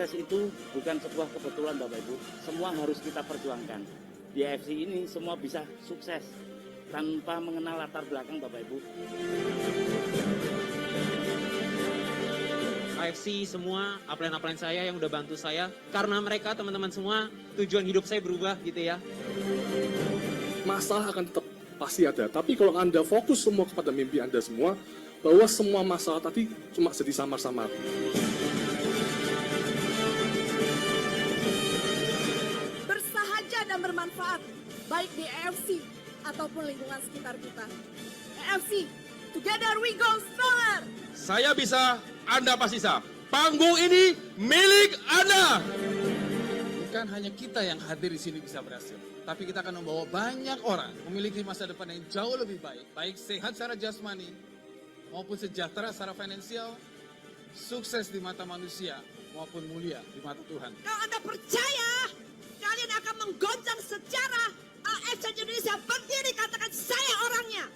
sukses itu bukan sebuah kebetulan Bapak Ibu. Semua harus kita perjuangkan. Di AFC ini semua bisa sukses tanpa mengenal latar belakang Bapak Ibu. AFC semua, upline saya yang udah bantu saya. Karena mereka teman-teman semua, tujuan hidup saya berubah gitu ya. Masalah akan tetap pasti ada, tapi kalau Anda fokus semua kepada mimpi Anda semua, bahwa semua masalah tadi cuma jadi samar-samar. Bersahaja dan bermanfaat, baik di AFC ataupun lingkungan sekitar kita. AFC, together we go stronger! Saya bisa, Anda pasti bisa. Panggung ini milik Anda. Bukan hanya kita yang hadir di sini bisa berhasil, tapi kita akan membawa banyak orang memiliki masa depan yang jauh lebih baik sehat secara jasmani maupun sejahtera secara finansial, sukses di mata manusia maupun mulia di mata Tuhan. Kalau Anda percaya, kalian akan menggoncang sejarah AFC Indonesia. Berdiri, katakan saya orangnya.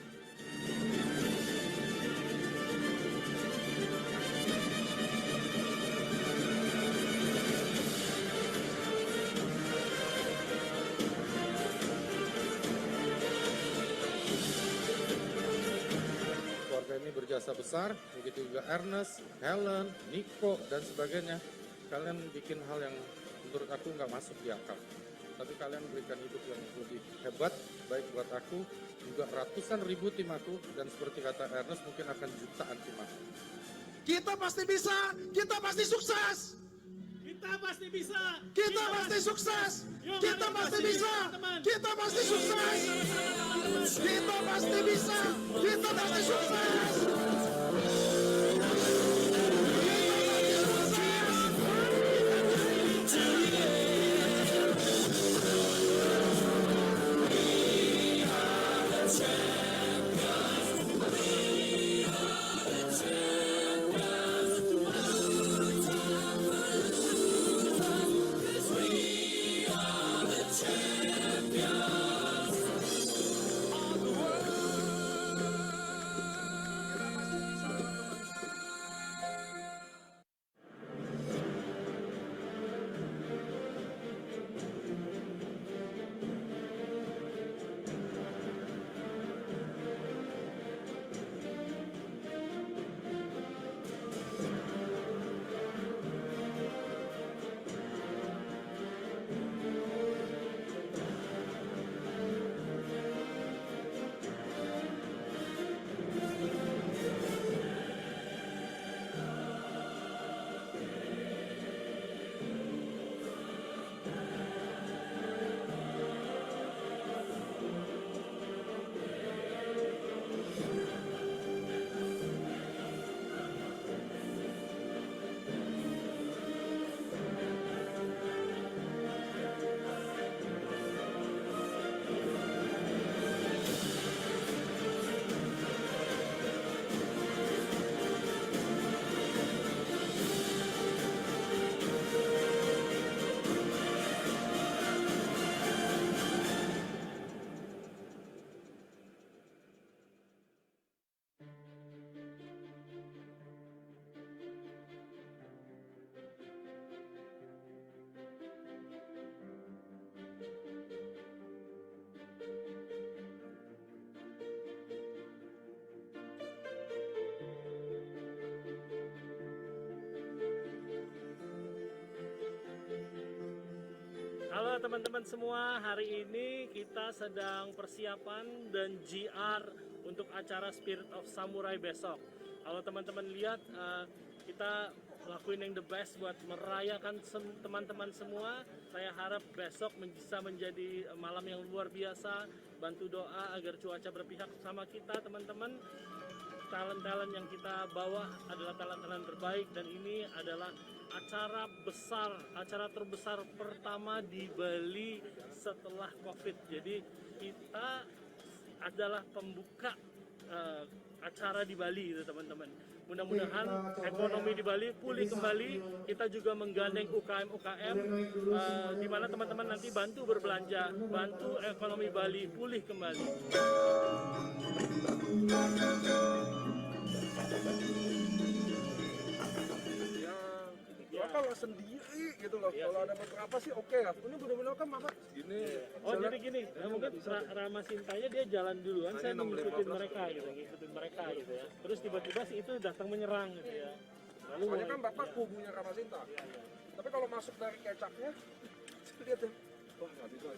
Keluarga ini berjasa besar, begitu juga Ernest, Helen, Nico, dan sebagainya. Kalian bikin hal yang menurut aku nggak masuk di akal. Tapi kalian berikan hidup yang lebih hebat, baik buat aku, juga ratusan ribu tim aku, dan seperti kata Ernest mungkin akan jutaan tim aku. Kita pasti bisa, kita pasti sukses. Kita pasti bisa. Kita pasti sukses. Kita pasti bisa. Kita pasti sukses. Kita pasti bisa. Kita pasti sukses. Halo teman-teman semua, hari ini kita sedang persiapan dan GR untuk acara Spirit of Samurai besok. Kalau teman-teman lihat, kita lakuin yang the best buat merayakan teman-teman semua. Saya harap besok bisa menjadi malam yang luar biasa. Bantu doa agar cuaca berpihak sama kita teman-teman. Talent-talent yang kita bawa adalah talent-talent terbaik, dan ini adalah acara besar, acara terbesar pertama di Bali setelah COVID. Jadi kita adalah pembuka acara di Bali gitu teman-teman. Mudah-mudahan ekonomi di Bali pulih kembali. Kita juga menggandeng UKM-UKM di mana teman-teman nanti bantu berbelanja, bantu ekonomi Bali pulih kembali. Bapak nggak sendiri gitu loh. Kalau ada beberapa sih oke ya. Ini benar-benar kan Bapak gini. Oh jadi gini, nah, mungkin Rama Sintanya dia jalan duluan, saya ngikutin mereka gitu, ya. Terus tiba-tiba si itu datang menyerang gitu ya. Lalu Soalnya kan Bapak kubunya Ramasinta. Tapi kalau masuk dari kecapnya, lihat deh. Wah nggak bisa.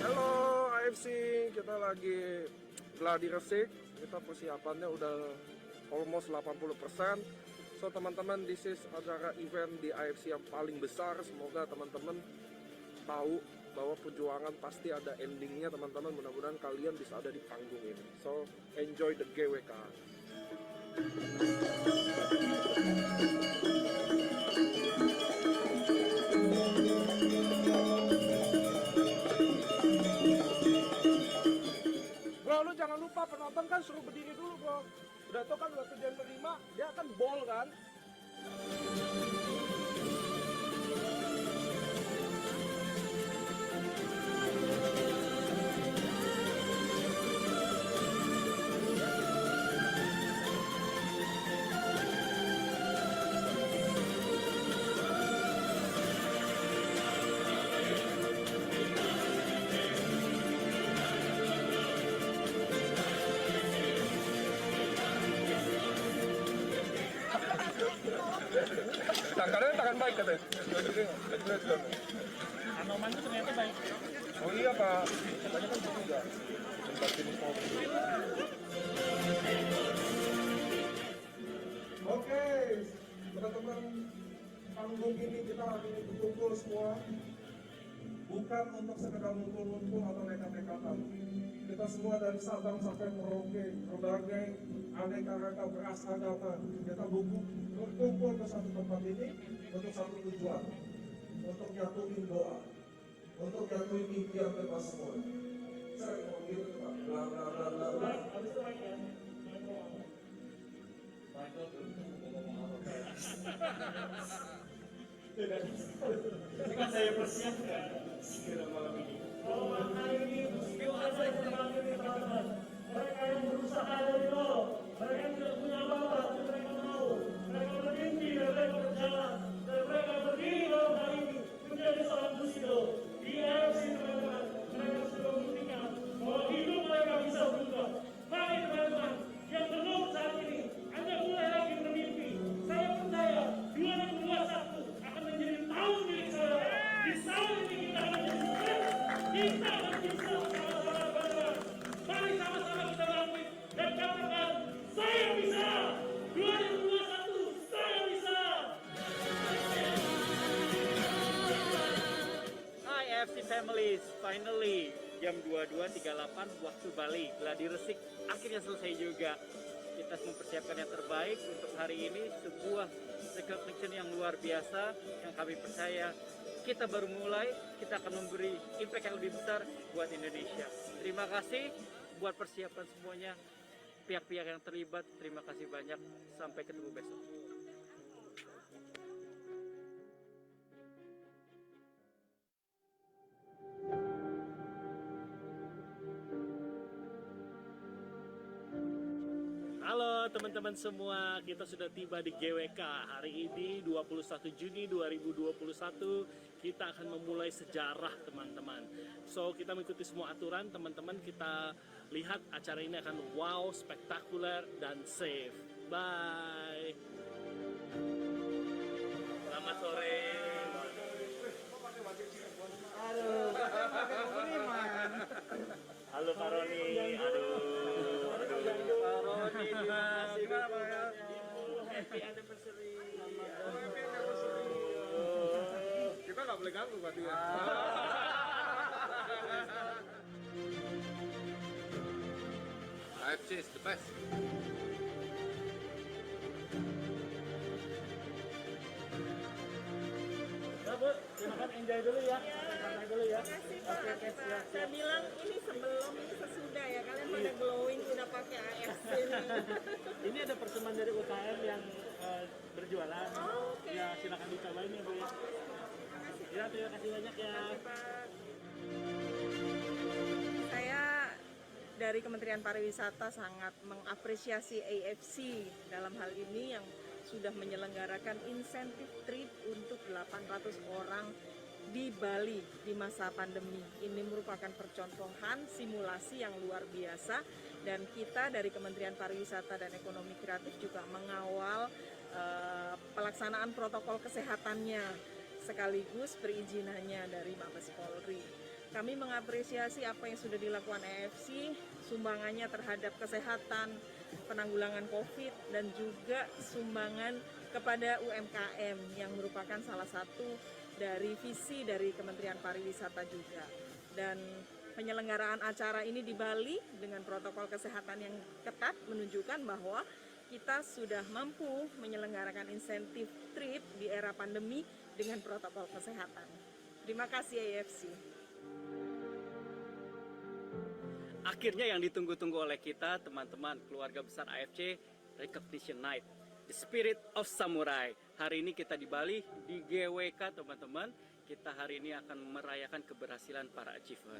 Halo AFC, kita lagi gladi resik. Kita persiapannya udah almost 80%. So teman-teman, this is acara event di AFC yang paling besar. Semoga teman-teman tahu bahwa perjuangan pasti ada endingnya teman-teman. Mudah-mudahan kalian bisa ada di panggung ini. So enjoy the GWK. Bro, lu jangan lupa penonton kan suruh berdiri dulu bro. Udah tau kan waktu dia menerima, dia akan ball kan. Tangan baik katanya. Anoman itu ternyata baik. Oh iya Pak, katanya kan juga. Tempat jenis mobil. Oke, teman-teman, panggung ini kita hari ini berkumpul semua. Bukan untuk sekedar ngumpul-ngumpul atau nekat-nekatan. Kita semua dari Sabang sampai Merauke, berbagai aneka ragam ras agama. Kita berkumpul ke satu tempat ini untuk satu tujuan, untuk nyatuin doa, untuk nyatuin impian kita semua. Saya mau gitu Pak, bla bla bla bla bla. Ini kan saya persiapkan segera malam ini. Bahwa hari ini semua saya kembali teman-teman. Mereka yang berusaha dari nol, mereka yang tidak punya apa-apa, tapi mereka mau. Mereka bermimpi dan mereka berjalan. Dan mereka berdiri malam hari ini menjadi seorang musido. Di AFC teman-teman, mereka sudah membuktikan bahwa hidup mereka bisa berubah. Mari teman-teman, yang belum saat ini, Anda mulai lagi bermimpi. Saya percaya 2021 akan menjadi tahun milik saya. Di tahun ini kita akan menjadi sukses. Kita akan bisa sama-sama bangga. Mari sama-sama kita lakuin dan katakan, saya bisa. 2021, saya bisa. Hi AFC families, finally jam 22.38 waktu Bali, gladi resik akhirnya selesai juga. Kita mempersiapkan yang terbaik untuk hari ini, sebuah recognition yang luar biasa yang kami percaya kita baru mulai, kita akan memberi impact yang lebih besar buat Indonesia. Terima kasih buat persiapan semuanya, pihak-pihak yang terlibat, terima kasih banyak, sampai ketemu besok. Halo teman-teman semua, kita sudah tiba di GWK. Hari ini 21 Juni 2021 kita akan memulai sejarah teman-teman. So kita mengikuti semua aturan teman-teman, kita lihat acara ini akan wow, spektakuler dan safe. Bye. Selamat sore. Halo Pak Roni, aduh. Pak Roni, happy anniversary. Kita nggak boleh ganggu berarti ya. AFC is the best. Ya Bu, silakan enjoy dulu ya. Santai dulu ya. Oke, siap. Saya bilang ini sebelum ini sesudah ya, kalian pada glowing udah pakai AFC ini. Ini ada persembahan dari UKM yang berjualan. Oh, oke. Ya, silakan dicobain ya Bu ya. Ya, terima kasih banyak ya. Pak. Saya dari Kementerian Pariwisata sangat mengapresiasi AFC dalam hal ini yang sudah menyelenggarakan insentif trip untuk 800 orang di Bali di masa pandemi. Ini merupakan percontohan simulasi yang luar biasa dan kita dari Kementerian Pariwisata dan Ekonomi Kreatif juga mengawal pelaksanaan protokol kesehatannya sekaligus perizinannya dari Mabes Polri. Kami mengapresiasi apa yang sudah dilakukan AFC, sumbangannya terhadap kesehatan, penanggulangan COVID, dan juga sumbangan kepada UMKM yang merupakan salah satu dari visi dari Kementerian Pariwisata juga. Dan penyelenggaraan acara ini di Bali dengan protokol kesehatan yang ketat menunjukkan bahwa kita sudah mampu menyelenggarakan insentif trip di era pandemi dengan protokol kesehatan. Terima kasih AFC. Akhirnya yang ditunggu-tunggu oleh kita, teman-teman keluarga besar AFC, Recognition Night, The Spirit of Samurai. Hari ini kita di Bali, di GWK teman-teman. Kita hari ini akan merayakan keberhasilan para achiever.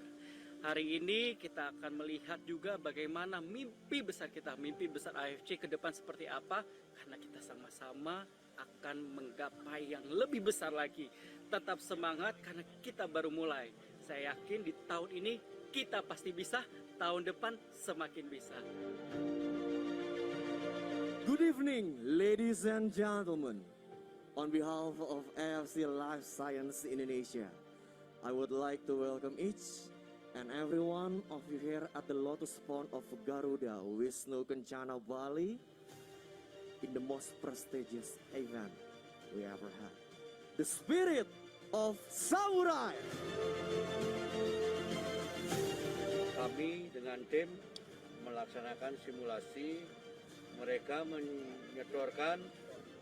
Hari ini kita akan melihat juga bagaimana mimpi besar kita, mimpi besar AFC ke depan seperti apa. Karena kita sama-sama akan menggapai yang lebih besar lagi. Tetap semangat karena kita baru mulai. Saya yakin di tahun ini kita pasti bisa, tahun depan semakin bisa. Good evening, ladies and gentlemen. On behalf of AFC Life Science Indonesia, I would like to welcome each and every one of you here at the Lotus Pond of Garuda, Wisnu Kencana, Bali, in the most prestigious event we ever had, the Spirit of Samurai. Kami dengan tim melaksanakan simulasi, mereka menyodorkan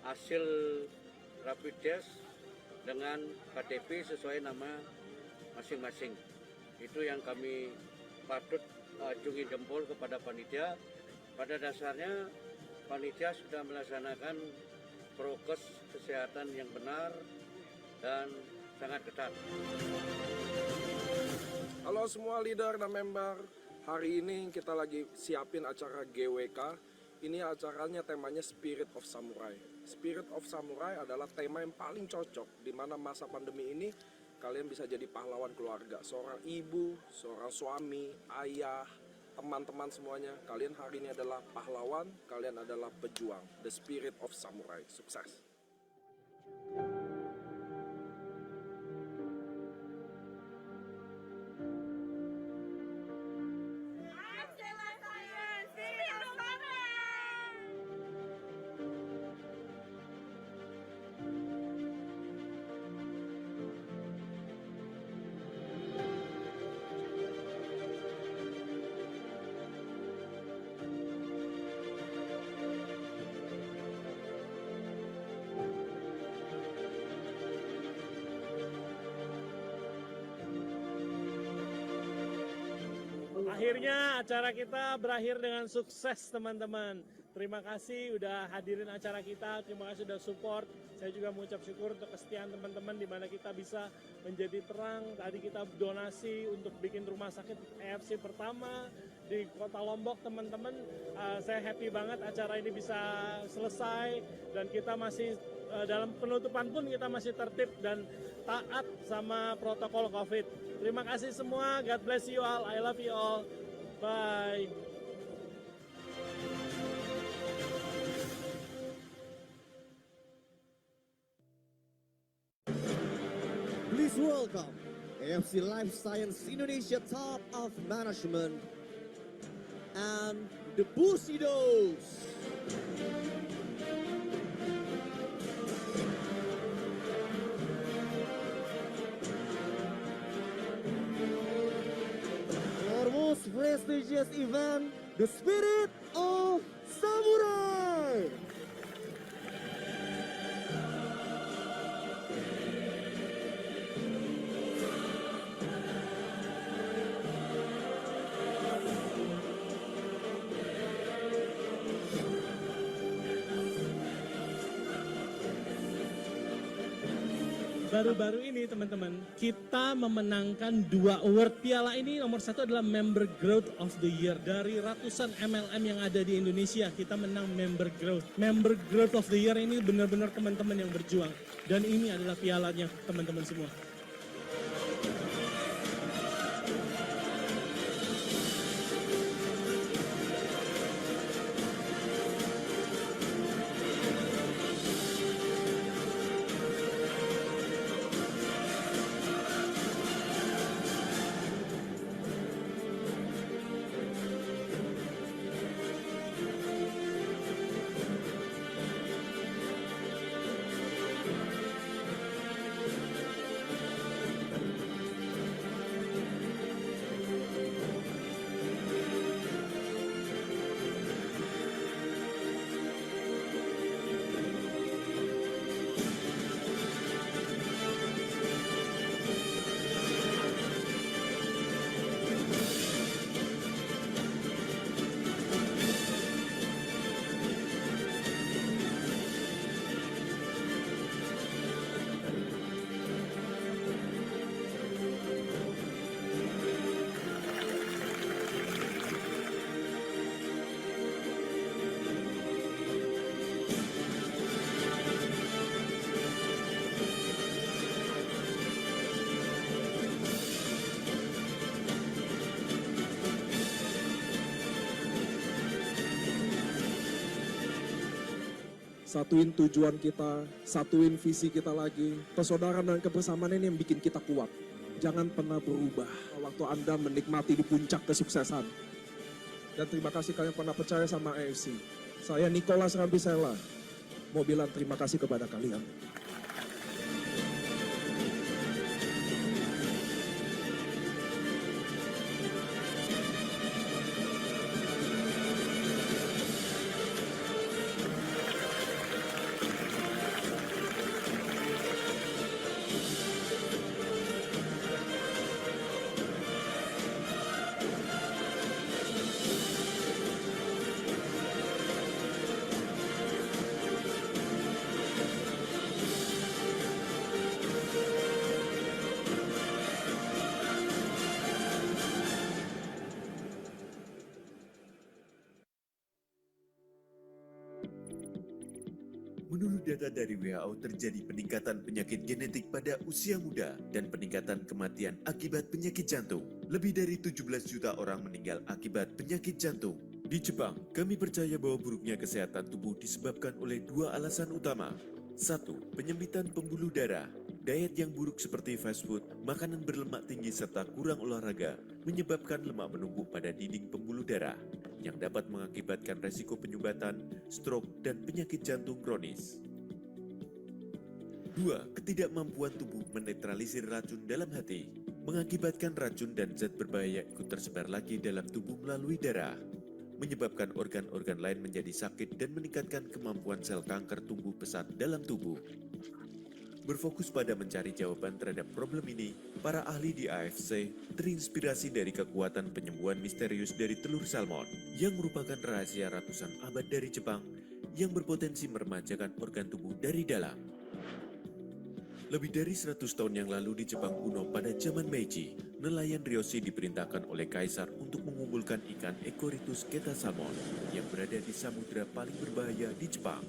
hasil rapid test dengan KTP sesuai nama masing-masing. Itu yang kami patut acungi jempol kepada panitia. Pada dasarnya panitia sudah melaksanakan prokes kesehatan yang benar dan sangat ketat. Halo semua leader dan member, hari ini kita lagi siapin acara GWK. Ini acaranya temanya Spirit of Samurai. Spirit of Samurai adalah tema yang paling cocok di mana masa pandemi ini kalian bisa jadi pahlawan keluarga. Seorang ibu, seorang suami, ayah, teman-teman semuanya. Kalian hari ini adalah pahlawan, kalian adalah pejuang. The Spirit of Samurai. Sukses! Akhirnya acara kita berakhir dengan sukses teman-teman. Terima kasih udah hadirin acara kita, terima kasih udah support. Saya juga mengucap syukur untuk kesetiaan teman-teman di mana kita bisa menjadi terang. Tadi kita donasi untuk bikin rumah sakit AFC pertama di Kota Lombok teman-teman. Saya happy banget acara ini bisa selesai dan kita masih dalam penutupan pun kita masih tertib dan taat sama protokol COVID. Terima kasih semua. God bless you all. I love you all. Bye. Please welcome AFC Life Science Indonesia Top of Management and the Bushidos. Most prestigious event, the Spirit of Samurai. baru-baru ini teman-teman, kita memenangkan 2 award. Piala ini nomor 1 adalah Member Growth of the Year. Dari ratusan MLM yang ada di Indonesia, kita menang Member Growth. Member Growth of the Year ini benar-benar teman-teman yang berjuang. Dan ini adalah pialanya teman-teman semua. Satuin tujuan kita, satuin visi kita lagi. Persaudaraan dan kebersamaan ini yang bikin kita kuat. Jangan pernah berubah waktu Anda menikmati di puncak kesuksesan. Dan terima kasih kalian pernah percaya sama AFC. Saya Nicholas Rambisella, mau bilang terima kasih kepada kalian. Menurut data dari WHO, terjadi peningkatan penyakit genetik pada usia muda dan peningkatan kematian akibat penyakit jantung. Lebih dari 17 juta orang meninggal akibat penyakit jantung. Di Jepang, kami percaya bahwa buruknya kesehatan tubuh disebabkan oleh 2 alasan utama. 1. Penyempitan pembuluh darah. Diet yang buruk seperti fast food, makanan berlemak tinggi serta kurang olahraga menyebabkan lemak menumpuk pada dinding pembuluh darah yang dapat mengakibatkan resiko penyumbatan, stroke, dan penyakit jantung kronis. 2. Ketidakmampuan tubuh menetralisir racun dalam hati, mengakibatkan racun dan zat berbahaya ikut tersebar lagi dalam tubuh melalui darah, menyebabkan organ-organ lain menjadi sakit dan meningkatkan kemampuan sel kanker tumbuh pesat dalam tubuh. Berfokus pada mencari jawaban terhadap problem ini, para ahli di AFC terinspirasi dari kekuatan penyembuhan misterius dari telur salmon yang merupakan rahasia ratusan abad dari Jepang yang berpotensi meremajakan organ tubuh dari dalam. Lebih dari 100 tahun yang lalu di Jepang kuno pada zaman Meiji, nelayan Ryoshi diperintahkan oleh kaisar untuk mengumpulkan ikan Echoritus keta salmon yang berada di samudera paling berbahaya di Jepang.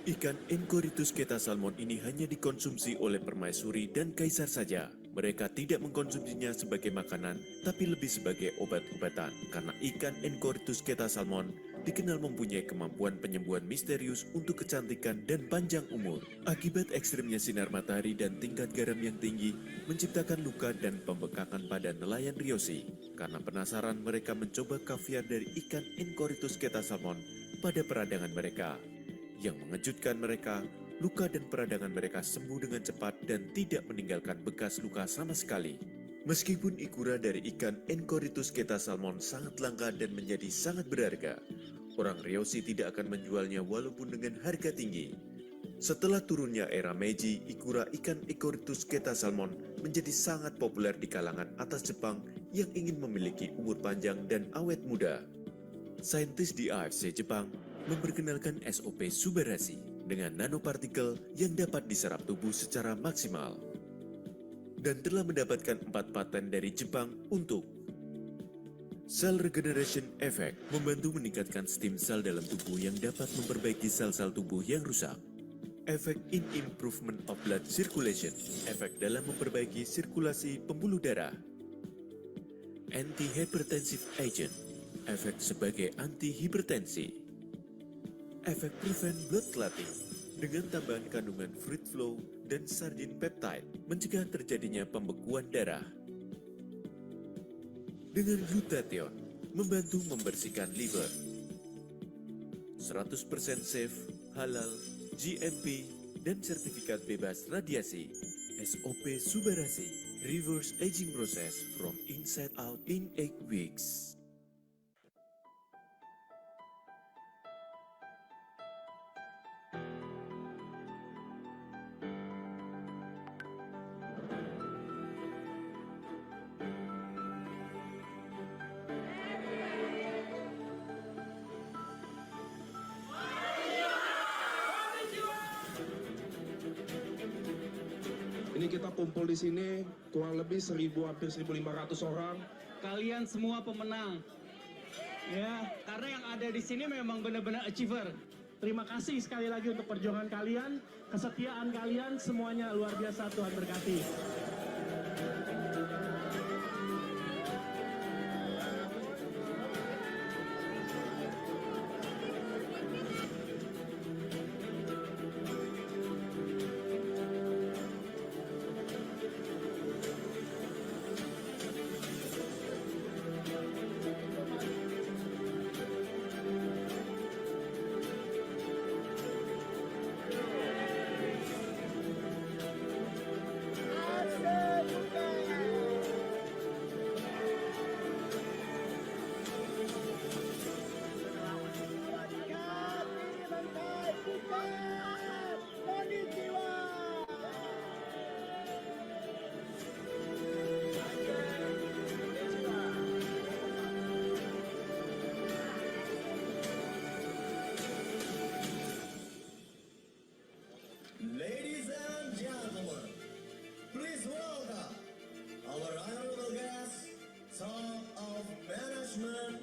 Ikan Echoritus keta salmon ini hanya dikonsumsi oleh permaisuri dan kaisar saja. Mereka tidak mengkonsumsinya sebagai makanan, tapi lebih sebagai obat-obatan. Karena ikan Echoritus keta salmon dikenal mempunyai kemampuan penyembuhan misterius untuk kecantikan dan panjang umur. Akibat ekstrimnya sinar matahari dan tingkat garam yang tinggi, menciptakan luka dan pembekakan pada nelayan Ryoshi. Karena penasaran, mereka mencoba kaviar dari ikan Echoritus keta salmon pada peradangan mereka. Yang mengejutkan mereka, luka dan peradangan mereka sembuh dengan cepat dan tidak meninggalkan bekas luka sama sekali. Meskipun ikura dari ikan Echoritus keta salmon sangat langka dan menjadi sangat berharga, orang Ryoshi tidak akan menjualnya walaupun dengan harga tinggi. Setelah turunnya era Meiji, ikura ikan Echoritus keta salmon menjadi sangat populer di kalangan atas Jepang yang ingin memiliki umur panjang dan awet muda. Saintis di AFC Jepang memperkenalkan SOP Subarashi dengan nanopartikel yang dapat diserap tubuh secara maksimal. Dan telah mendapatkan 4 paten dari Jepang untuk Cell Regeneration Effect, membantu meningkatkan stem cell dalam tubuh yang dapat memperbaiki sel-sel tubuh yang rusak. Efek in improvement of blood circulation, efek dalam memperbaiki sirkulasi pembuluh darah. Anti-hypertensive agent, efek sebagai anti-hipertensi. Efek prevent blood clotting, dengan tambahan kandungan fruit flow dan sardine peptide, mencegah terjadinya pembekuan darah. Dengan glutathione, membantu membersihkan liver. 100% safe, halal, GMP, dan sertifikat bebas radiasi. SOP Subarasi, reverse aging process from inside out in 8 weeks. Ini kita kumpul di sini kurang lebih 1.000 hampir 1.500 orang. Kalian semua pemenang. Ya, karena yang ada di sini memang benar-benar achiever. Terima kasih sekali lagi untuk perjuangan kalian, kesetiaan kalian, semuanya luar biasa. Tuhan berkati. Ladies and gentlemen, please welcome our honorable guest, top of management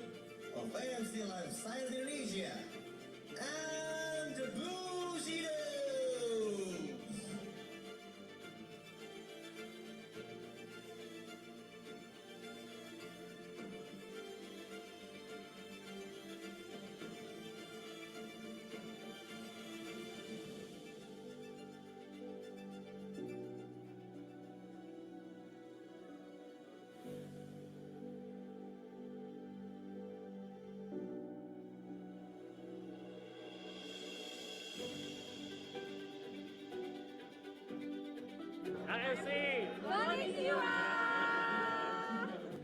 of AFC Life Science Indonesia, and the Blue Shadows. AFC.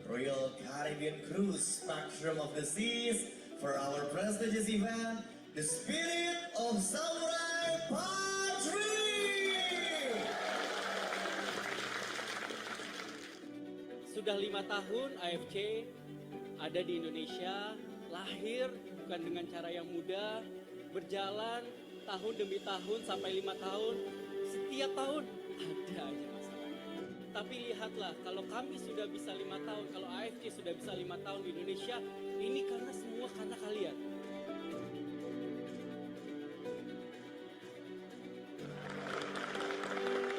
Royal Caribbean Cruise Spectrum of the Seas for our prestigious event, the Spirit of Samurai Part 3. Sudah 5 tahun AFC ada di Indonesia, lahir bukan dengan cara yang mudah, berjalan tahun demi tahun sampai 5 tahun, setiap tahun ada aja masalahnya. Tapi lihatlah, kalau kami sudah bisa 5 tahun, kalau AFC sudah bisa 5 tahun di Indonesia, ini karena semua karena kalian.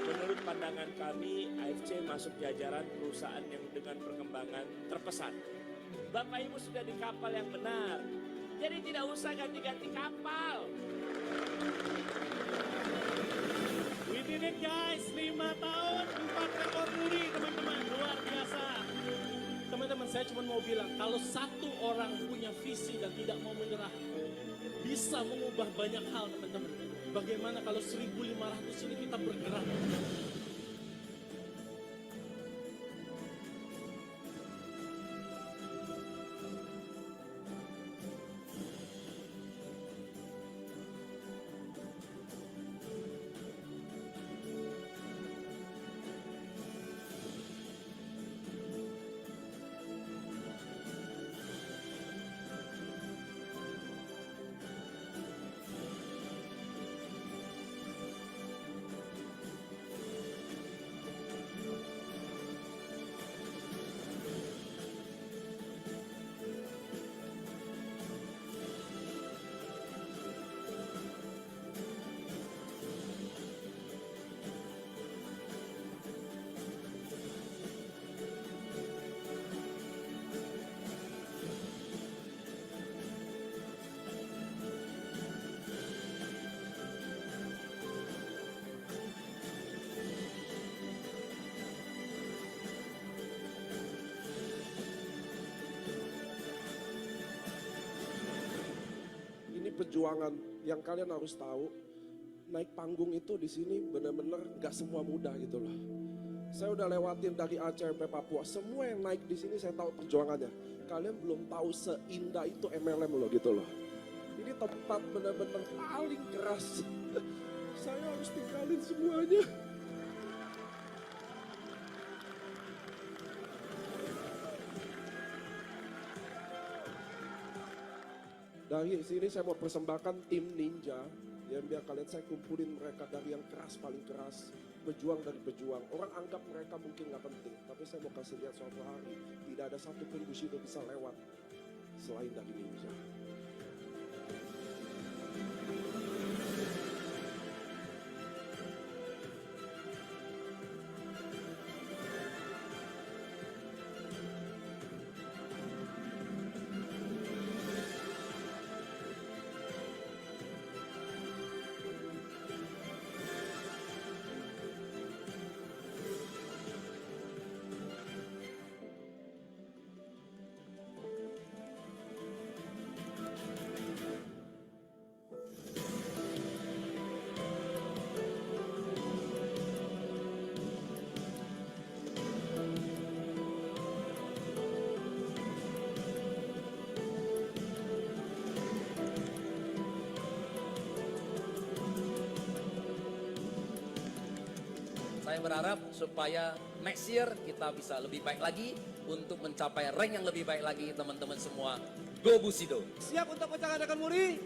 Menurut pandangan kami, AFC masuk jajaran perusahaan yang dengan perkembangan terpesat. Bapak Ibu sudah di kapal yang benar, jadi tidak usah ganti-ganti kapal. We did it guys, 5 tahun, 4 rekor muri teman-teman, luar biasa. Teman-teman, saya cuma mau bilang, kalau satu orang punya visi dan tidak mau menyerah, bisa mengubah banyak hal teman-teman. Bagaimana kalau 1.500 ini kita bergerak? perjuangan yang kalian harus tahu, naik panggung itu di sini benar-benar nggak semua mudah gitu loh. Saya udah lewatin dari Aceh sampai Papua, semua yang naik di sini saya tahu perjuangannya. Kalian belum tahu seindah itu MLM loh gitu loh. Ini tempat benar-benar paling keras. Saya harus tinggalin semuanya. Dari sini saya mau persembahkan tim ninja, yang biar kalian saya kumpulin mereka dari yang keras paling keras, pejuang dari pejuang. Orang anggap mereka mungkin nggak penting, tapi saya mau kasih lihat suatu hari tidak ada satu pun Bushido bisa lewat selain dari ninja. Saya berharap supaya next year kita bisa lebih baik lagi untuk mencapai rank yang lebih baik lagi teman-teman semua. Go Bushido! Siap untuk pecahkan muri?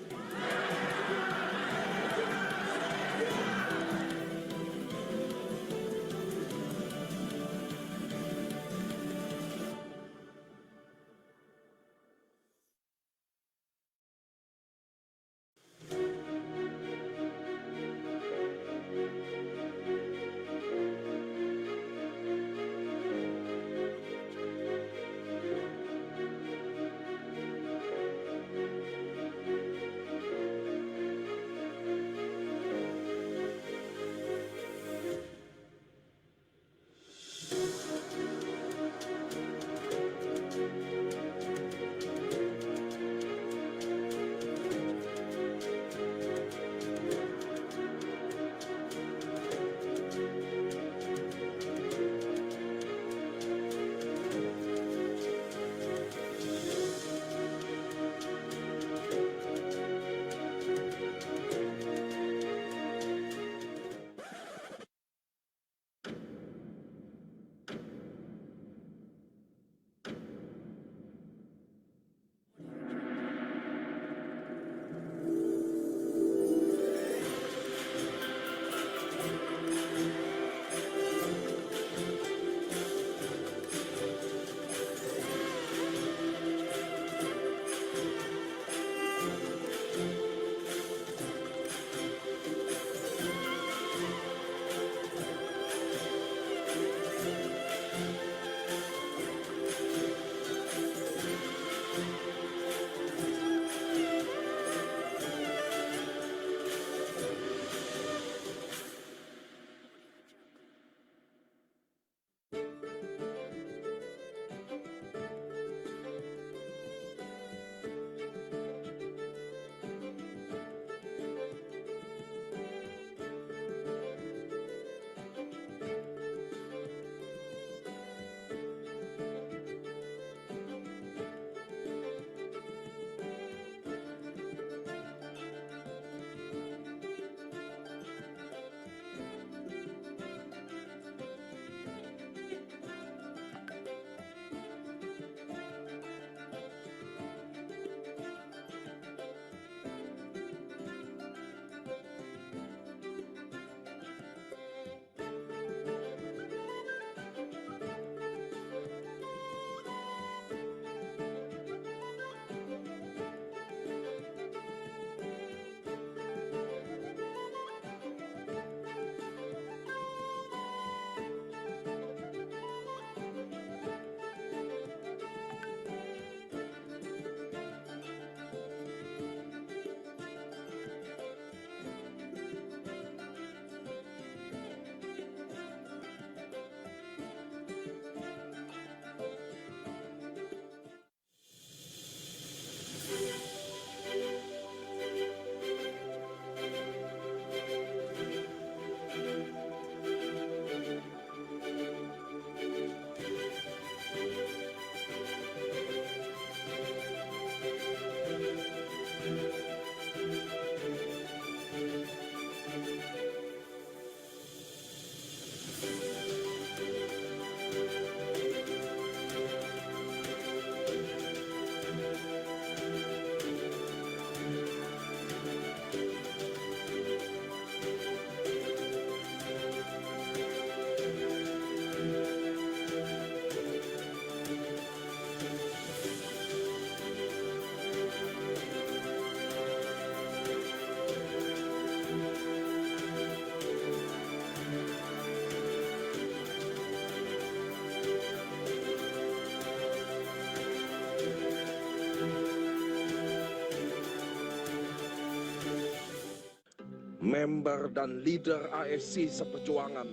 member dan leader AFC seperjuangan,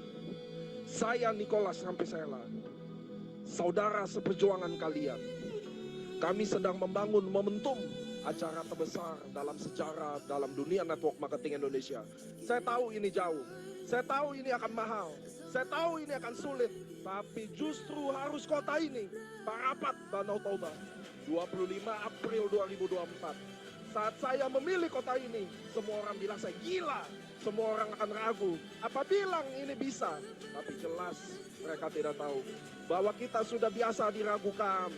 saya Nicholas Rampersela, saudara seperjuangan kalian, kami sedang membangun momentum acara terbesar dalam sejarah dalam dunia network marketing Indonesia. Saya tahu ini jauh, saya tahu ini akan mahal, saya tahu ini akan sulit, tapi justru harus kota ini, Parapat Danau Toba, 25 April 2024. Saat saya memilih kota ini, semua orang bilang saya gila, semua orang akan ragu. Apa bilang ini bisa? Tapi jelas mereka tidak tahu bahwa kita sudah biasa diragukan,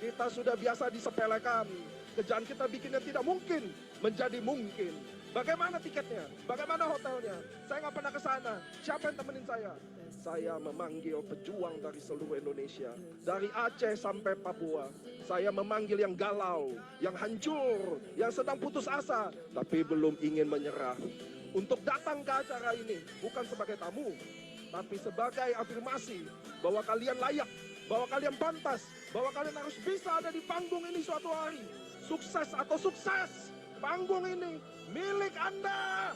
kita sudah biasa disepelekan. Kerjaan kita bikinnya tidak mungkin menjadi mungkin. Bagaimana tiketnya? Bagaimana hotelnya? Saya nggak pernah ke sana. Siapa yang temenin saya? Saya memanggil pejuang dari seluruh Indonesia, dari Aceh sampai Papua. Saya memanggil yang galau, yang hancur, yang sedang putus asa, tapi belum ingin menyerah. Untuk datang ke acara ini bukan sebagai tamu, tapi sebagai afirmasi bahwa kalian layak, bahwa kalian pantas, bahwa kalian harus bisa ada di panggung ini suatu hari. Sukses atau sukses, panggung ini milik Anda.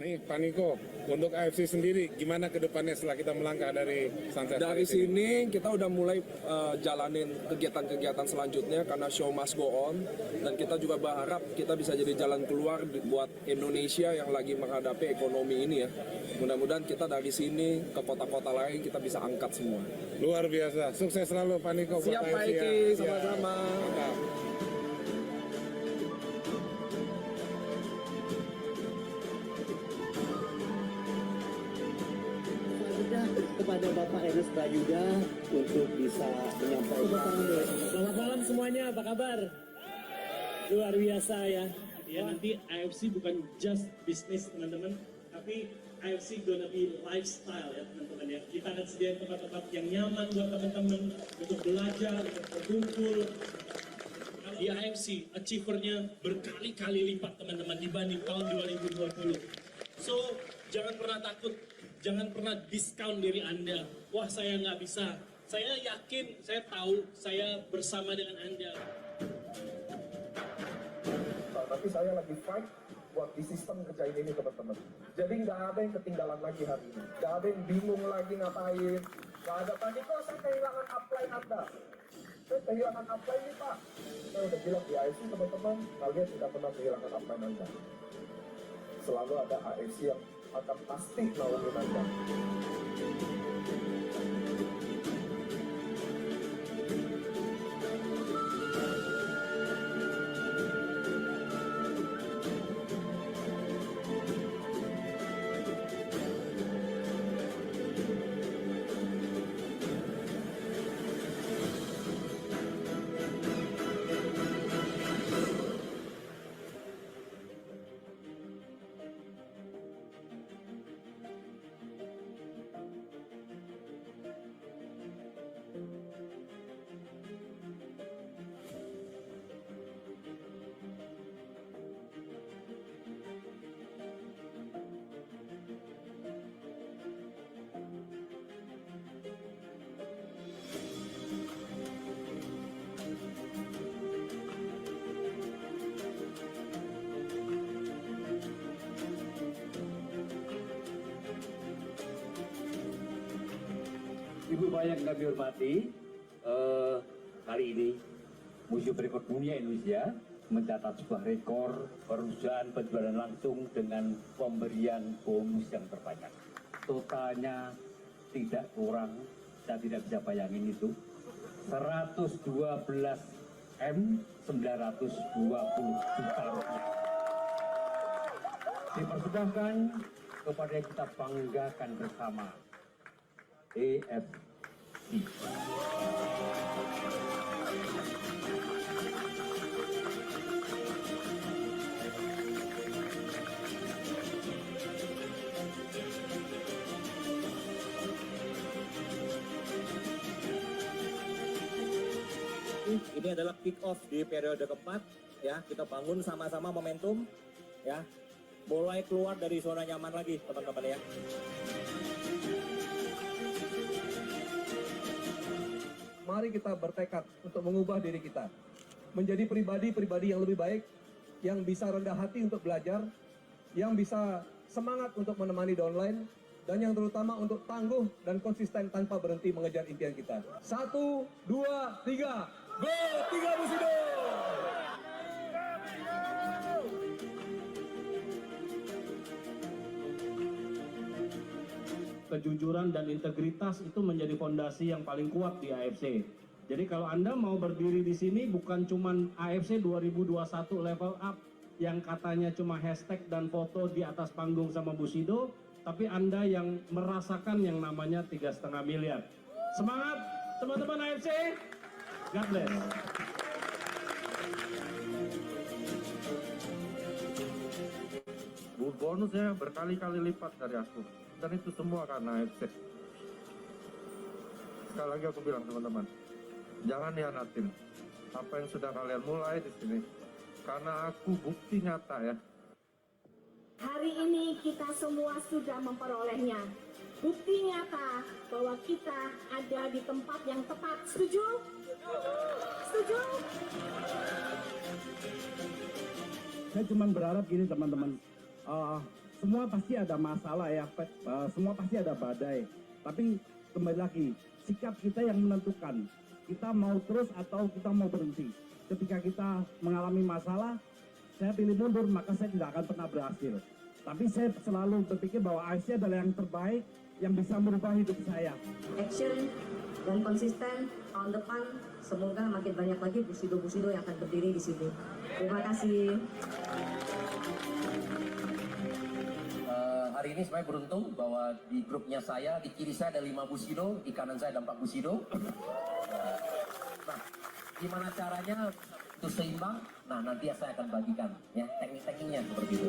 Nih Pak Niko, untuk AFC sendiri gimana ke depannya setelah kita melangkah dari Sunset? Dari sini kita udah mulai jalanin kegiatan-kegiatan selanjutnya karena show must go on, dan kita juga berharap kita bisa jadi jalan keluar buat Indonesia yang lagi menghadapi ekonomi ini ya. Mudah-mudahan kita dari sini ke kota-kota lain kita bisa angkat semua. Luar biasa, sukses selalu Pak Niko. Siap Pak Eki, sama-sama. Kepada Bapak Ernest Prayuda untuk bisa menyampaikan. Selamat malam semuanya, apa kabar? Luar biasa ya. Ya nanti AFC bukan just bisnis teman-teman, tapi AFC gonna be lifestyle ya teman-teman ya. Kita akan sediain tempat-tempat yang nyaman buat teman-teman untuk belajar, untuk berkumpul. Di AFC, achiever-nya berkali-kali lipat teman-teman dibanding tahun 2020. So, jangan pernah takut. Jangan pernah diskon diri Anda. Wah, saya nggak bisa. Saya yakin, saya tahu, saya bersama dengan Anda. Tapi saya lagi fight buat di sistem kerjain ini teman-teman. Jadi nggak ada yang ketinggalan lagi hari ini. Nggak ada yang bingung lagi ngapain. Nggak ada Pak Niko, saya kehilangan upline Anda. Saya kehilangan upline nih Pak. Saya udah bilang di AFC teman-teman, kalian tidak pernah kehilangan upline Anda. Selalu ada AFC yang akan pasti nolongin Anda. Ibu banyak yang kami hormati, hari ini Museum Rekor Dunia Indonesia mencatat sebuah rekor perusahaan penjualan langsung dengan pemberian bonus yang terbanyak. Totalnya tidak kurang, saya tidak bisa bayangin itu, 112.920 juta rupiah. Dipersembahkan kepada yang kita banggakan bersama, AFC. Ini adalah kick off di periode keempat, ya. Kita bangun sama-sama momentum, ya. Mulai keluar dari zona nyaman lagi, teman-teman, ya. Mari kita bertekad untuk mengubah diri kita menjadi pribadi-pribadi yang lebih baik, yang bisa rendah hati untuk belajar, yang bisa semangat untuk menemani downline, dan yang terutama untuk tangguh dan konsisten tanpa berhenti mengejar impian kita. 1, 2, 3, go! 3 Bushido! Kejujuran dan integritas itu menjadi fondasi yang paling kuat di AFC. Jadi kalau Anda mau berdiri di sini bukan cuman AFC 2021 level up yang katanya cuma hashtag dan foto di atas panggung sama Bushido, tapi Anda yang merasakan yang namanya 3,5 miliar. Semangat teman-teman AFC. God bless. Bonusnya berkali-kali lipat dari aku. Dan itu semua karena AFC. Sekali lagi aku bilang teman-teman, jangan hianatin apa yang sudah kalian mulai di sini. Karena aku bukti nyata ya. Hari ini kita semua sudah memperolehnya. Bukti nyata bahwa kita ada di tempat yang tepat. Setuju? Setuju? Saya cuma berharap gini teman-teman. Semua pasti ada masalah ya, semua pasti ada badai. Tapi kembali lagi, sikap kita yang menentukan. Kita mau terus atau kita mau berhenti. Ketika kita mengalami masalah, saya pilih mundur, maka saya tidak akan pernah berhasil. Tapi saya selalu berpikir bahwa AFC adalah yang terbaik yang bisa merubah hidup saya. Action dan konsisten tahun depan semoga makin banyak lagi Bushido-Bushido yang akan berdiri di sini. Terima kasih. Hari ini saya beruntung bahwa di grupnya saya, di kiri saya ada 5 Bushido, di kanan saya ada 4 Bushido. Nah, gimana caranya itu seimbang? Nah, nanti saya akan bagikan ya teknik-tekniknya seperti itu.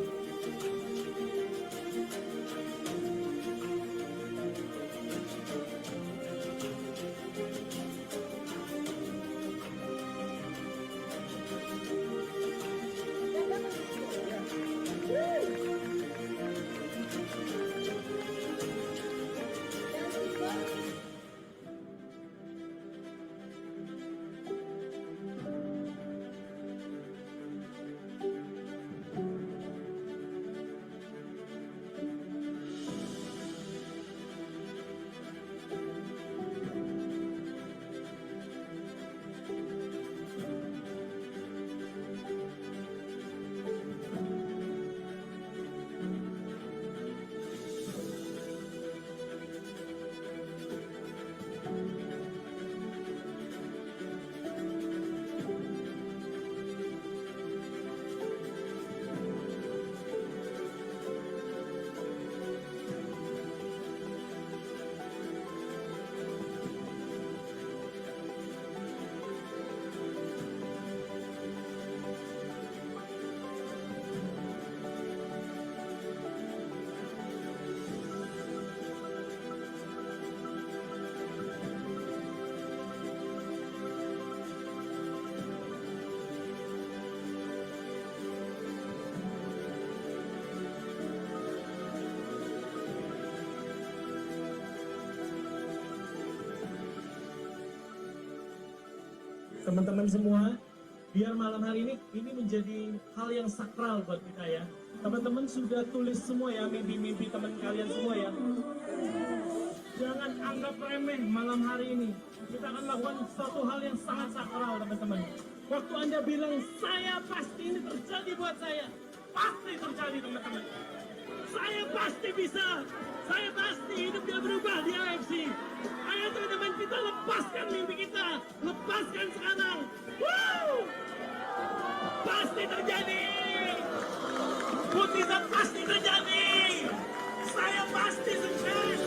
Teman-teman semua, biar malam hari ini menjadi hal yang sakral buat kita ya. Teman-teman sudah tulis semua ya mimpi-mimpi teman kalian semua ya. Jangan anggap remeh malam hari ini. Kita akan melakukan suatu hal yang sangat sakral teman-teman. Waktu Anda bilang, saya pasti ini terjadi buat saya. Pasti terjadi teman-teman. Saya pasti bisa. Saya pasti hidup dia berubah di AFC. Ayo teman-teman kita lepaskan mimpi kita. Muktisar pasti terjadi. Saya pasti sukses.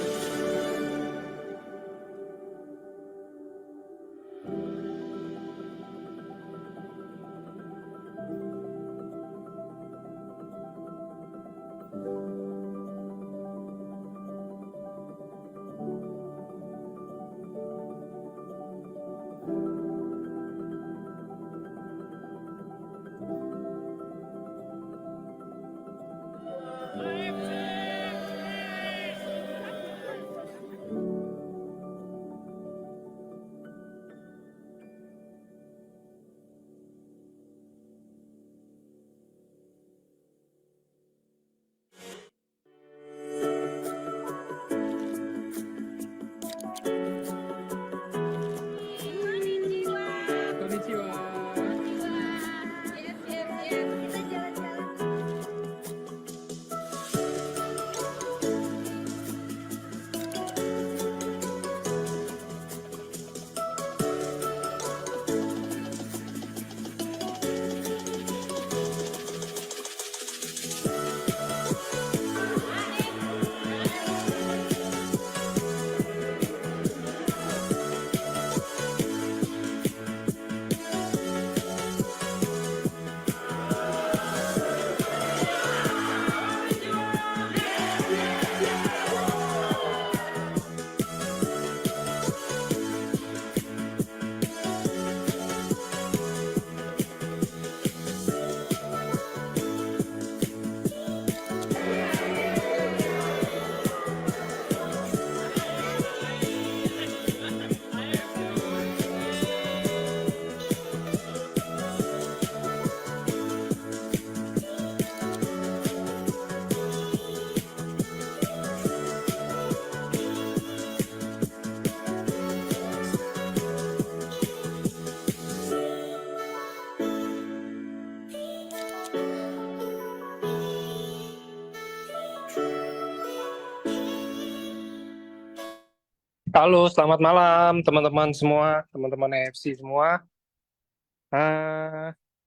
Halo, selamat malam teman-teman semua, teman-teman AFC semua.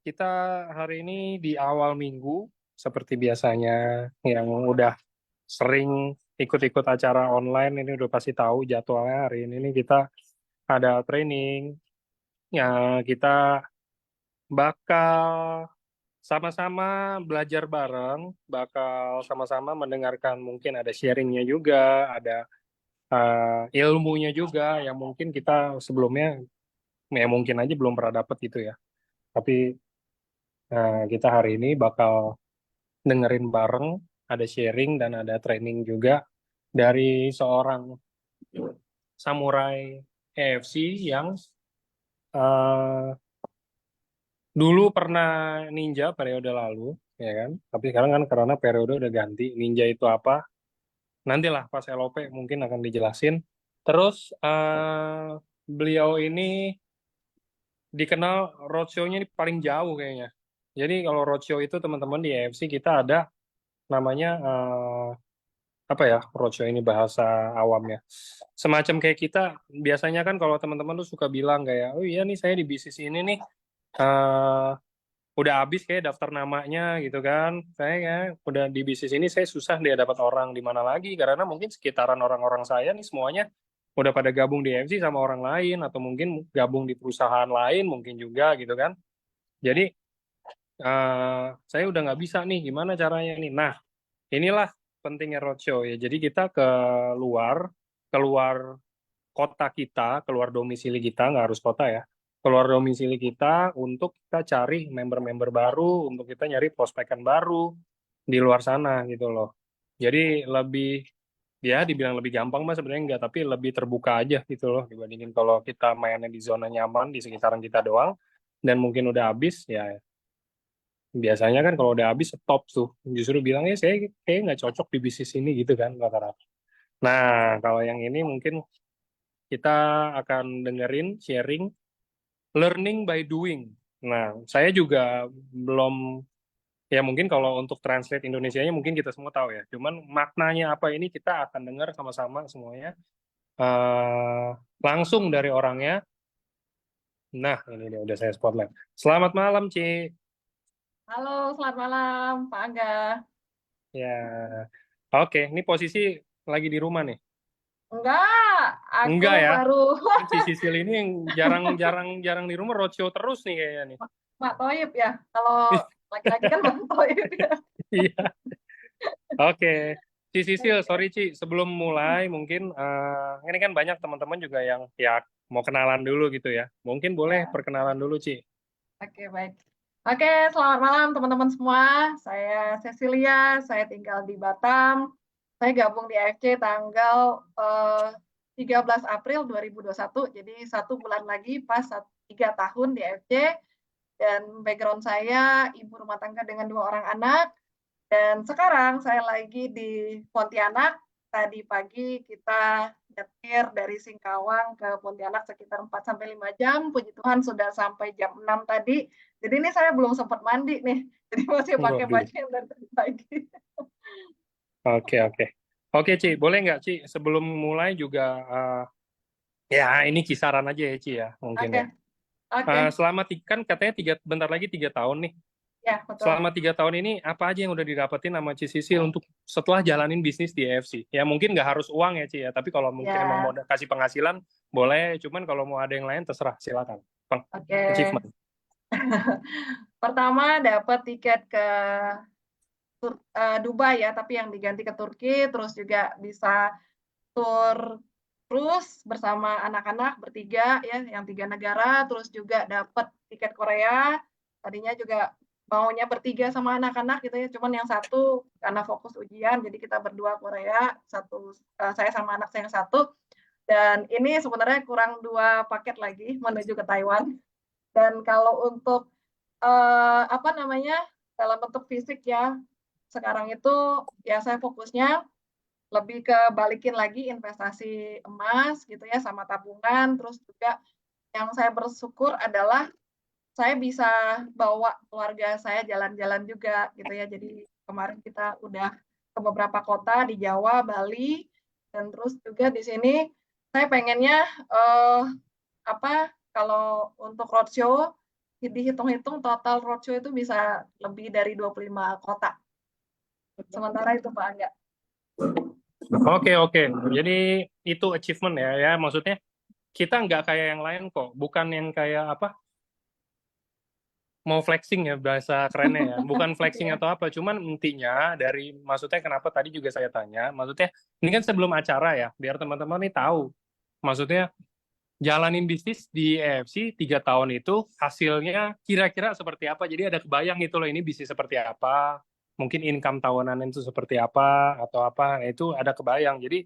Kita hari ini di awal minggu, seperti biasanya yang udah sering ikut-ikut acara online, ini udah pasti tahu jadwalnya hari ini kita ada training. Ya, kita bakal sama-sama belajar bareng, bakal sama-sama mendengarkan, mungkin ada sharingnya juga, ada ilmunya juga yang mungkin kita sebelumnya ya mungkin aja belum pernah dapat gitu ya. Tapi kita hari ini bakal dengerin bareng, ada sharing dan ada training juga dari seorang samurai AFC yang dulu pernah ninja periode lalu, ya kan? Tapi sekarang kan karena periode udah ganti, ninja itu apa? Nantilah pas LOP mungkin akan dijelasin. Terus beliau ini dikenal roadshow-nya paling jauh kayaknya. Jadi kalau roadshow itu teman-teman di AFC kita ada namanya apa ya roadshow ini bahasa awamnya. Semacam kayak kita biasanya kan kalau teman-teman tuh suka bilang kayak, oh iya nih saya di bisnis ini nih udah habis kayak daftar namanya gitu kan. Saya ya udah di bisnis ini saya susah dia dapat orang di mana lagi karena mungkin sekitaran orang-orang saya nih semuanya udah pada gabung di AFC sama orang lain atau mungkin gabung di perusahaan lain mungkin juga gitu kan. Jadi saya udah nggak bisa nih gimana caranya nih. Nah, inilah pentingnya roadshow ya. Jadi kita keluar kota kita, keluar domisili kita, nggak harus kota ya. Keluar domisili kita untuk kita cari member-member baru, untuk kita nyari prospekan baru di luar sana gitu loh. Jadi lebih, ya dibilang lebih gampang mas sebenarnya enggak, tapi lebih terbuka aja gitu loh dibandingin kalau kita mainnya di zona nyaman di sekitaran kita doang dan mungkin udah habis ya. Biasanya kan kalau udah habis stop tuh, justru bilangnya saya kayak nggak cocok di bisnis ini gitu kan rata-rata. Nah kalau yang ini mungkin kita akan dengerin sharing learning by doing. Nah, saya juga belum, ya mungkin kalau untuk translate Indonesianya mungkin kita semua tahu ya. Cuman maknanya apa ini kita akan dengar sama-sama semuanya. Langsung dari orangnya. Nah, ini dia udah saya spotlight. Selamat malam, Ci. Halo, selamat malam Pak Angga. Ya, oke. Ini posisi lagi di rumah nih. Enggak, aku Enggak ya? baru Kan si Sisil ini yang jarang di rumah, roadshow terus nih kayaknya nih. Mak Toib ya. Kalau laki-laki kan Mak Toib ya. Iya. Oke. Ci Sisil, sorry Ci, sebelum mulai mungkin ini kan banyak teman-teman juga yang ya mau kenalan dulu gitu ya. Mungkin boleh perkenalan dulu Ci. Oke, baik. Oke, selamat malam teman-teman semua. Saya Cecilia, saya tinggal di Batam. Saya gabung di AFC tanggal 13 April 2021, jadi 1 bulan lagi pas 3 tahun di AFC. Dan background saya ibu rumah tangga dengan 2 orang anak. Dan sekarang saya lagi di Pontianak. Tadi pagi kita nyetir dari Singkawang ke Pontianak sekitar 4-5 jam. Puji Tuhan sudah sampai jam 6 tadi. Jadi ini saya belum sempat mandi nih. Jadi masih pakai Waduh. baju yang dari tadi pagi. Oke Ci, boleh nggak Ci sebelum mulai juga ya ini kisaran aja ya Ci ya mungkin ya. Oke. Selama kan katanya bentar lagi 3 tahun nih. Ya, betul. Selama 3 tahun ini apa aja yang udah didapetin sama Ci Sisil untuk setelah jalanin bisnis di AFC? Ya mungkin nggak harus uang ya Ci ya, tapi kalau mungkin Ya. emang mau kasih penghasilan boleh, cuman kalau mau ada yang lain terserah, silakan. Oke. Achievement. Pertama dapat tiket ke Dubai ya, tapi yang diganti ke Turki, terus juga bisa tur cruise bersama anak-anak bertiga ya, yang 3 negara, terus juga dapat tiket Korea. Tadinya juga maunya bertiga sama anak-anak gitu ya, cuman yang satu karena fokus ujian, jadi kita berdua Korea, saya sama anak saya yang satu. Dan ini sebenarnya kurang 2 paket lagi menuju ke Taiwan. Dan kalau untuk dalam bentuk fisik ya, sekarang itu ya saya fokusnya lebih ke balikin lagi investasi emas gitu ya sama tabungan. Terus juga yang saya bersyukur adalah saya bisa bawa keluarga saya jalan-jalan juga gitu ya. Jadi kemarin kita udah ke beberapa kota di Jawa, Bali, dan terus juga di sini saya pengennya kalau untuk roadshow dihitung-hitung total roadshow itu bisa lebih dari 25 kota. Sementara itu Pak Angga. Oke. Jadi itu achievement ya. Maksudnya kita nggak kayak yang lain kok. Bukan yang kayak mau flexing ya bahasa kerennya ya. Bukan flexing atau apa. Cuman intinya maksudnya kenapa tadi juga saya tanya. Maksudnya ini kan sebelum acara ya. Biar teman-teman nih tahu. Maksudnya jalanin bisnis di AFC 3 tahun itu hasilnya kira-kira seperti apa. Jadi ada kebayang gitu loh ini bisnis seperti apa. Mungkin income tahunan itu seperti apa atau apa. Itu ada kebayang. Jadi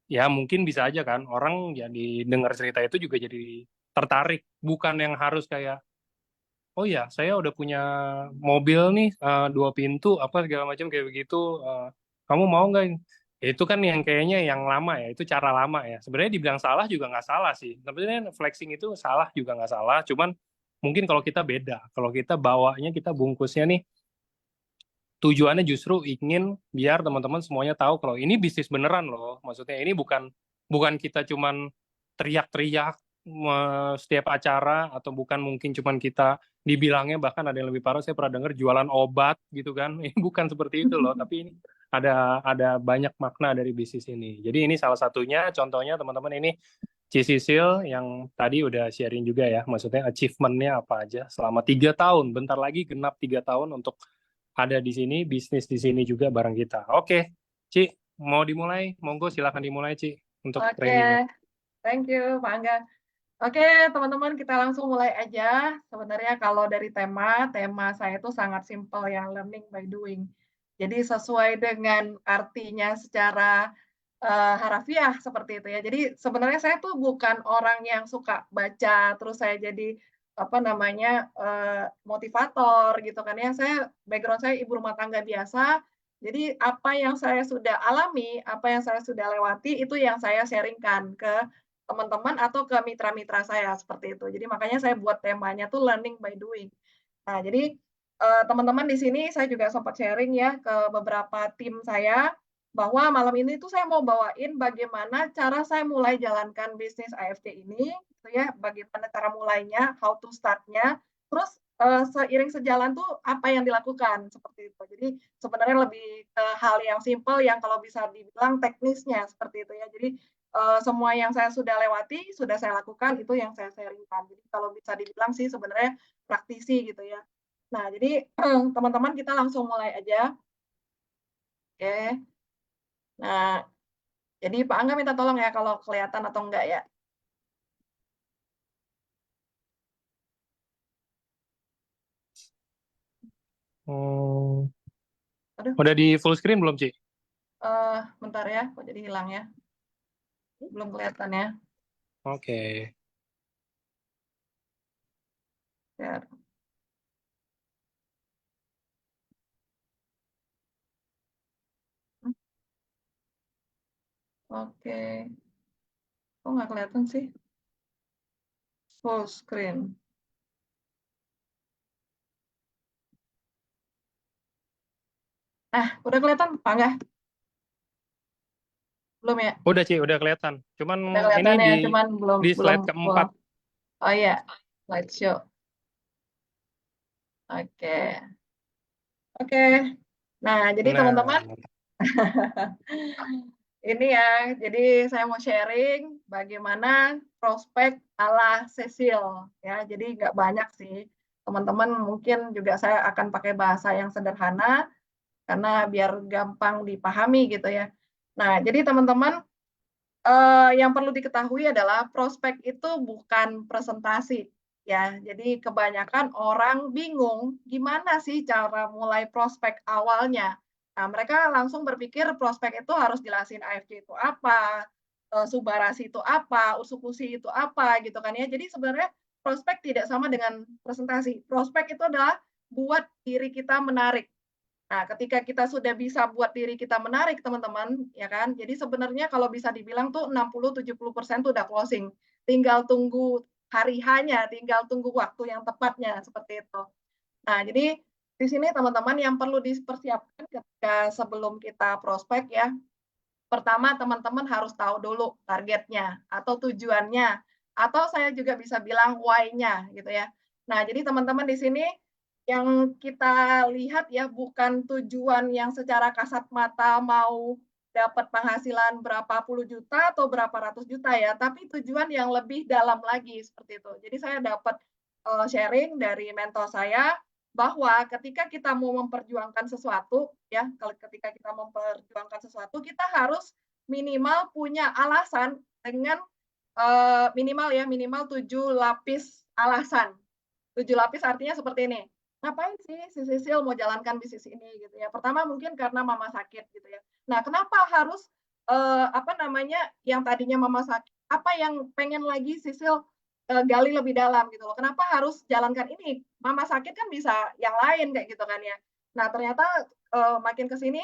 ya mungkin bisa aja kan orang jadi dengar cerita itu juga jadi tertarik. Bukan yang harus kayak oh ya saya udah punya mobil nih 2 pintu apa segala macam kayak begitu. Kamu mau nggak? Itu kan yang kayaknya yang lama ya, itu cara lama ya. Sebenarnya dibilang salah juga nggak salah sih. Sebenarnya flexing itu salah juga nggak salah, cuman mungkin kalau kita beda. Kalau kita bawanya, kita bungkusnya nih, tujuannya justru ingin biar teman-teman semuanya tahu kalau ini bisnis beneran loh. Maksudnya ini bukan kita cuman teriak-teriak setiap acara, atau bukan mungkin cuman kita dibilangnya, bahkan ada yang lebih parah, saya pernah dengar jualan obat gitu kan. Ini bukan seperti itu loh, tapi ini ada banyak makna dari bisnis ini. Jadi ini salah satunya, contohnya teman-teman ini Ci Sisil yang tadi udah sharing juga ya, maksudnya achievement-nya apa aja selama 3 tahun, bentar lagi genap 3 tahun untuk ada di sini, bisnis di sini juga bareng kita. Oke, Ci, mau dimulai? Monggo silakan dimulai Ci untuk trainingnya. Thank you Pak Angga. Oke teman-teman, kita langsung mulai aja. Sebenarnya kalau dari tema saya itu sangat simple ya, learning by doing. Jadi sesuai dengan artinya secara harafiah seperti itu ya. Jadi sebenarnya saya tuh bukan orang yang suka baca terus saya jadi motivator gitu kan ya. Background saya ibu rumah tangga biasa. Jadi apa yang saya sudah alami, apa yang saya sudah lewati itu yang saya sharingkan ke teman-teman atau ke mitra-mitra saya seperti itu. Jadi makanya saya buat temanya tuh learning by doing. Nah, jadi teman-teman di sini saya juga sempat sharing ya ke beberapa tim saya bahwa malam ini tuh saya mau bawain bagaimana cara saya mulai jalankan bisnis AFC ini, gitu ya, bagaimana cara mulainya, how to start-nya, terus seiring sejalan tuh apa yang dilakukan seperti itu. Jadi sebenarnya lebih ke hal yang simple yang kalau bisa dibilang teknisnya seperti itu ya. Jadi semua yang saya sudah lewati, sudah saya lakukan, itu yang saya sharingkan. Jadi kalau bisa dibilang sih sebenarnya praktisi gitu ya. Nah, jadi teman-teman kita langsung mulai aja. Oke. Nah, jadi Pak Angga minta tolong ya kalau kelihatan atau enggak ya. Oh, Aduh, udah di full screen belum, Ci? bentar ya, kok jadi hilang ya. Belum kelihatan ya. Oke. Share. Oke. Kok nggak kelihatan sih? Full screen. Udah kelihatan Pak Angga? Belum ya? Udah, Ci, udah kelihatan. Cuman Udah ini kelihatan ya, cuman di slide keempat. Oh iya, slideshow. Oke. Oke. Nah, jadi Nah, teman-teman, ini ya, jadi saya mau sharing bagaimana prospek ala Cecil ya. Jadi nggak banyak sih, teman-teman mungkin juga saya akan pakai bahasa yang sederhana karena biar gampang dipahami gitu ya. Nah, jadi teman-teman, yang perlu diketahui adalah prospek itu bukan presentasi ya. Jadi kebanyakan orang bingung gimana sih cara mulai prospek awalnya. Nah, mereka langsung berpikir prospek itu harus jelasin AFC itu apa, subarasi itu apa, uskusi itu apa gitu kan ya. Jadi sebenarnya prospek tidak sama dengan presentasi. Prospek itu adalah buat diri kita menarik. Nah, ketika kita sudah bisa buat diri kita menarik, teman-teman, ya kan? Jadi sebenarnya kalau bisa dibilang tuh 60-70% tuh udah closing. Tinggal tunggu hari hanya, tinggal tunggu waktu yang tepatnya seperti itu. Nah, jadi di sini teman-teman yang perlu dipersiapkan ketika sebelum kita prospek ya. Pertama, teman-teman harus tahu dulu targetnya atau tujuannya, atau saya juga bisa bilang why-nya gitu ya. Nah, jadi teman-teman di sini yang kita lihat ya bukan tujuan yang secara kasat mata mau dapat penghasilan berapa puluh juta atau berapa ratus juta ya, tapi tujuan yang lebih dalam lagi seperti itu. Jadi saya dapat sharing dari mentor saya bahwa ketika kita mau memperjuangkan sesuatu ya, ketika kita memperjuangkan sesuatu kita harus minimal punya alasan dengan minimal 7 lapis alasan. 7 lapis artinya seperti ini. Ngapain sih si Sisil mau jalankan bisnis ini gitu ya. Pertama mungkin karena mama sakit gitu ya. Nah, kenapa harus yang tadinya mama sakit, apa yang pengen lagi Sisil gali lebih dalam gitu loh. Kenapa harus jalankan ini? Mama sakit kan bisa yang lain kayak gitu kan ya. Nah, ternyata makin ke sini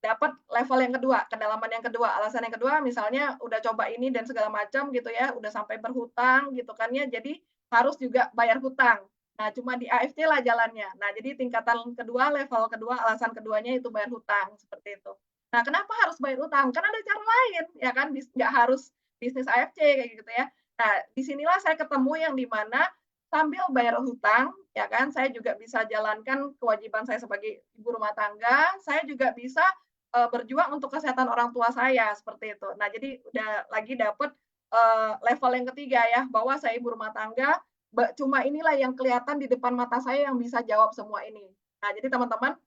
dapat level yang kedua, kedalaman yang kedua, alasan yang kedua misalnya udah coba ini dan segala macam gitu ya, udah sampai berhutang gitu kan ya. Jadi harus juga bayar hutang. Nah, cuma di AFC lah jalannya. Nah, jadi tingkatan kedua, level kedua, alasan keduanya itu bayar hutang, seperti itu. Nah, kenapa harus bayar hutang? Kan ada cara lain, ya kan? Nggak harus bisnis AFC, kayak gitu ya. Nah, disinilah saya ketemu yang dimana sambil bayar hutang, ya kan, saya juga bisa jalankan kewajiban saya sebagai ibu rumah tangga, saya juga bisa berjuang untuk kesehatan orang tua saya, seperti itu. Nah, jadi udah lagi dapet level yang ketiga ya, bahwa saya ibu rumah tangga, cuma inilah yang kelihatan di depan mata saya yang bisa jawab semua ini. Nah, jadi teman-teman,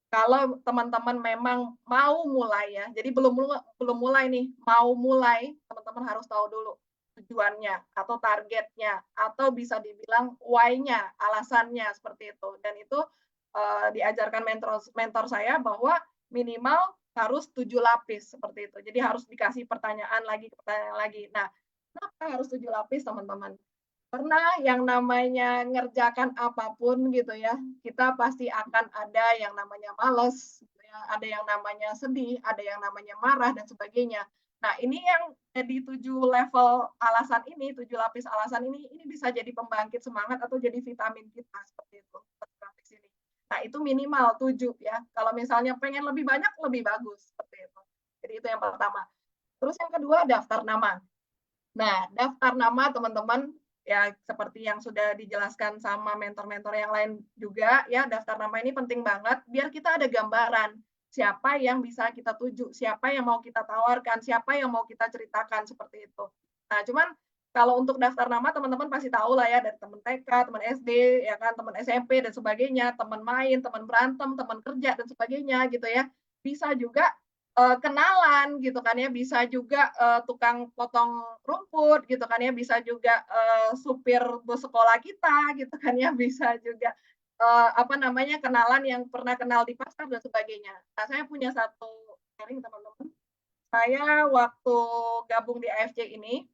kalau teman-teman memang mau mulai ya, jadi belum mulai nih, mau mulai, teman-teman harus tahu dulu tujuannya atau targetnya atau bisa dibilang why-nya, alasannya seperti itu. Dan itu diajarkan mentor saya bahwa minimal harus 7 lapis seperti itu. Jadi harus dikasih pertanyaan lagi. Nah, kenapa harus 7 lapis, teman-teman? Karena yang namanya ngerjakan apapun gitu ya, kita pasti akan ada yang namanya males, gitu ya, ada yang namanya sedih, ada yang namanya marah, dan sebagainya. Nah, ini yang jadi 7 level alasan ini, 7 lapis alasan ini bisa jadi pembangkit semangat atau jadi vitamin kita, seperti itu. Nah, itu minimal 7 ya. Kalau misalnya pengen lebih banyak, lebih bagus, seperti itu. Jadi itu yang pertama. Terus yang kedua, daftar nama. Nah, daftar nama teman-teman, ya seperti yang sudah dijelaskan sama mentor-mentor yang lain juga ya, daftar nama ini penting banget biar kita ada gambaran siapa yang bisa kita tuju, siapa yang mau kita tawarkan, siapa yang mau kita ceritakan seperti itu. Nah, cuman kalau untuk daftar nama teman-teman pasti tahu lah ya, dari teman TK, teman SD, ya kan, teman SMP dan sebagainya, teman main, teman berantem, teman kerja dan sebagainya gitu ya. Bisa juga kenalan gitu kan ya, bisa juga tukang potong rumput gitu kan ya, bisa juga supir bus sekolah kita gitu kan ya, bisa juga apa namanya, kenalan yang pernah kenal di pasar dan sebagainya. Nah, saya punya satu sharing teman-teman. Saya waktu gabung di AFC ini,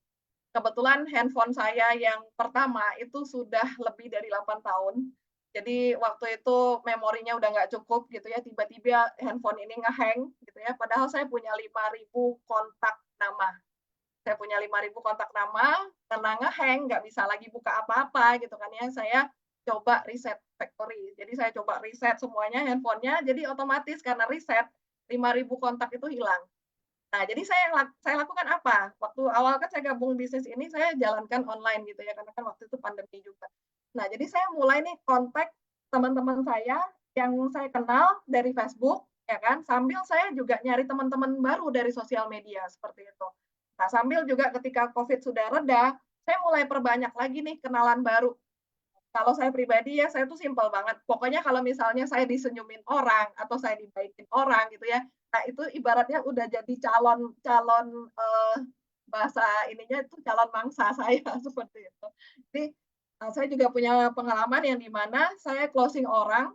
kebetulan handphone saya yang pertama itu sudah lebih dari 8 tahun. Jadi waktu itu memorinya udah nggak cukup gitu ya, tiba-tiba handphone ini nge-hang gitu ya, padahal saya punya 5.000 kontak nama. Saya punya 5.000 kontak nama, karena nge-hang, nggak bisa lagi buka apa-apa gitu kan ya, saya coba reset factory. Jadi saya coba reset semuanya handphonenya, jadi otomatis karena reset, 5.000 kontak itu hilang. Nah, jadi saya lakukan apa? Waktu awal kan saya gabung bisnis ini, saya jalankan online gitu ya, karena kan waktu itu pandemi juga. Nah, jadi saya mulai nih kontak teman-teman saya yang saya kenal dari Facebook, ya kan, sambil saya juga nyari teman-teman baru dari sosial media, seperti itu. Nah, sambil juga ketika COVID sudah reda, saya mulai perbanyak lagi nih kenalan baru. Kalau saya pribadi ya, saya tuh simpel banget. Pokoknya kalau misalnya saya disenyumin orang, atau saya dibaikin orang gitu ya, nah itu ibaratnya udah jadi calon bahasa ininya itu calon mangsa saya, seperti itu. Jadi, saya juga punya pengalaman yang di mana saya closing orang,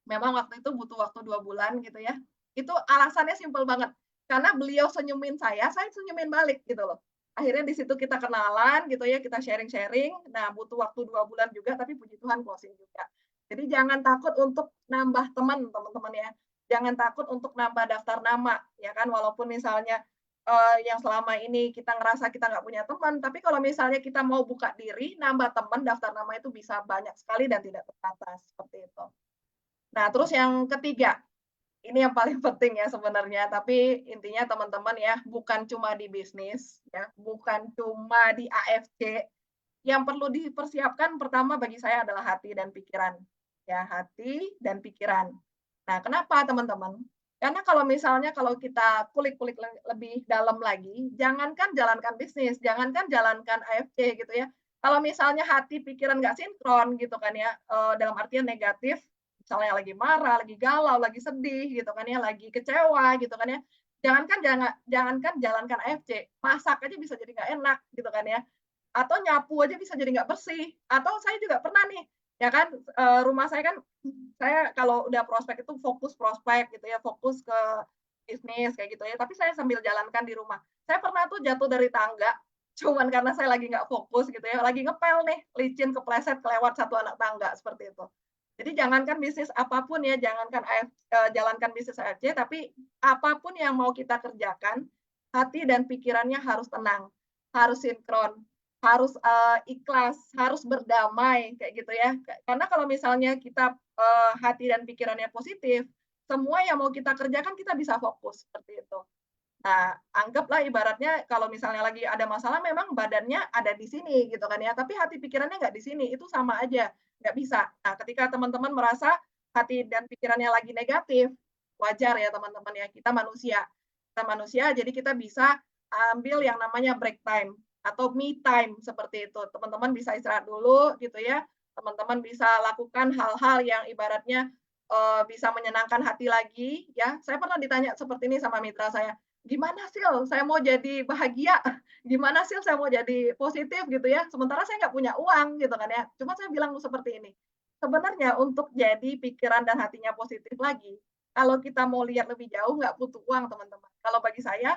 memang waktu itu butuh waktu 2 bulan gitu ya. Itu alasannya simpel banget, karena beliau senyumin saya senyumin balik gitu loh. Akhirnya di situ kita kenalan gitu ya, kita sharing-sharing. Nah, butuh waktu 2 bulan juga, tapi puji Tuhan closing juga. Jadi jangan takut untuk nambah teman, teman-teman ya. Jangan takut untuk nambah daftar nama, ya kan. Walaupun misalnya yang selama ini kita ngerasa kita nggak punya teman, tapi kalau misalnya kita mau buka diri, nambah teman, daftar nama itu bisa banyak sekali dan tidak terbatas, seperti itu. Nah, terus yang ketiga, ini yang paling penting ya sebenarnya, tapi intinya teman-teman ya, bukan cuma di bisnis, ya, bukan cuma di AFC. Yang perlu dipersiapkan pertama bagi saya adalah hati dan pikiran. Ya, hati dan pikiran. Nah, kenapa teman-teman? Karena kalau misalnya kalau kita kulik-kulik lebih dalam lagi, jangankan jalankan bisnis, jangankan jalankan AFC gitu ya. Kalau misalnya hati pikiran nggak sinkron gitu kan ya, dalam artian negatif, misalnya lagi marah, lagi galau, lagi sedih gitu kan ya, lagi kecewa gitu kan ya. Jangankan jalankan AFC, masak aja bisa jadi nggak enak gitu kan ya. Atau nyapu aja bisa jadi nggak bersih. Atau saya juga pernah nih, ya kan, rumah saya kan, saya kalau udah prospek itu fokus prospek gitu ya, fokus ke bisnis kayak gitu ya, tapi saya sambil jalankan di rumah. Saya pernah tuh jatuh dari tangga, cuman karena saya lagi nggak fokus gitu ya, lagi ngepel nih, licin kepleset kelewat satu anak tangga, seperti itu. Jadi jangankan bisnis apapun ya, jalankan bisnis AFC, tapi apapun yang mau kita kerjakan, hati dan pikirannya harus tenang, harus sinkron, harus ikhlas, harus berdamai kayak gitu ya. Karena kalau misalnya kita hati dan pikirannya positif, semua yang mau kita kerjakan kita bisa fokus seperti itu. Nah, anggaplah ibaratnya kalau misalnya lagi ada masalah memang badannya ada di sini gitu kan ya, tapi hati pikirannya nggak di sini, itu sama aja, nggak bisa. Nah, ketika teman-teman merasa hati dan pikirannya lagi negatif, wajar ya teman-teman ya, kita manusia, jadi kita bisa ambil yang namanya break time atau me time seperti itu. Teman-teman bisa istirahat dulu gitu ya, teman-teman bisa lakukan hal-hal yang ibaratnya bisa menyenangkan hati lagi ya. Saya pernah ditanya seperti ini sama mitra saya, gimana Sil, saya mau jadi bahagia, gimana Sil, saya mau jadi positif gitu ya, sementara saya nggak punya uang gitu kan ya. Cuma saya bilang seperti ini, sebenarnya untuk jadi pikiran dan hatinya positif lagi, kalau kita mau lihat lebih jauh nggak butuh uang teman-teman. Kalau bagi saya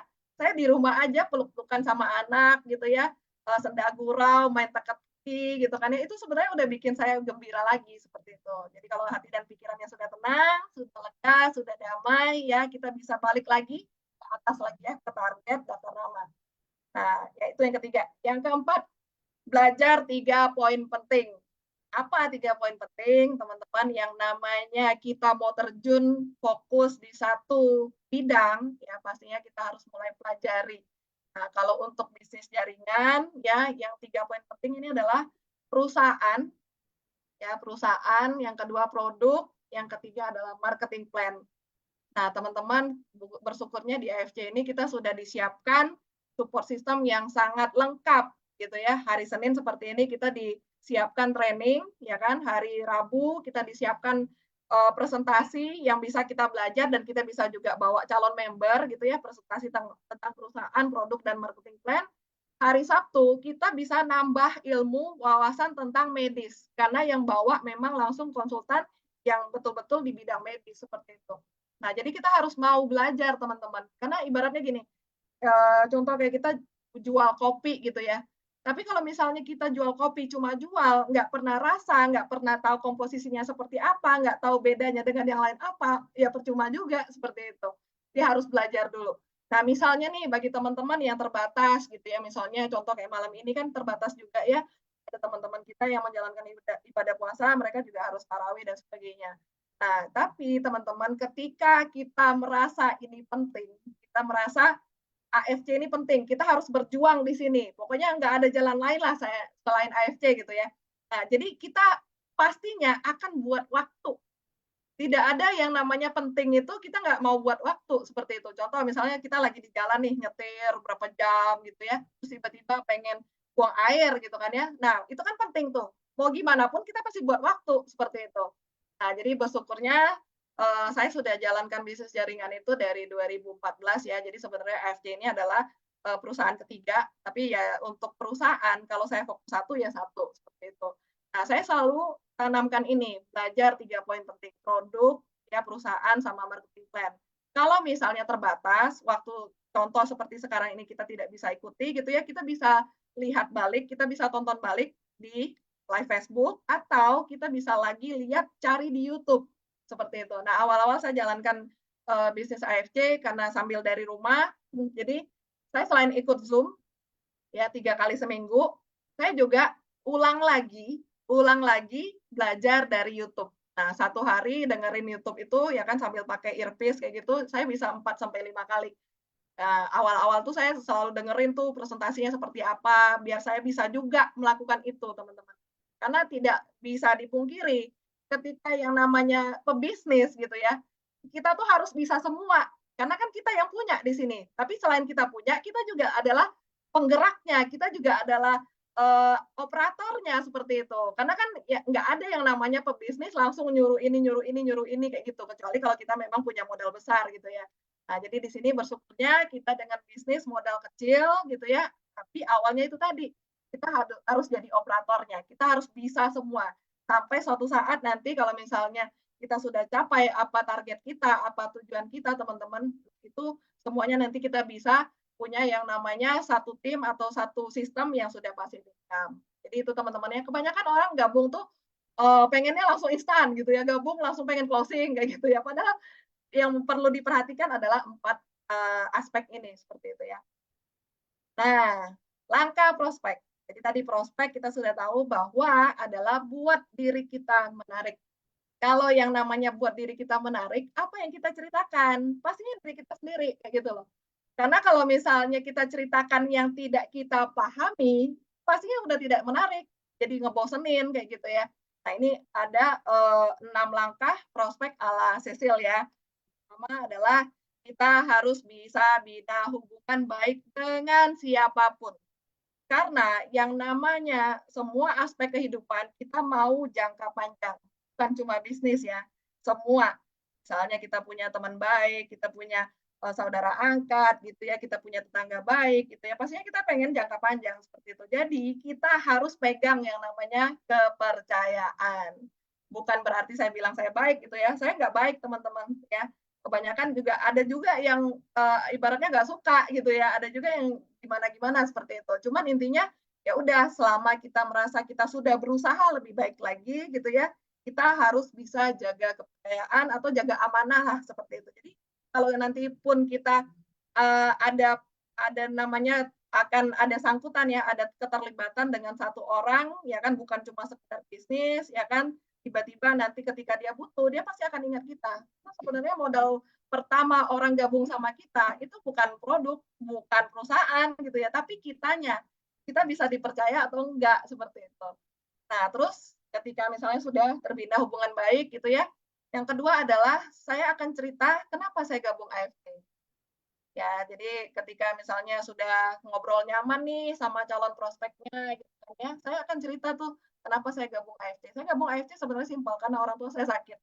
di rumah aja peluk-pelukan sama anak gitu ya, senda gurau, main teka-teki gitu kan ya, itu sebenarnya udah bikin saya gembira lagi seperti itu. Jadi kalau hati dan pikirannya sudah tenang, sudah lega, sudah damai ya, kita bisa balik lagi ke atas lagi ya, ke target daftar nama. Nah, ya itu yang ketiga. Yang keempat, belajar 3 poin penting. Apa 3 poin penting, teman-teman, yang namanya kita mau terjun fokus di satu bidang, ya pastinya kita harus mulai pelajari. Nah, kalau untuk bisnis jaringan, ya, yang 3 poin penting ini adalah perusahaan, ya, perusahaan, yang kedua produk, yang ketiga adalah marketing plan. Nah, teman-teman, bersyukurnya di AFC ini kita sudah disiapkan support system yang sangat lengkap, gitu ya. Hari Senin seperti ini kita disiapkan training, ya kan. Hari Rabu kita disiapkan presentasi yang bisa kita belajar dan kita bisa juga bawa calon member, gitu ya, presentasi tentang perusahaan, produk, dan marketing plan. Hari Sabtu kita bisa nambah ilmu wawasan tentang medis, karena yang bawa memang langsung konsultan yang betul-betul di bidang medis, seperti itu. Nah, jadi kita harus mau belajar, teman-teman. Karena ibaratnya gini, contoh kayak kita jual kopi gitu ya. Tapi kalau misalnya kita jual kopi cuma jual, nggak pernah rasa, nggak pernah tahu komposisinya seperti apa, nggak tahu bedanya dengan yang lain apa, ya percuma juga, seperti itu. Dia harus belajar dulu. Nah, misalnya nih bagi teman-teman yang terbatas gitu ya, misalnya contoh kayak malam ini kan terbatas juga ya, ada teman-teman kita yang menjalankan ibadah puasa, mereka juga harus tarawih dan sebagainya. Nah, tapi teman-teman, ketika kita merasa ini penting, kita merasa AFC ini penting, kita harus berjuang di sini. Pokoknya nggak ada jalan lain lah saya selain AFC gitu ya. Nah, jadi kita pastinya akan buat waktu. Tidak ada yang namanya penting itu kita nggak mau buat waktu seperti itu. Contoh misalnya kita lagi di jalan nih nyetir berapa jam gitu ya, terus tiba-tiba pengen buang air gitu kan ya. Nah, itu kan penting tuh. Mau gimana pun kita pasti buat waktu seperti itu. Nah, jadi bersyukurnya saya sudah jalankan bisnis jaringan itu dari 2014 ya. Jadi sebenarnya AFC ini adalah perusahaan ketiga, tapi ya untuk perusahaan kalau saya fokus satu ya satu seperti itu. Nah, saya selalu tanamkan ini, belajar 3 poin penting, produk, ya, perusahaan, sama marketing plan. Kalau misalnya terbatas, waktu contoh seperti sekarang ini kita tidak bisa ikuti gitu ya, kita bisa lihat balik, kita bisa tonton balik di live Facebook, atau kita bisa lagi lihat cari di YouTube, seperti itu. Nah, awal-awal saya jalankan bisnis AFC karena sambil dari rumah, jadi saya selain ikut Zoom, ya 3 kali seminggu, saya juga ulang lagi belajar dari YouTube. Nah, 1 hari dengerin YouTube itu ya kan sambil pakai earpiece kayak gitu, saya bisa 4 sampai 5 kali. Nah, awal-awal tuh saya selalu dengerin tuh presentasinya seperti apa, biar saya bisa juga melakukan itu, teman-teman. Karena tidak bisa dipungkiri, ketika yang namanya pebisnis gitu ya, kita tuh harus bisa semua. Karena kan kita yang punya di sini. Tapi selain kita punya, kita juga adalah penggeraknya, kita juga adalah operatornya seperti itu. Karena kan ya nggak ada yang namanya pebisnis langsung nyuruh ini kayak gitu. Kecuali kalau kita memang punya modal besar gitu ya. Nah, jadi di sini bersyukurnya kita dengan bisnis modal kecil gitu ya. Tapi awalnya itu tadi, kita harus jadi operatornya. Kita harus bisa semua. Sampai suatu saat nanti kalau misalnya kita sudah capai apa target kita, apa tujuan kita, teman-teman, itu semuanya nanti kita bisa punya yang namanya satu tim atau satu sistem yang sudah pasti income. Jadi itu teman-temannya, kebanyakan orang gabung tuh pengennya langsung instan gitu ya, gabung langsung pengen closing kayak gitu ya. Padahal yang perlu diperhatikan adalah 4 aspek ini seperti itu ya. Nah, langkah prospek. Jadi tadi prospek kita sudah tahu bahwa adalah buat diri kita menarik. Kalau yang namanya buat diri kita menarik, apa yang kita ceritakan? Pastinya diri kita sendiri kayak gitu loh. Karena kalau misalnya kita ceritakan yang tidak kita pahami, pastinya udah tidak menarik, jadi ngebosenin kayak gitu ya. Nah, ini ada 6 langkah prospek ala Cecil ya. Pertama adalah kita harus bisa bina hubungan baik dengan siapapun. Karena yang namanya semua aspek kehidupan kita mau jangka panjang, bukan cuma bisnis ya, semua. Misalnya kita punya teman baik, kita punya saudara angkat gitu ya, kita punya tetangga baik gitu ya, pastinya kita pengen jangka panjang seperti itu. Jadi kita harus pegang yang namanya kepercayaan. Bukan berarti saya bilang saya baik gitu ya, saya nggak baik teman-teman ya. Kebanyakan juga ada juga yang ibaratnya nggak suka gitu ya, ada juga yang gimana-gimana seperti itu. Cuman intinya ya udah, selama kita merasa kita sudah berusaha lebih baik lagi gitu ya, kita harus bisa jaga kepercayaan atau jaga amanah lah seperti itu. Jadi kalau nanti pun kita ada namanya akan ada sangkutan ya, ada keterlibatan dengan satu orang ya kan, bukan cuma sekedar bisnis ya kan, tiba-tiba nanti ketika dia butuh, dia pasti akan ingat kita. Nah, sebenarnya modal pertama orang gabung sama kita itu bukan produk, bukan perusahaan gitu ya, tapi kitanya. Kita bisa dipercaya atau enggak seperti itu. Nah, terus ketika misalnya sudah terbina hubungan baik gitu ya. Yang kedua adalah saya akan cerita kenapa saya gabung AFC. Ya, jadi ketika misalnya sudah ngobrol nyaman nih sama calon prospeknya gitu kan ya, saya akan cerita tuh kenapa saya gabung AFC. Saya gabung AFC sebenarnya simpel karena orang tua saya sakit.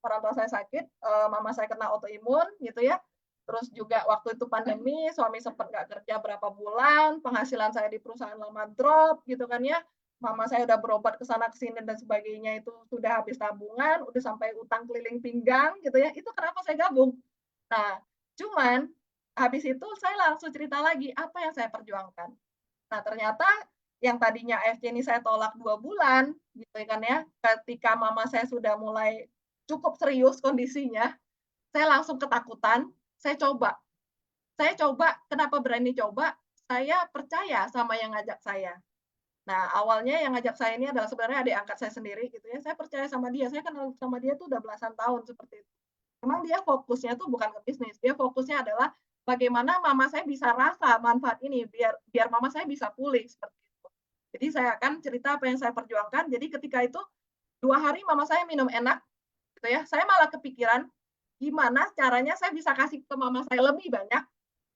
Orang tua saya sakit, mama saya kena autoimun gitu ya. Terus juga waktu itu pandemi, suami sempat nggak kerja berapa bulan, penghasilan saya di perusahaan lama drop gitu kan ya. Mama saya udah berobat ke sana ke sini dan sebagainya itu sudah habis tabungan, udah sampai utang keliling pinggang gitu ya. Itu kenapa saya gabung. Nah, cuman habis itu saya langsung cerita lagi apa yang saya perjuangkan. Nah, ternyata yang tadinya AFC ini saya tolak 2 bulan gitu kan ya. Ketika mama saya sudah mulai cukup serius kondisinya, saya langsung ketakutan. Saya coba, kenapa berani coba? Saya percaya sama yang ngajak saya. Nah, awalnya yang ngajak saya ini adalah sebenarnya adik angkat saya sendiri gitu ya. Saya percaya sama dia, saya kenal sama dia tuh udah belasan tahun seperti itu. Memang dia fokusnya tuh bukan ke bisnis, dia fokusnya adalah bagaimana mama saya bisa rasa manfaat ini biar mama saya bisa pulih seperti itu. Jadi saya akan cerita apa yang saya perjuangkan. Jadi ketika itu 2 hari mama saya minum enak gitu ya. Saya malah kepikiran gimana caranya saya bisa kasih ke mama saya lebih banyak,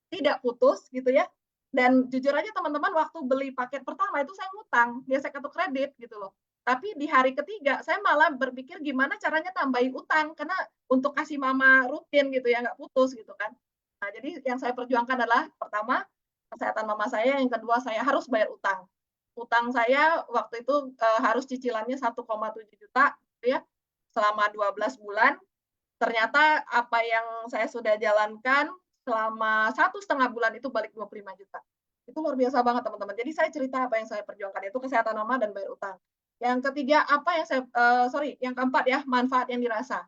tidak putus gitu ya. Dan jujur aja teman-teman, waktu beli paket pertama itu saya ngutang, gesek kartu kredit gitu loh. Tapi di hari ketiga saya malah berpikir gimana caranya tambahin utang karena untuk kasih mama rutin gitu ya, nggak putus gitu kan. Nah, jadi yang saya perjuangkan adalah pertama kesehatan mama saya, yang kedua saya harus bayar utang. Utang saya waktu itu harus cicilannya 1,7 juta gitu ya selama 12 bulan. Ternyata apa yang saya sudah jalankan selama 1,5 bulan itu balik 25 juta. Itu luar biasa banget teman-teman. Jadi saya cerita apa yang saya perjuangkan, itu kesehatan mama dan bayar utang. Yang ketiga, yang keempat ya, manfaat yang dirasa.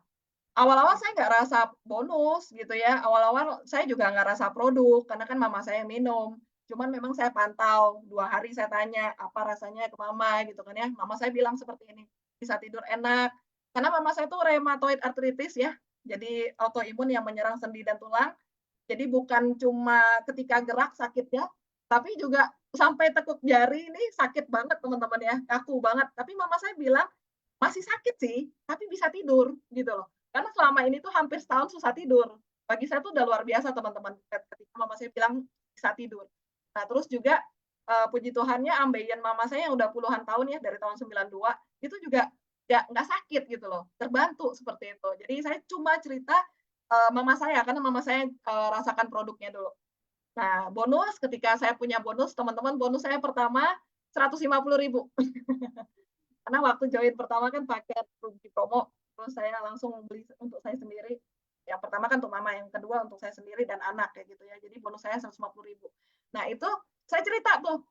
Awal-awal saya nggak rasa bonus gitu ya. Awal-awal saya juga nggak rasa produk, karena kan mama saya minum. Cuman memang saya pantau, 2 hari saya tanya, apa rasanya ke mama gitu kan ya. Mama saya bilang seperti ini, bisa tidur enak. Karena mama saya tuh rheumatoid arthritis ya, jadi autoimun yang menyerang sendi dan tulang. Jadi bukan cuma ketika gerak sakit ya, tapi juga sampai tekuk jari ini sakit banget teman-teman ya, kaku banget. Tapi mama saya bilang, masih sakit sih, tapi bisa tidur gitu loh. Karena selama ini tuh hampir setahun susah tidur. Bagi saya tuh udah luar biasa teman-teman, ketika mama saya bilang bisa tidur. Nah terus juga puji Tuhannya ambeien mama saya yang udah puluhan tahun ya, dari tahun 92, itu juga nggak sakit gitu loh, terbantu seperti itu. Jadi saya cuma cerita mama saya, karena mama saya rasakan produknya dulu. Nah, bonus, ketika saya punya bonus, teman-teman, bonus saya pertama 150.000. Karena waktu join pertama kan paket rugi promo, terus saya langsung beli untuk saya sendiri. Yang pertama kan untuk mama, yang kedua untuk saya sendiri dan anak kayak gitu ya. Jadi bonus saya 150.000. Nah, itu saya cerita tuh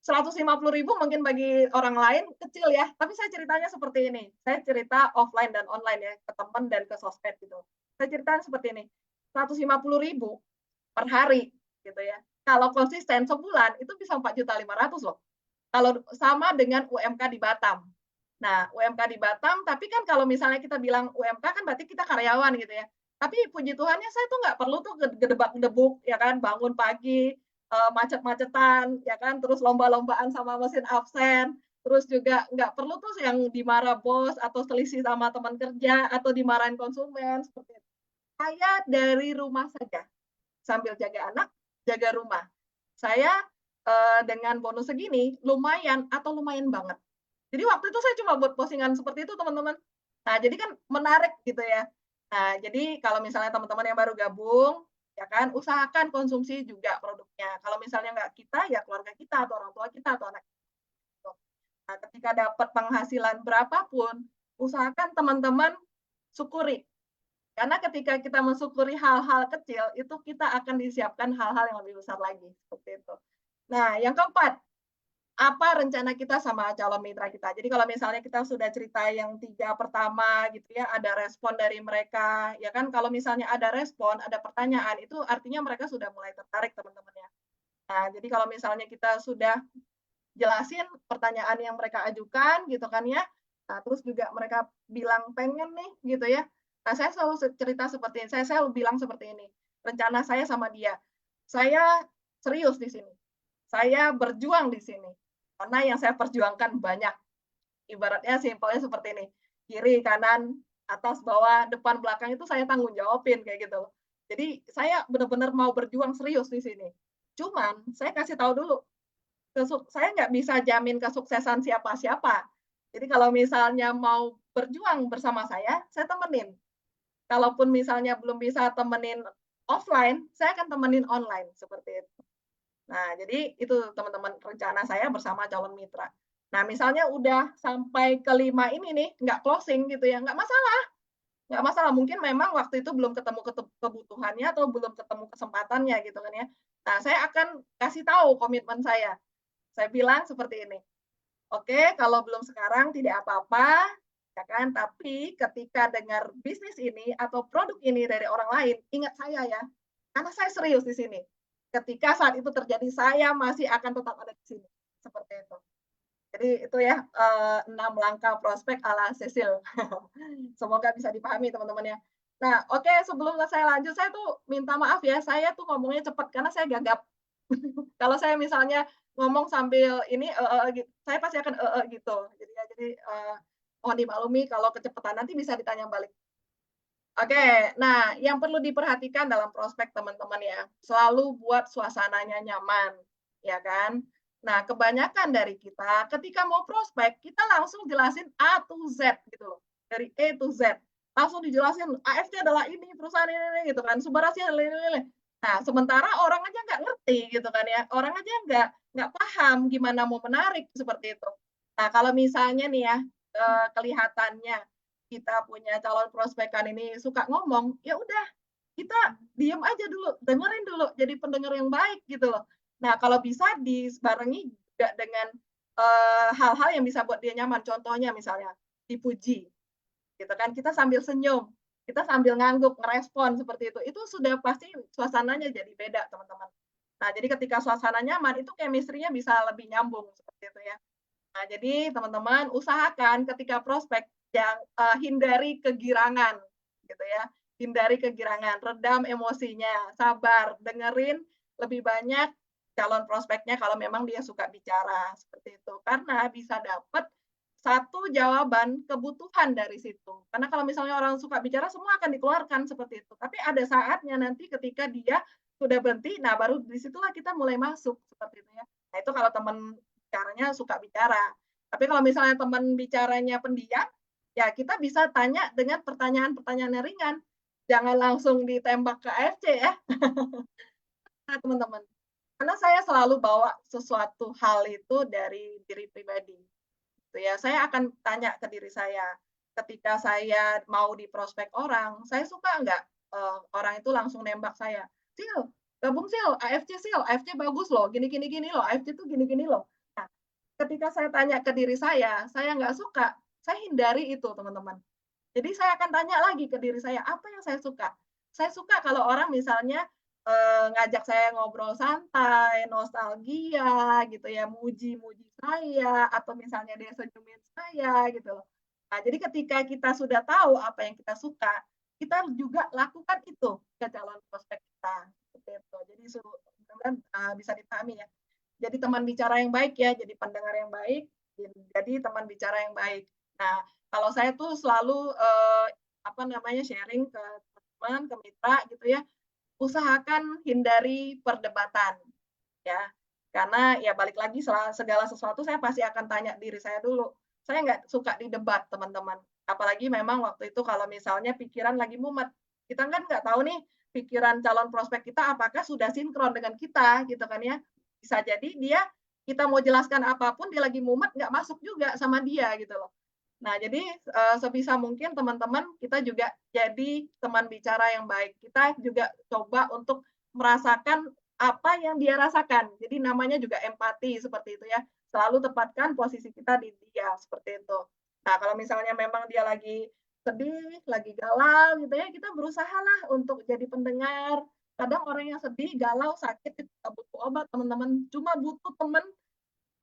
150.000 mungkin bagi orang lain kecil ya, tapi saya ceritanya seperti ini. Saya cerita offline dan online ya, ke teman dan ke sosmed gitu. Saya cerita seperti ini, 150.000 per hari gitu ya. Kalau konsisten sebulan itu bisa 4.500.000 loh. Kalau sama dengan UMK di Batam. Nah, UMK di Batam, tapi kan kalau misalnya kita bilang UMK kan berarti kita karyawan gitu ya. Tapi puji Tuhannya saya tuh nggak perlu tuh gedebak-gedebuk ya kan, bangun pagi, macet-macetan ya kan, terus lomba-lombaan sama mesin absen, terus juga nggak perlu tuh yang dimarah bos atau selisih sama teman kerja atau dimarahin konsumen seperti itu. Saya dari rumah saja sambil jaga anak, jaga rumah. Saya dengan bonus segini lumayan atau lumayan banget. Jadi waktu itu saya cuma buat postingan seperti itu teman-teman. Nah jadi kan menarik gitu ya. Nah jadi kalau misalnya teman-teman yang baru gabung, ya kan, usahakan konsumsi juga produknya. Kalau misalnya nggak kita, ya keluarga kita atau orang tua kita atau anak kita. Nah ketika dapat penghasilan berapapun, usahakan teman-teman syukuri. Karena ketika kita mensyukuri hal-hal kecil, itu kita akan disiapkan hal-hal yang lebih besar lagi. Seperti itu. Nah, yang keempat, apa rencana kita sama calon mitra kita. Jadi kalau misalnya kita sudah cerita yang 3 pertama gitu ya, ada respon dari mereka, ya kan kalau misalnya ada respon, ada pertanyaan, itu artinya mereka sudah mulai tertarik teman-teman ya. Nah, jadi kalau misalnya kita sudah jelasin pertanyaan yang mereka ajukan gitu kan ya, nah terus juga mereka bilang pengen nih gitu ya, Nah, saya selalu cerita seperti ini, saya selalu bilang seperti ini, rencana saya sama dia, saya serius di sini, saya berjuang di sini, karena yang saya perjuangkan banyak. Ibaratnya simpelnya seperti ini, kiri, kanan, atas, bawah, depan, belakang itu saya tanggung jawabin kayak gitu. Jadi saya benar-benar mau berjuang serius di sini. Cuman saya kasih tahu dulu, saya nggak bisa jamin kesuksesan siapa-siapa. Jadi kalau misalnya mau berjuang bersama saya temenin. Kalaupun misalnya belum bisa temenin offline, saya akan temenin online seperti itu. Nah, jadi itu teman-teman rencana saya bersama calon mitra. Nah, misalnya udah sampai ke 5 ini nih, nggak closing gitu ya, nggak masalah. Nggak masalah, mungkin memang waktu itu belum ketemu kebutuhannya atau belum ketemu kesempatannya gitu kan ya. Nah, saya akan kasih tahu komitmen saya. Saya bilang seperti ini, "Oke, kalau belum sekarang tidak apa-apa, ya kan, tapi ketika dengar bisnis ini atau produk ini dari orang lain, ingat saya ya, karena saya serius di sini. Ketika saat itu terjadi, saya masih akan tetap ada di sini." Seperti itu. Jadi itu ya, 6 langkah prospek ala Cecil. Semoga bisa dipahami teman-teman ya. Nah, oke, sebelum saya lanjut, saya tuh minta maaf ya, saya tuh ngomongnya cepat karena saya gagap. Kalau saya misalnya ngomong sambil ini, gitu, saya pasti akan gitu. Jadi, mohon dimaklumi kalau kecepatan, nanti bisa ditanya balik. Oke, nah yang perlu diperhatikan dalam prospek teman-teman ya, selalu buat suasananya nyaman, ya kan? Nah, kebanyakan dari kita ketika mau prospek, kita langsung jelasin A to Z gitu loh, dari A to Z. Langsung dijelasin, AFC adalah ini, perusahaan ini gitu kan, sumber hasil ini. Nah, sementara orang aja nggak ngerti gitu kan ya, orang aja nggak paham gimana mau menarik seperti itu. Nah, kalau misalnya nih ya, kelihatannya kita punya calon prospekan ini suka ngomong, ya udah kita diem aja dulu, dengerin dulu, jadi pendengar yang baik gitu loh. Nah, kalau bisa dibarengi juga dengan hal-hal yang bisa buat dia nyaman. Contohnya misalnya dipuji, gitu kan? Kita sambil senyum, kita sambil ngangguk, ngerespon seperti itu. Itu sudah pasti suasananya jadi beda, teman-teman. Nah, jadi ketika suasana nyaman, itu chemistry-nya bisa lebih nyambung seperti itu ya. Nah, jadi teman-teman usahakan ketika prospek yang hindari kegirangan, gitu ya. Hindari kegirangan, redam emosinya, sabar, dengerin lebih banyak calon prospeknya kalau memang dia suka bicara seperti itu. Karena bisa dapat satu jawaban kebutuhan dari situ. Karena kalau misalnya orang suka bicara semua akan dikeluarkan seperti itu. Tapi ada saatnya nanti ketika dia sudah berhenti, nah baru disitulah kita mulai masuk seperti itu ya. Nah itu kalau teman bicaranya suka bicara. Tapi kalau misalnya teman bicaranya pendiam, ya kita bisa tanya dengan pertanyaan-pertanyaan yang ringan. Jangan langsung ditembak ke AFC ya. Nah teman-teman, karena saya selalu bawa sesuatu hal itu dari diri pribadi. Gitu ya. Saya akan tanya ke diri saya, ketika saya mau di prospek orang, saya suka nggak orang itu langsung nembak saya, "Sil, gabung Sil, AFC bagus loh, gini loh, AFC tuh gini loh." Nah, ketika saya tanya ke diri saya nggak suka, saya hindari itu teman-teman. Jadi saya akan tanya lagi ke diri saya, apa yang saya suka? Saya suka kalau orang misalnya ngajak saya ngobrol santai, nostalgia gitu ya, muji-muji saya, atau misalnya dia senyumin saya gitu loh. Nah, jadi ketika kita sudah tahu apa yang kita suka, kita juga lakukan itu ke calon prospek kita. Seperti itu. Jadi mudah-mudahan bisa dipahami ya. Jadi teman bicara yang baik ya, jadi pendengar yang baik, jadi teman bicara yang baik. Nah, kalau saya tuh selalu sharing ke teman, ke mitra gitu ya, usahakan hindari perdebatan ya. Karena ya balik lagi segala sesuatu saya pasti akan tanya diri saya dulu. Saya nggak suka didebat teman-teman. Apalagi memang waktu itu kalau misalnya pikiran lagi mumet. Kita kan nggak tahu nih pikiran calon prospek kita apakah sudah sinkron dengan kita gitu kan ya. Bisa jadi kita mau jelaskan apapun dia lagi mumet nggak masuk juga sama dia gitu loh. Nah, jadi sebisa mungkin teman-teman kita juga jadi teman bicara yang baik. Kita juga coba untuk merasakan apa yang dia rasakan. Jadi namanya juga empati seperti itu ya. Selalu tempatkan posisi kita di dia seperti itu. Nah, kalau misalnya memang dia lagi sedih, lagi galau gitu ya, kita berusahalah untuk jadi pendengar. Kadang orang yang sedih, galau, sakit itu butuh obat, teman-teman. Cuma butuh teman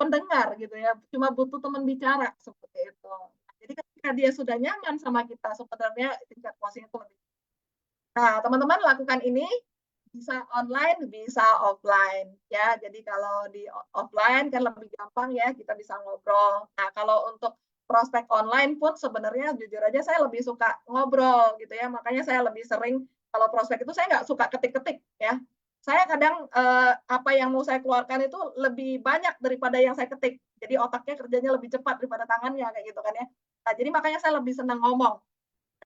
pendengar gitu ya. Cuma butuh teman bicara seperti itu. Jadi ketika ketika dia sudah nyaman sama kita, sebenarnya tingkat closing itu lebih. Nah, teman-teman lakukan ini bisa online, bisa offline ya. Jadi kalau di offline kan lebih gampang ya, kita bisa ngobrol. Nah, kalau untuk prospek online pun sebenarnya jujur aja saya lebih suka ngobrol gitu ya. Makanya saya lebih sering kalau prospek itu saya nggak suka ketik-ketik ya. Saya kadang apa yang mau saya keluarkan itu lebih banyak daripada yang saya ketik. Jadi otaknya kerjanya lebih cepat daripada tangannya kayak gitu kan ya. Nah, jadi makanya saya lebih senang ngomong.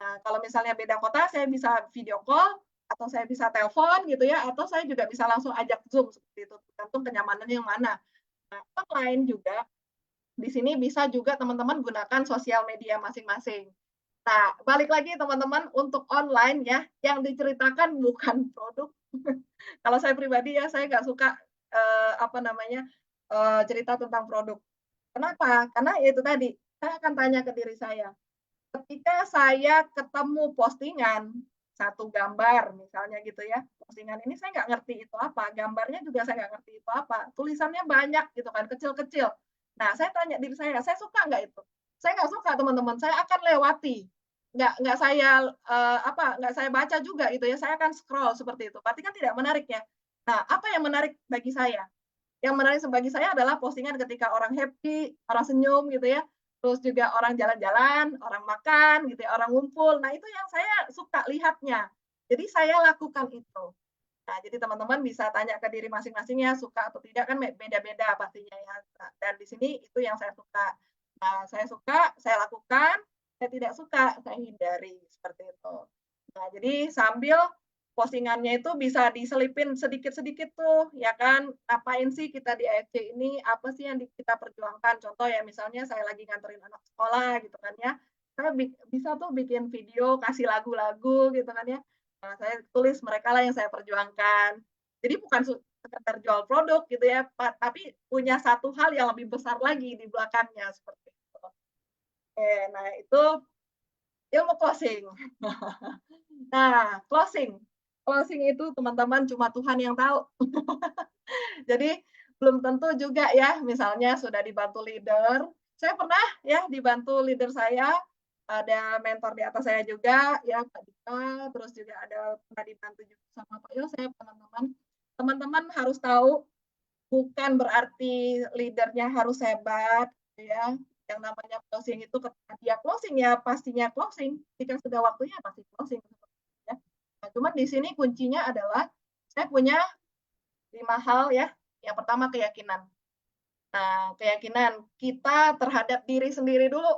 Nah, kalau misalnya beda kota, saya bisa video call, atau saya bisa telepon gitu ya, atau saya juga bisa langsung ajak Zoom seperti itu, tergantung kenyamanannya yang mana. Nah, online juga, di sini bisa juga teman-teman gunakan sosial media masing-masing. Nah, balik lagi teman-teman, untuk online ya, yang diceritakan bukan produk. Kalau saya pribadi ya, saya nggak suka cerita tentang produk. Kenapa? Karena ya itu tadi, saya akan tanya ke diri saya, ketika saya ketemu postingan satu gambar misalnya gitu ya, postingan ini saya nggak ngerti itu apa, gambarnya juga saya nggak ngerti itu apa, tulisannya banyak gitu kan, kecil-kecil. Nah, saya tanya diri saya suka nggak itu? Saya nggak suka teman-teman, saya akan lewati, nggak saya baca juga gitu ya, saya akan scroll seperti itu. Berarti kan tidak menarik ya. Nah, apa yang menarik bagi saya? Yang menarik bagi saya adalah postingan ketika orang happy, orang senyum gitu ya, terus juga orang jalan-jalan, orang makan gitu ya, orang ngumpul. Nah, itu yang saya suka lihatnya. Jadi saya lakukan itu. Nah, jadi teman-teman bisa tanya ke diri masing-masing ya, suka atau tidak kan beda-beda pastinya ya. Nah, dan di sini itu yang saya suka. Nah, saya suka, saya lakukan, saya tidak suka, saya hindari seperti itu. Nah, jadi sambil postingannya itu bisa diselipin sedikit-sedikit tuh, ya kan, ngapain sih kita di AFC ini, apa sih yang kita perjuangkan. Contoh ya, misalnya saya lagi nganterin anak sekolah gitu kan ya, saya bisa tuh bikin video, kasih lagu-lagu gitu kan ya. Nah, saya tulis mereka lah yang saya perjuangkan. Jadi bukan sekedar jual produk gitu ya, tapi punya satu hal yang lebih besar lagi di belakangnya, seperti itu. Oke, nah itu ilmu closing. Nah, closing itu teman-teman cuma Tuhan yang tahu. Jadi belum tentu juga ya, misalnya sudah dibantu leader. Saya pernah ya dibantu leader saya, ada mentor di atas saya juga ya, Pak Dika, terus juga ada pernah dibantu juga sama Pak Yosef, teman-teman. Teman-teman harus tahu, bukan berarti leadernya harus hebat ya. Yang namanya closing itu ketika dia closing ya pastinya closing, jika sudah waktunya pasti closing. Nah, cuma di sini kuncinya adalah saya punya 5 hal ya. Yang pertama keyakinan. Nah, keyakinan kita terhadap diri sendiri dulu.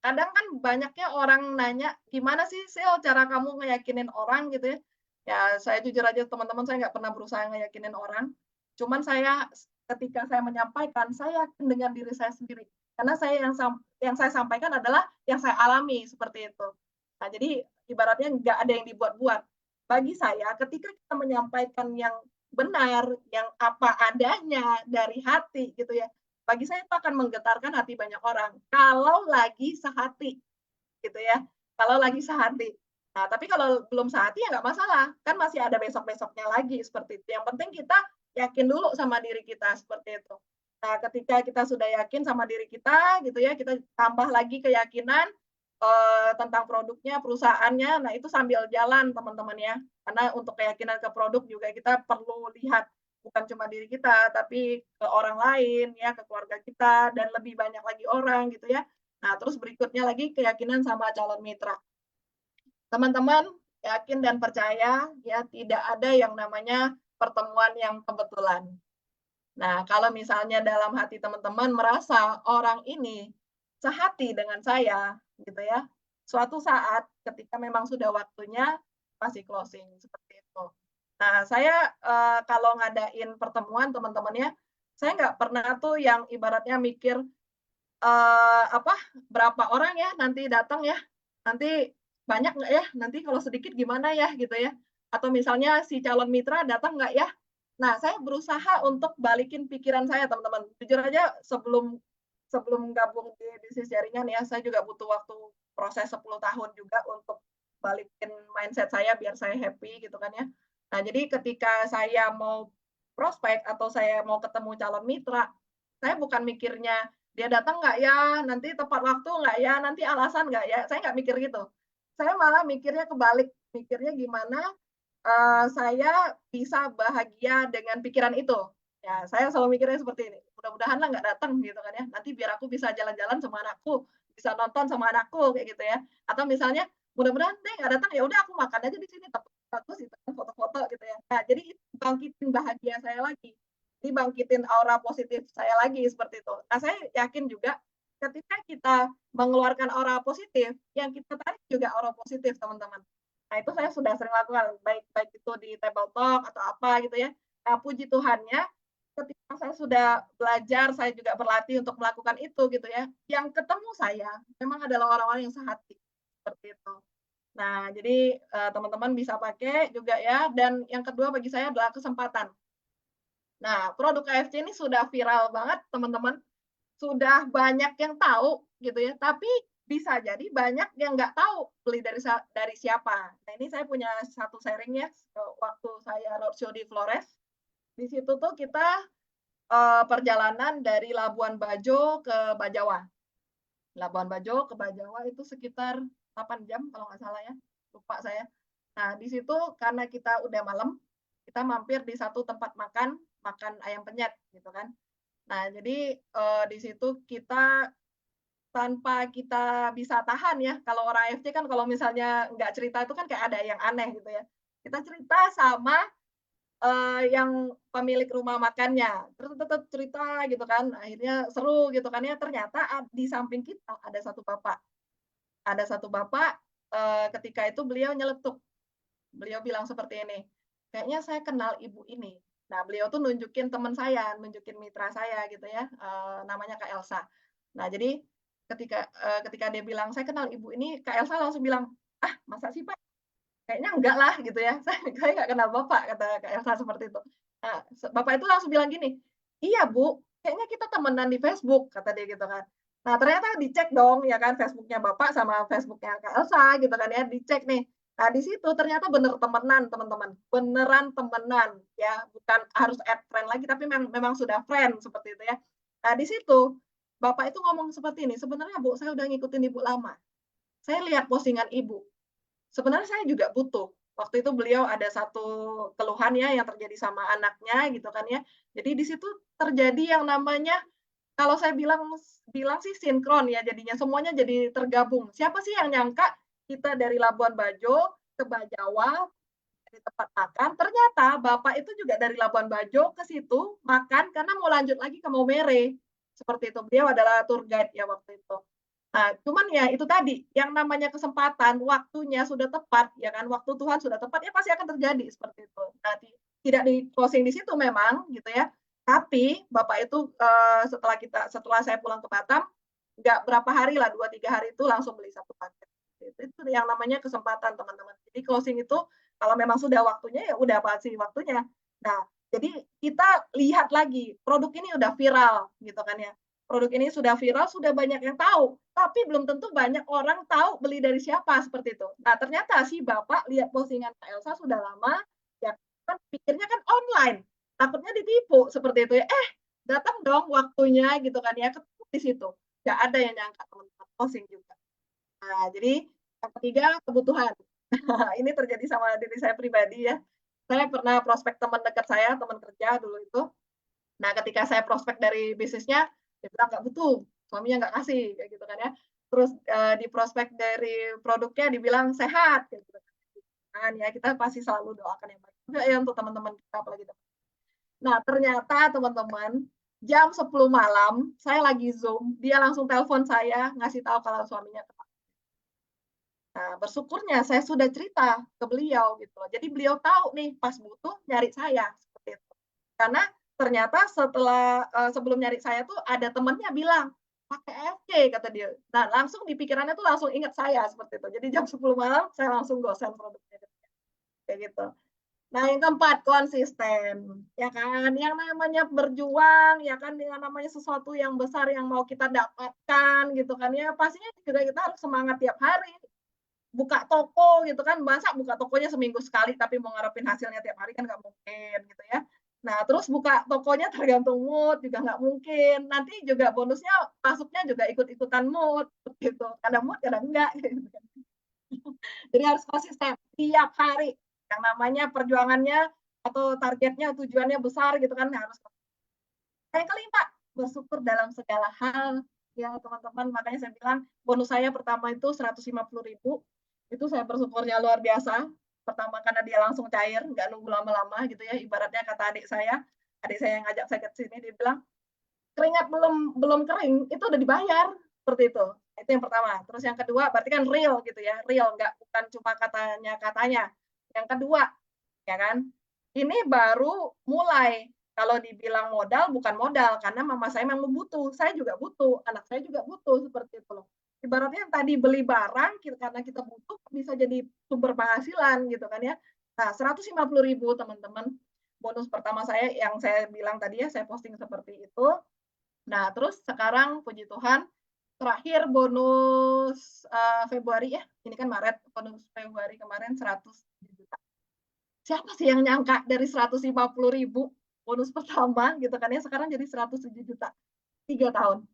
Kadang kan banyaknya orang nanya, gimana sih Sil cara kamu ngeyakinin orang gitu ya. Ya, saya jujur aja teman-teman, saya nggak pernah berusaha ngeyakinin orang. Cuman saya ketika saya menyampaikan, saya yakin dengan diri saya sendiri. Karena saya yang saya sampaikan adalah yang saya alami seperti itu. Nah, jadi ibaratnya nggak ada yang dibuat-buat. Bagi saya, ketika kita menyampaikan yang benar, yang apa adanya dari hati gitu ya, bagi saya itu akan menggetarkan hati banyak orang. Kalau lagi sehati, gitu ya. Kalau lagi sehati. Nah, tapi kalau belum sehati ya nggak masalah. Kan masih ada besok-besoknya lagi seperti itu. Yang penting kita yakin dulu sama diri kita seperti itu. Nah, ketika kita sudah yakin sama diri kita, gitu ya, kita tambah lagi keyakinan tentang produknya, perusahaannya. Nah, itu sambil jalan teman-teman ya. Karena untuk keyakinan ke produk juga kita perlu lihat bukan cuma diri kita, tapi ke orang lain ya, ke keluarga kita dan lebih banyak lagi orang gitu ya. Nah, terus berikutnya lagi keyakinan sama calon mitra. Teman-teman yakin dan percaya ya, tidak ada yang namanya pertemuan yang kebetulan. Nah, kalau misalnya dalam hati teman-teman merasa orang ini sehati dengan saya, gitu ya. Suatu saat ketika memang sudah waktunya pasti closing seperti itu. Nah, saya kalau ngadain pertemuan teman-teman ya, saya nggak pernah tuh yang ibaratnya mikir berapa orang ya nanti datang ya, nanti banyak nggak ya, nanti kalau sedikit gimana ya gitu ya. Atau misalnya si calon mitra datang nggak ya. Nah, saya berusaha untuk balikin pikiran saya teman-teman. Jujur aja sebelum gabung di bisnis jaringan ya, saya juga butuh waktu proses 10 tahun juga untuk balikin mindset saya biar saya happy gitu kan ya. Nah, jadi ketika saya mau prospek atau saya mau ketemu calon mitra, saya bukan mikirnya Dia datang nggak ya, nanti tepat waktu nggak ya, nanti alasan nggak ya, saya nggak mikir gitu. Saya malah mikirnya kebalik, mikirnya gimana saya bisa bahagia dengan pikiran itu. Ya, saya selalu mikirnya seperti ini, mudah-mudahan lah nggak datang gitu kan ya, nanti biar aku bisa jalan-jalan sama anakku, bisa nonton sama anakku kayak gitu ya. Atau misalnya mudah-mudahan deh nggak datang, ya udah aku makan aja di sini, tempat bagus gitu kan, foto-foto gitu ya. Nah, jadi itu bangkitin bahagia saya lagi. Jadi bangkitin aura positif saya lagi seperti itu. Nah, saya yakin juga ketika kita mengeluarkan aura positif, yang kita tarik juga aura positif, teman-teman. Nah, itu saya sudah sering lakukan, baik itu di table talk atau apa gitu ya. Nah, puji Tuhannya, ketika saya sudah belajar, saya juga berlatih untuk melakukan itu gitu ya. Yang ketemu saya memang adalah orang-orang yang sehati seperti itu. Nah, jadi teman-teman bisa pakai juga ya. Dan yang kedua bagi saya adalah kesempatan. Nah, produk AFC ini sudah viral banget, teman-teman. Sudah banyak yang tahu gitu ya. Tapi bisa jadi banyak yang nggak tahu beli dari siapa. Nah, ini saya punya satu sharing ya, waktu saya roadshow di Flores. Di situ tuh kita perjalanan dari Labuan Bajo ke Bajawa. Labuan Bajo ke Bajawa itu sekitar 8 jam kalau nggak salah ya, lupa saya. Nah, di situ karena kita udah malam, kita mampir di satu tempat makan ayam penyet gitu kan. Nah, jadi di situ kita tanpa kita bisa tahan ya, kalau orang AFC kan kalau misalnya nggak cerita itu kan kayak ada yang aneh gitu ya. Kita cerita sama yang pemilik rumah makannya, terus tetap cerita gitu kan, akhirnya seru gitu kan ya, ternyata di samping kita ada satu bapak. Ada satu bapak, ketika itu beliau nyeletuk, beliau bilang seperti ini, "Kayaknya saya kenal ibu ini." Nah, beliau tuh nunjukin teman saya, nunjukin mitra saya gitu ya, namanya Kak Elsa. Nah, jadi ketika dia bilang, "Saya kenal ibu ini," Kak Elsa langsung bilang, "Ah, masa sih Pak? Kayaknya enggak lah," gitu ya. "Saya nggak kenal Bapak," kata Kak Elsa seperti itu. Nah, Bapak itu langsung bilang gini, "Iya Bu, kayaknya kita temenan di Facebook," kata dia gitu kan. Nah, ternyata dicek dong ya kan Facebook-nya Bapak sama Facebook-nya Kak Elsa gitu kan ya, dicek nih. Nah, di situ ternyata bener temenan, teman-teman. Beneran temenan ya, bukan harus add friend lagi tapi memang sudah friend seperti itu ya. Nah, di situ Bapak itu ngomong seperti ini, "Sebenarnya Bu, saya udah ngikutin Ibu lama. Saya lihat postingan Ibu. Sebenarnya saya juga butuh." Waktu itu beliau ada satu keluhan ya yang terjadi sama anaknya gitu kan ya. Jadi di situ terjadi yang namanya kalau saya bilang sih sinkron ya jadinya, semuanya jadi tergabung. Siapa sih yang nyangka kita dari Labuan Bajo ke Bajawa di tempat makan, ternyata Bapak itu juga dari Labuan Bajo ke situ makan karena mau lanjut lagi ke Maumere. Seperti itu. Beliau adalah tour guide ya waktu itu. Nah, cuman ya itu tadi, yang namanya kesempatan, waktunya sudah tepat, ya kan, waktu Tuhan sudah tepat, ya pasti akan terjadi seperti itu. Nah, tidak di closing di situ memang, gitu ya. Tapi Bapak itu setelah saya pulang ke Batam, nggak berapa hari lah, 2-3 hari itu langsung beli satu paket. Itu yang namanya kesempatan, teman-teman. Jadi closing itu kalau memang sudah waktunya, ya udah pasti waktunya. Nah, jadi kita lihat lagi, produk ini udah viral, gitu kan ya. Produk ini sudah viral, sudah banyak yang tahu, tapi belum tentu banyak orang tahu beli dari siapa, seperti itu. Nah, ternyata si Bapak lihat postingan Kak Elsa sudah lama, ya kan pikirnya kan online, takutnya ditipu, seperti itu ya. Datang dong waktunya gitu kan ya, ketemu di situ. Nggak ada yang nyangka, teman-teman, closing juga. Nah, jadi yang ketiga, kebutuhan. Ini terjadi sama diri saya pribadi ya. Saya pernah prospek teman dekat saya, teman kerja dulu itu. Nah, ketika saya prospek dari bisnisnya, dia bilang nggak butuh, suaminya nggak kasih, kayak gitu kan ya. Terus di prospek dari produknya dibilang sehat, gitu kan ya. Kita pasti selalu doakan yang baik juga ya untuk teman-teman kita, apalagi teman. Nah, ternyata teman-teman, jam 10 malam, saya lagi Zoom, dia langsung telepon saya, ngasih tahu kalau suaminya kena. Nah, bersyukurnya saya sudah cerita ke beliau gitu loh. Jadi beliau tahu nih pas butuh nyari saya seperti itu. Karena ternyata sebelum nyari saya tuh ada temennya bilang, "Pakai AFC," kata dia. Nah, langsung di pikirannya tuh langsung ingat saya seperti itu. Jadi jam 10 malam saya langsung gosen produknya. Kayak gitu. Nah, yang keempat, konsisten. Ya kan, yang namanya berjuang, ya kan, dengan namanya sesuatu yang besar yang mau kita dapatkan gitu kan ya, pastinya juga kita harus semangat tiap hari. Buka toko gitu kan, masa buka tokonya seminggu sekali tapi mau ngarepin hasilnya tiap hari kan nggak mungkin gitu ya. Nah, terus buka tokonya tergantung mood juga nggak mungkin. Nanti juga bonusnya masuknya juga ikut-ikutan mood gitu. Kadang mood, kadang enggak. Gitu. Jadi harus konsisten tiap hari. Yang namanya perjuangannya atau targetnya, tujuannya besar gitu kan harus. Yang kelima, bersyukur dalam segala hal. Ya teman-teman, makanya saya bilang bonus saya pertama itu 150.000. Itu saya bersyukurnya luar biasa. Pertama karena dia langsung cair, nggak nunggu lama-lama gitu ya. Ibaratnya kata adik saya yang ngajak saya ke sini, dia bilang, keringat belum kering, itu udah dibayar. Seperti itu. Itu yang pertama. Terus yang kedua, berarti kan real gitu ya. Real, bukan cuma katanya. Yang kedua, ya kan, ini baru mulai. Kalau dibilang modal, bukan modal, karena mama saya memang butuh, saya juga butuh, anak saya juga butuh, seperti itu loh. Ibaratnya yang tadi beli barang, karena kita butuh, bisa jadi sumber penghasilan gitu kan ya. Nah, 150.000 teman-teman, bonus pertama saya yang saya bilang tadi ya, saya posting seperti itu. Nah, terus sekarang puji Tuhan, terakhir bonus Februari ya, ini kan Maret, bonus Februari kemarin 100 juta. Siapa sih yang nyangka dari 150.000 bonus pertama gitu kan ya, sekarang jadi 107 juta 3 tahun.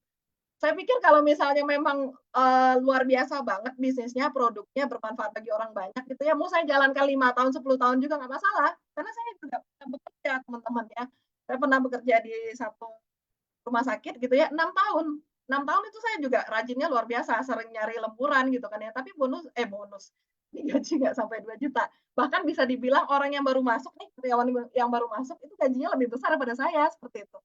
Saya pikir kalau misalnya memang luar biasa banget bisnisnya, produknya bermanfaat bagi orang banyak gitu ya, mau saya jalankan 5 tahun, 10 tahun juga nggak masalah, karena saya juga pernah bekerja teman-teman ya. Saya pernah bekerja di satu rumah sakit gitu ya, 6 tahun. 6 tahun itu saya juga rajinnya luar biasa, sering nyari lemburan gitu kan ya, tapi bonus, gaji nggak sampai 2 juta. Bahkan bisa dibilang orang yang baru masuk nih, karyawan yang baru masuk itu gajinya lebih besar daripada saya, seperti itu.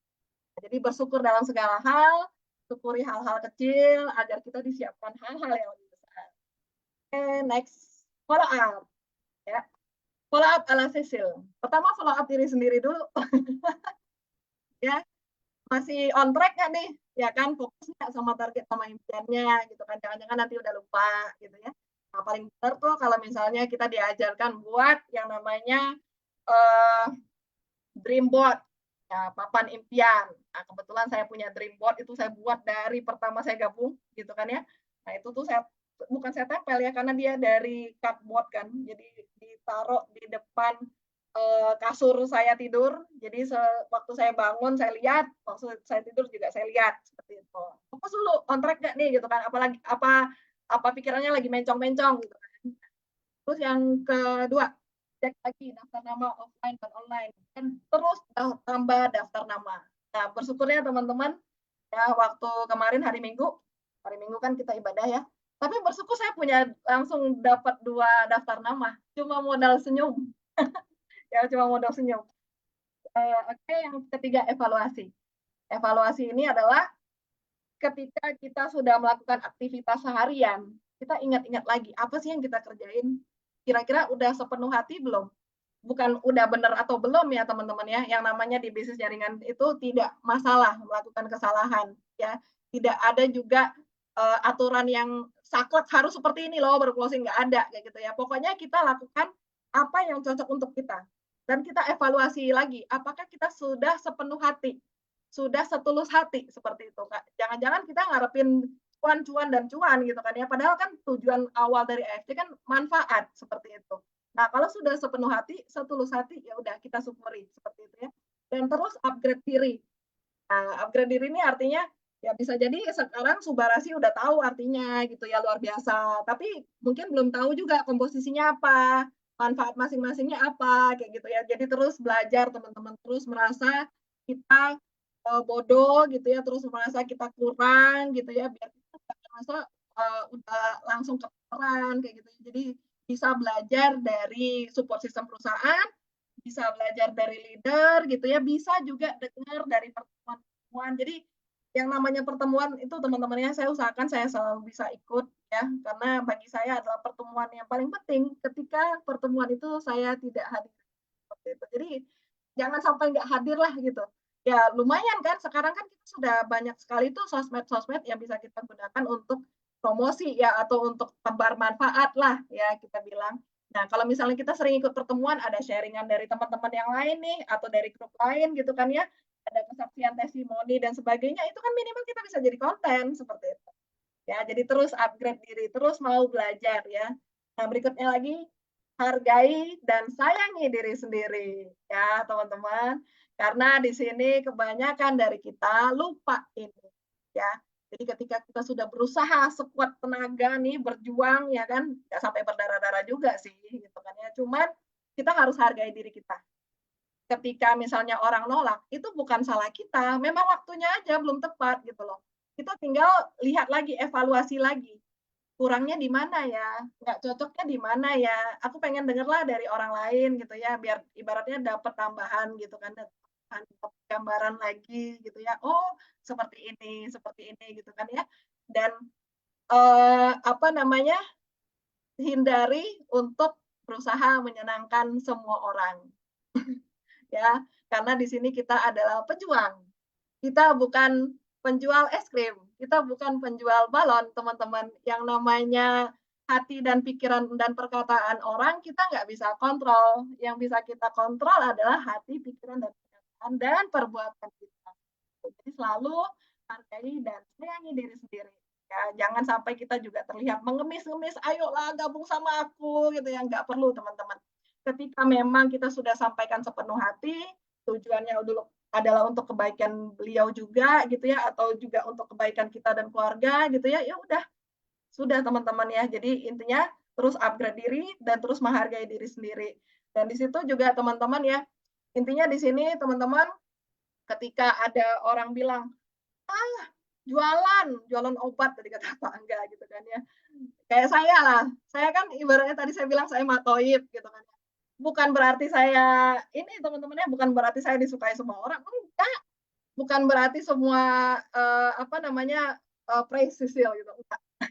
Jadi bersyukur dalam segala hal, syukuri hal-hal kecil, agar kita disiapkan hal-hal yang lebih besar. Oke, next, follow up. Ya. Follow up ala Cecil. Pertama follow up diri sendiri dulu. Ya, masih on track nggak nih? Ya kan, fokus nggak sama target sama impiannya gitu kan, jangan-jangan nanti udah lupa gitu ya. Nah, paling benar tuh kalau misalnya kita diajarkan buat yang namanya dream board, ya, papan impian. Nah, kebetulan saya punya dream board, itu saya buat dari pertama saya gabung gitu kan ya. Nah, itu tuh bukan saya tempel ya, karena dia dari cardboard kan, jadi ditaruh di depan kasur saya tidur. Jadi waktu saya bangun saya lihat, waktu saya tidur juga saya lihat, seperti itu. Fokus dulu, on track nggak nih gitu kan, apalagi apa pikirannya lagi mencong-mencong gitu kan. Terus yang kedua, cek lagi daftar nama offline dan online, dan terus tambah daftar nama. Nah, bersyukurnya teman-teman ya, waktu kemarin hari Minggu kan kita ibadah ya, tapi bersyukur saya punya langsung dapat 2 daftar nama, cuma modal senyum. Ya, cuma modal senyum. Oke, yang ketiga, evaluasi. Evaluasi ini adalah ketika kita sudah melakukan aktivitas seharian, kita ingat-ingat lagi, apa sih yang kita kerjain? Kira-kira udah sepenuh hati belum? Bukan udah benar atau belum ya teman-teman ya, yang namanya di bisnis jaringan itu tidak masalah melakukan kesalahan. Ya, tidak ada juga aturan yang saklek harus seperti ini loh baru closing, nggak ada kayak gitu ya. Pokoknya kita lakukan apa yang cocok untuk kita. Dan kita evaluasi lagi, apakah kita sudah sepenuh hati, sudah setulus hati, seperti itu. Jangan-jangan kita ngarepin cuan dan cuan gitu kan ya, padahal kan tujuan awal dari AFC kan manfaat, seperti itu. Nah, kalau sudah sepenuh hati, setulus hati, ya udah kita syukuri, seperti itu ya. Dan terus upgrade diri. Nah, upgrade diri ini artinya, ya bisa jadi sekarang Subarasi udah tahu artinya gitu ya, luar biasa. Tapi mungkin belum tahu juga komposisinya apa, manfaat masing-masingnya apa, kayak gitu ya. Jadi terus belajar teman-teman, terus merasa kita bodoh gitu ya, terus merasa kita kurang gitu ya, biar kita nggak merasa udah langsung keperan kayak gitu. Jadi bisa belajar dari support system perusahaan, bisa belajar dari leader gitu ya, bisa juga dengar dari pertemuan-pertemuan. Jadi yang namanya pertemuan itu teman-temannya saya usahakan saya selalu bisa ikut ya, karena bagi saya adalah pertemuan yang paling penting. Ketika pertemuan itu saya tidak hadir, seperti itu. Jadi jangan sampai nggak hadir lah gitu. Ya lumayan kan, sekarang kan kita sudah banyak sekali tuh sosmed yang bisa kita gunakan untuk promosi ya, atau untuk tebar manfaat lah ya kita bilang. Nah, kalau misalnya kita sering ikut pertemuan, ada sharingan dari teman-teman yang lain nih, atau dari grup lain gitu kan ya, ada kesaksian testimoni dan sebagainya, itu kan minimal kita bisa jadi konten, seperti itu. Ya, jadi terus upgrade diri, terus mau belajar ya. Nah, berikutnya lagi, hargai dan sayangi diri sendiri ya teman-teman. Karena di sini kebanyakan dari kita lupa ini, ya. Jadi ketika kita sudah berusaha sekuat tenaga nih berjuang, ya kan, nggak sampai berdarah-darah juga sih, gitu kan ya. Cuman kita harus hargai diri kita. Ketika misalnya orang nolak, itu bukan salah kita, memang waktunya aja belum tepat gitu loh. Kita tinggal lihat lagi, evaluasi lagi. Kurangnya di mana ya? Nggak cocoknya di mana ya? Aku pengen dengerlah dari orang lain gitu ya, biar ibaratnya dapat tambahan gitu kan, dapat gambaran lagi gitu ya. Oh, seperti ini gitu kan ya. Dan apa namanya? Hindari untuk berusaha menyenangkan semua orang. Ya, karena di sini kita adalah pejuang. Kita bukan penjual es krim, kita bukan penjual balon, teman-teman. Yang namanya hati dan pikiran dan perkataan orang kita nggak bisa kontrol. Yang bisa kita kontrol adalah hati, pikiran, dan perkataan dan perbuatan kita. Jadi selalu hargai dan sayangi diri sendiri. Ya, jangan sampai kita juga terlihat mengemis-ngemis, ayolah gabung sama aku gitu ya, nggak perlu teman-teman. Ketika memang kita sudah sampaikan sepenuh hati, tujuannya dulu adalah untuk kebaikan beliau juga gitu ya, atau juga untuk kebaikan kita dan keluarga gitu ya, ya udah, sudah teman-teman ya. Jadi intinya terus upgrade diri dan terus menghargai diri sendiri. Dan di situ juga teman-teman ya, intinya di sini teman-teman, ketika ada orang bilang, jualan obat tadi kata Pak Angga gitu kan ya. Kayak saya lah, saya kan ibaratnya tadi saya bilang saya matoib gitu kan. Bukan berarti saya ini teman-teman ya, bukan berarti saya disukai semua orang, enggak. Bukan berarti semua apa namanya praise Sisil gitu,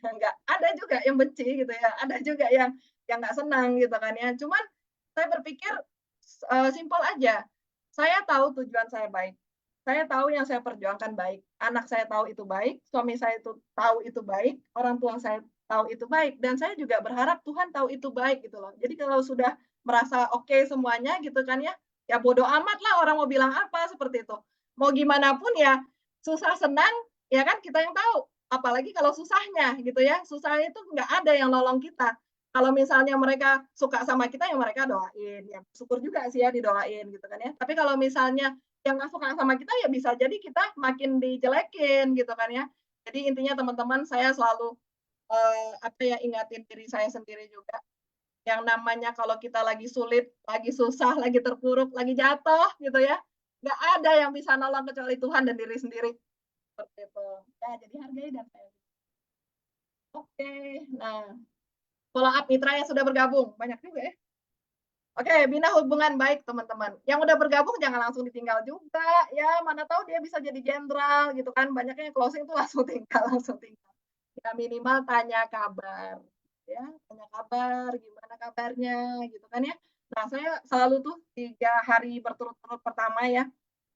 enggak. Ada juga yang benci gitu ya, ada juga yang nggak senang gitu kan ya. Cuman saya berpikir simpel aja. Saya tahu tujuan saya baik. Saya tahu yang saya perjuangkan baik. Anak saya tahu itu baik, suami saya itu tahu itu baik, orang tua saya tahu itu baik, dan saya juga berharap Tuhan tahu itu baik gitu loh. Jadi kalau sudah merasa oke semuanya gitu kan ya, ya bodoh amat lah orang mau bilang apa seperti itu. Mau gimana pun ya, susah senang ya kan kita yang tahu. Apalagi kalau susahnya gitu ya, susahnya itu nggak ada yang nolong kita. Kalau misalnya mereka suka sama kita ya mereka doain, ya syukur juga sih ya didoain gitu kan ya. Tapi kalau misalnya yang nggak suka sama kita ya bisa jadi kita makin dijelekin gitu kan ya. Jadi intinya teman-teman saya selalu apa ya, ingatin diri saya sendiri juga. Yang namanya kalau kita lagi sulit, lagi susah, lagi terpuruk, lagi jatuh gitu ya, nggak ada yang bisa nolong kecuali Tuhan dan diri sendiri. Seperti itu. Ya, jadi hargai dan sayangi. Oke, nah follow up mitra yang sudah bergabung banyak juga ya. Oke, bina hubungan baik teman-teman. Yang udah bergabung jangan langsung ditinggal juga ya. Mana tahu dia bisa jadi jenderal gitu kan. Banyaknya yang closing tuh langsung tinggal. Ya minimal tanya kabar. Ya, tanya kabar, gimana kabarnya gitu kan ya. Nah, saya selalu tuh 3 hari berturut-turut pertama ya.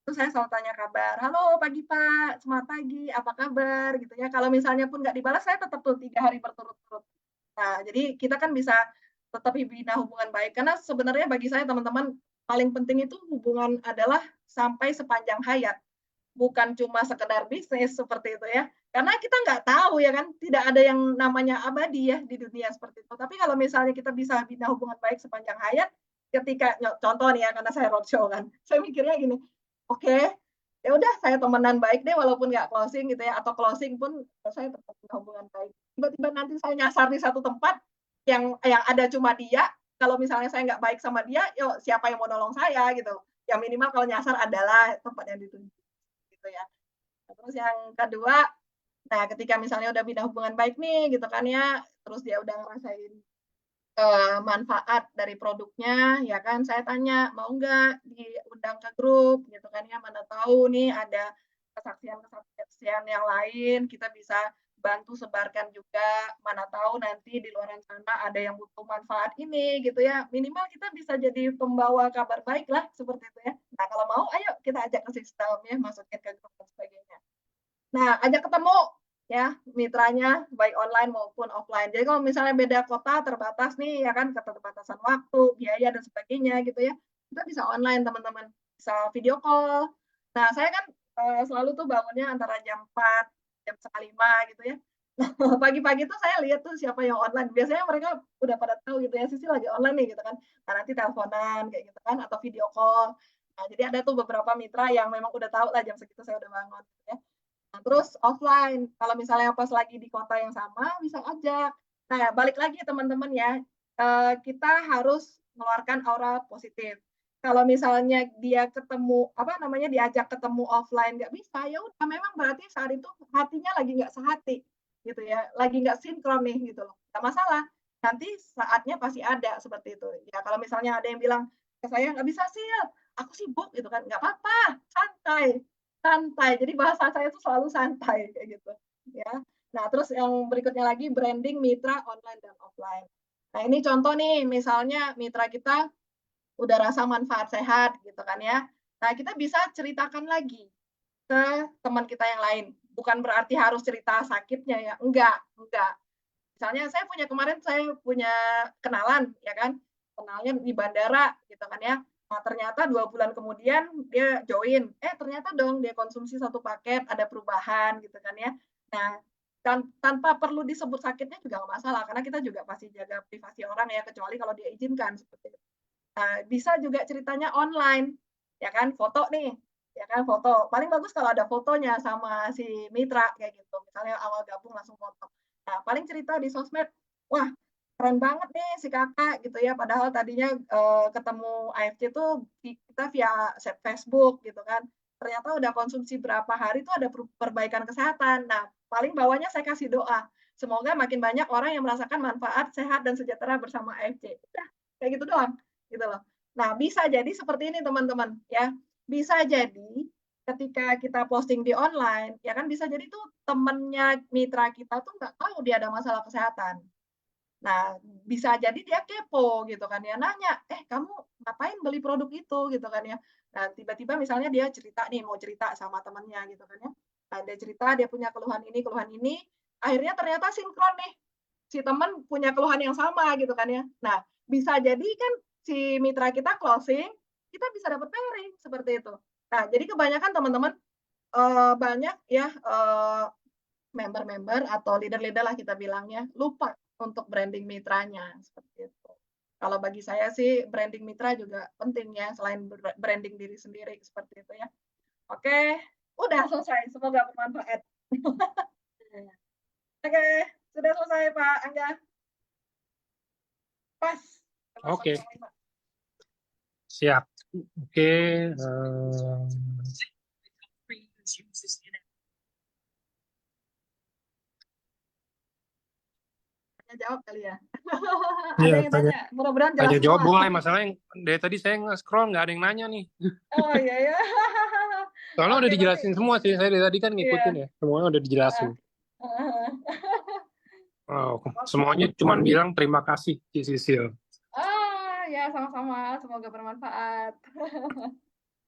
Itu saya selalu tanya kabar. Halo pagi Pak, semangat pagi, apa kabar gitu ya. Kalau misalnya pun nggak dibalas, saya tetap tuh 3 hari berturut-turut. Nah, jadi kita kan bisa tetap bina hubungan baik. Karena sebenarnya bagi saya teman-teman, paling penting itu hubungan adalah sampai sepanjang hayat. Bukan cuma sekedar bisnis seperti itu ya. Karena kita nggak tahu ya kan, tidak ada yang namanya abadi ya di dunia seperti itu. Tapi kalau misalnya kita bisa bina hubungan baik sepanjang hayat, ketika contoh nih ya, karena saya roadshow kan, saya mikirnya gini, oke, ya udah saya temenan baik deh walaupun nggak closing gitu ya, atau closing pun saya tetap bina hubungan baik. Tiba-tiba nanti saya nyasar di satu tempat yang ada cuma dia, kalau misalnya saya nggak baik sama dia, yuk siapa yang mau nolong saya gitu. Yang minimal kalau nyasar adalah tempat yang ditunjuk gitu ya. Terus yang kedua, nah ketika misalnya udah bina hubungan baik nih gitu kan ya, terus dia udah ngerasain manfaat dari produknya, ya kan saya tanya mau nggak diundang ke grup gitu kan ya, mana tahu nih ada kesaksian yang lain kita bisa bantu sebarkan juga, mana tahu nanti di luar sana ada yang butuh manfaat ini gitu ya, minimal kita bisa jadi pembawa kabar baik lah seperti itu ya. Nah kalau mau ayo kita ajak ke sistem ya, masukin ke grup dan sebagainya. Nah ajak ketemu ya mitranya baik online maupun offline. Jadi kalau misalnya beda kota terbatas nih ya kan, keterbatasan waktu, biaya dan sebagainya gitu ya, kita bisa online teman-teman, bisa video call. Nah saya kan selalu tuh bangunnya antara jam 4 jam 4:30 gitu ya. Nah, pagi-pagi tuh saya lihat tuh siapa yang online. Biasanya mereka udah pada tahu gitu ya, Sisi lagi online nih gitu kan. Nah, nanti teleponan kayak gitu kan atau video call. Nah, jadi ada tuh beberapa mitra yang memang udah tahu lah jam segitu saya udah bangun ya. Nah, terus offline, kalau misalnya pas lagi di kota yang sama bisa ajak. Nah, balik lagi teman-teman ya, kita harus mengeluarkan aura positif. Kalau misalnya dia ketemu diajak ketemu offline nggak bisa, ya udah memang berarti saat itu hatinya lagi nggak sehati gitu ya, lagi nggak sinkron nih gitu loh. Nggak masalah, nanti saatnya pasti ada seperti itu. Ya kalau misalnya ada yang bilang ke saya nggak bisa sih, aku sibuk gitu kan, nggak apa-apa, santai. Jadi bahasa saya itu selalu santai kayak gitu ya. Nah, terus yang berikutnya lagi branding mitra online dan offline. Nah, ini contoh nih, misalnya mitra kita udah rasa manfaat sehat gitu kan ya. Nah, kita bisa ceritakan lagi ke teman kita yang lain. Bukan berarti harus cerita sakitnya ya. Enggak. Misalnya saya punya kenalan ya kan. Kenalnya di bandara gitu kan ya. Nah, ternyata 2 bulan kemudian dia join. Ternyata dong dia konsumsi 1 paket, ada perubahan gitu kan ya. Nah, tanpa perlu disebut sakitnya juga nggak masalah, karena kita juga pasti jaga privasi orang ya, kecuali kalau dia izinkan seperti itu. Nah, bisa juga ceritanya online, ya kan, foto nih, ya kan, foto. Paling bagus kalau ada fotonya sama si mitra kayak gitu. Misalnya awal gabung langsung foto. Nah, paling cerita di sosmed, wah keren banget nih si kakak gitu ya. Padahal tadinya ketemu AFC tuh kita via Facebook gitu kan. Ternyata udah konsumsi berapa hari tuh ada perbaikan kesehatan. Nah, paling bawahnya saya kasih doa. Semoga makin banyak orang yang merasakan manfaat sehat dan sejahtera bersama AFC. Udah, kayak gitu doang. Gitu loh. Nah, bisa jadi seperti ini teman-teman ya. Bisa jadi ketika kita posting di online, ya kan bisa jadi tuh temennya mitra kita tuh nggak tahu dia ada masalah kesehatan. Nah, bisa jadi dia kepo gitu kan ya, nanya, kamu ngapain beli produk itu gitu kan ya. Nah, tiba-tiba misalnya dia cerita nih, mau cerita sama temannya gitu kan ya. Nah, dia cerita dia punya keluhan ini, akhirnya ternyata sinkron nih. Si teman punya keluhan yang sama gitu kan ya. Nah, bisa jadi kan si mitra kita closing, kita bisa dapat pairing seperti itu. Nah, jadi kebanyakan teman-teman banyak ya member-member atau leader-leader lah kita bilangnya lupa untuk branding mitranya seperti itu. Kalau bagi saya sih branding mitra juga penting ya selain branding diri sendiri seperti itu ya. Oke, udah selesai. Semoga bermanfaat. Oke, sudah selesai Pak Angga. Pas. Oke. Siap. Oke. Jawab kali ya. Iya, ada yang tanya. Mudah-mudahan jelas tanya jawab semua. boleh. Masalahnya dari tadi saya nge-scroll nggak ada yang nanya nih. Oh iya ya. Soalnya udah dijelasin semua sih. Saya dari tadi kan ngikutin ya. Semuanya udah dijelasin. Oh, semuanya cuma bilang terima kasih Ci Sisil. Ya sama-sama. Semoga bermanfaat.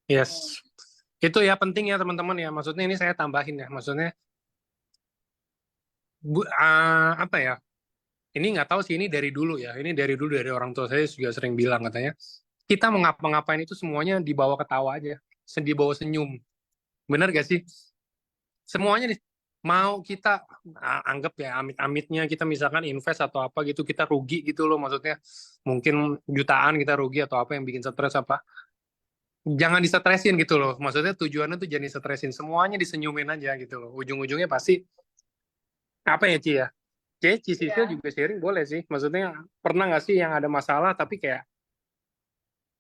Yes. Itu ya penting ya teman-teman ya. Maksudnya ini saya tambahin ya. Maksudnya apa ya? Ini nggak tahu sih, ini dari dulu ya. Ini dari dulu dari orang tua saya juga sering bilang katanya. Kita mau ngapa-ngapain itu semuanya dibawa ketawa aja. Dibawa senyum. Bener gak sih? Semuanya mau kita anggap ya amit-amitnya kita misalkan invest atau apa gitu, kita rugi gitu loh. Maksudnya mungkin jutaan kita rugi atau apa yang bikin stres apa. Jangan disetresin gitu loh. Maksudnya tujuannya tuh jangan disetresin. Semuanya disenyumin aja gitu loh. Ujung-ujungnya pasti apa ya Ci ya? Ci Sisil juga sharing boleh sih. Maksudnya pernah nggak sih yang ada masalah tapi kayak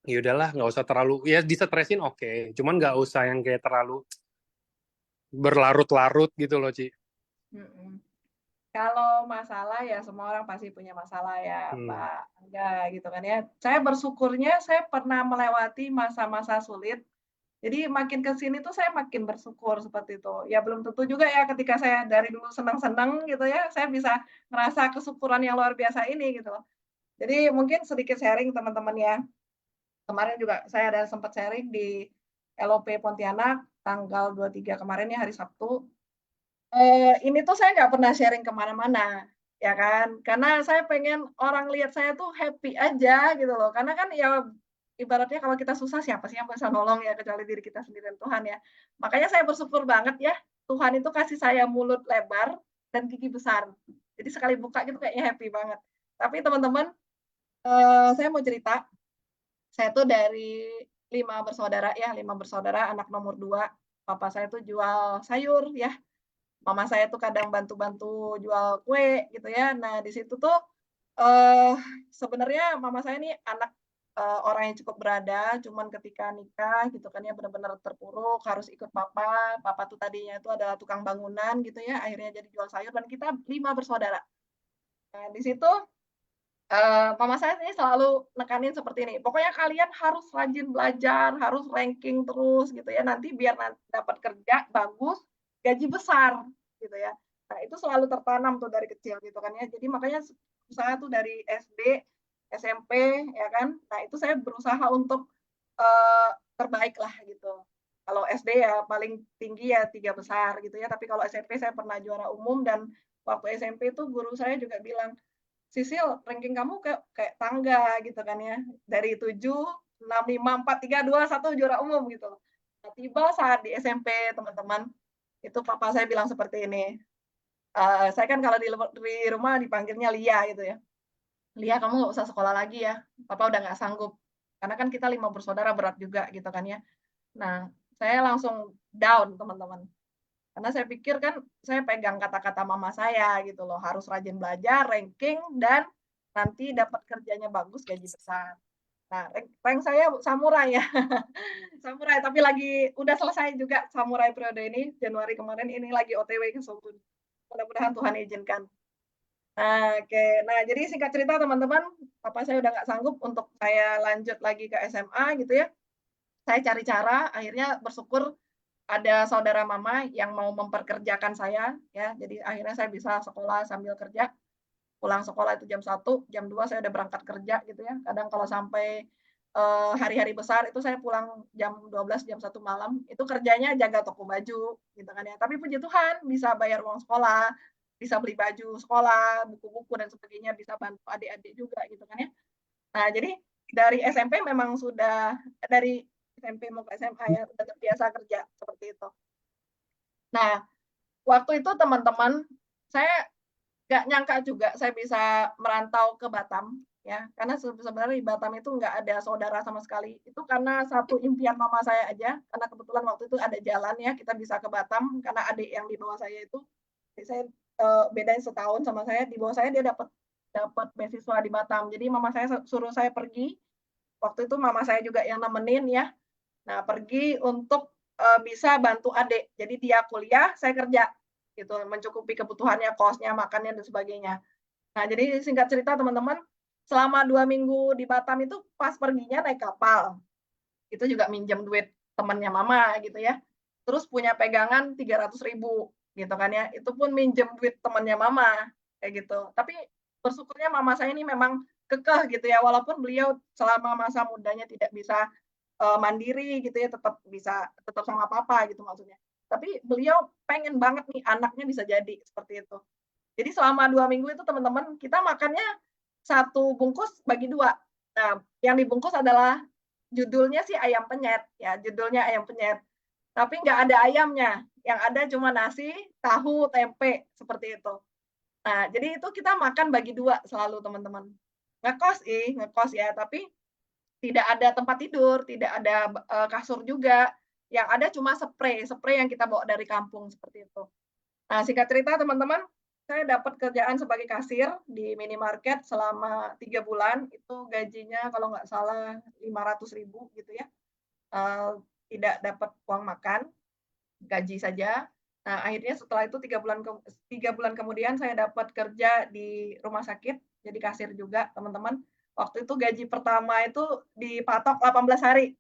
ya udahlah nggak usah terlalu ya disetresin oke. Cuman nggak usah yang kayak terlalu berlarut-larut gitu loh Ci. Kalau masalah ya semua orang pasti punya masalah ya Pak Angga gitu kan ya. Saya bersyukurnya saya pernah melewati masa-masa sulit. Jadi makin ke sini tuh saya makin bersyukur seperti itu. Ya belum tentu juga ya ketika saya dari dulu senang-senang gitu ya, saya bisa merasa kesyukuran yang luar biasa ini gitu. Jadi mungkin sedikit sharing teman-teman ya. Kemarin juga saya ada sempat sharing di LOP Pontianak tanggal 23 kemarin ya hari Sabtu. Ini tuh saya nggak pernah sharing kemana-mana ya kan. Karena saya pengen orang lihat saya tuh happy aja gitu loh. Karena kan ya ibaratnya kalau kita susah siapa sih yang bisa nolong ya kecuali diri kita sendiri dan Tuhan ya. Makanya saya bersyukur banget ya Tuhan itu kasih saya mulut lebar dan gigi besar. Jadi sekali buka gitu kayaknya happy banget. Tapi teman-teman saya mau cerita. Saya tuh dari 5 bersaudara ya, 5 bersaudara, anak nomor 2. Papa saya tuh jual sayur ya. Mama saya tuh kadang bantu-bantu jual kue gitu ya. Nah, di situ tuh sebenarnya mama saya nih anak orang yang cukup berada, cuman ketika nikah gitu kan ya benar-benar terpuruk harus ikut papa. Papa tuh tadinya itu adalah tukang bangunan gitu ya, akhirnya jadi jual sayur dan kita 5 bersaudara. Nah, di situ mama saya ini selalu nekanin seperti ini, "Pokoknya kalian harus rajin belajar, harus ranking terus gitu ya, nanti biar dapat kerja bagus, gaji besar," gitu ya. Nah, itu selalu tertanam tuh dari kecil gitu kan ya. Jadi makanya usaha tuh dari SD, SMP ya kan. Nah, itu saya berusaha untuk terbaik lah gitu. Kalau SD ya paling tinggi ya 3 besar gitu ya, tapi kalau SMP saya pernah juara umum dan waktu SMP tuh guru saya juga bilang, "Sisil, ranking kamu kayak tangga gitu kan ya, dari 7, 6, 5, 4, 3, 2, 1 juara umum gitu." Nah, tiba saat di SMP teman-teman, itu papa saya bilang seperti ini, saya kan kalau di rumah dipanggilnya Lia gitu ya, "Lia kamu nggak usah sekolah lagi ya, papa udah nggak sanggup." Karena kan kita 5 bersaudara berat juga gitu kan ya. Nah, saya langsung down teman-teman. Karena saya pikir kan saya pegang kata-kata mama saya gitu loh, harus rajin belajar, ranking, dan nanti dapat kerjanya bagus, gaji besar. Nah, rank saya samurai ya. Samurai, tapi lagi udah selesai juga samurai periode ini, Januari kemarin ini lagi OTW ke Solo. Mudah-mudahan Tuhan izinkan. Nah, oke. Nah, jadi singkat cerita teman-teman, papa saya udah nggak sanggup untuk saya lanjut lagi ke SMA gitu ya. Saya cari cara, akhirnya bersyukur ada saudara mama yang mau memperkerjakan saya ya. Jadi akhirnya saya bisa sekolah sambil kerja. Pulang sekolah itu jam 1, jam 2 saya udah berangkat kerja gitu ya. Kadang kalau sampai hari-hari besar itu saya pulang jam 12, jam 1 malam. Itu kerjanya jaga toko baju gitu kan ya. Tapi puji Tuhan bisa bayar uang sekolah, bisa beli baju sekolah, buku-buku dan sebagainya, bisa bantu adik-adik juga gitu kan ya. Nah, jadi dari SMP memang sudah dari SMP mau ke SMA ya, udah terbiasa kerja seperti itu. Nah, waktu itu teman-teman, saya nggak nyangka juga saya bisa merantau ke Batam ya, karena sebenarnya di Batam itu nggak ada saudara sama sekali. Itu karena satu impian mama saya aja, karena kebetulan waktu itu ada jalan ya, kita bisa ke Batam karena adik yang di bawah saya itu, saya bedain setahun sama saya, di bawah saya dia dapat beasiswa di Batam. Jadi mama saya suruh saya pergi. Waktu itu mama saya juga yang nemenin ya. Nah, pergi untuk bisa bantu adik. Jadi dia kuliah, saya kerja gitu, mencukupi kebutuhannya, kosnya, makannya dan sebagainya. Nah, jadi singkat cerita teman-teman, selama 2 minggu di Batam itu pas perginya naik kapal. Itu juga minjem duit temannya mama gitu ya. Terus punya pegangan 300.000 gitu kan ya. Itu pun minjem duit temannya mama kayak gitu. Tapi bersyukurnya mama saya ini memang kekeh gitu ya, walaupun beliau selama masa mudanya tidak bisa mandiri gitu ya, tetap sama papa gitu maksudnya. Tapi beliau pengen banget nih anaknya bisa jadi seperti itu. Jadi selama 2 minggu itu teman-teman kita makannya 1 bungkus bagi 2. Nah, yang dibungkus adalah judulnya sih ayam penyet ya, judulnya ayam penyet. Tapi nggak ada ayamnya, yang ada cuma nasi, tahu, tempe seperti itu. Nah, jadi itu kita makan bagi 2 selalu teman-teman. Ngekos ya, tapi tidak ada tempat tidur, tidak ada kasur juga. Yang ada cuma spray yang kita bawa dari kampung seperti itu. Nah, singkat cerita teman-teman, saya dapat kerjaan sebagai kasir di minimarket selama 3 bulan. Itu gajinya kalau nggak salah 500.000 gitu ya. Tidak dapat uang makan, gaji saja. Nah, akhirnya setelah itu 3 bulan kemudian saya dapat kerja di rumah sakit, jadi kasir juga teman-teman. Waktu itu gaji pertama itu dipatok 18 hari.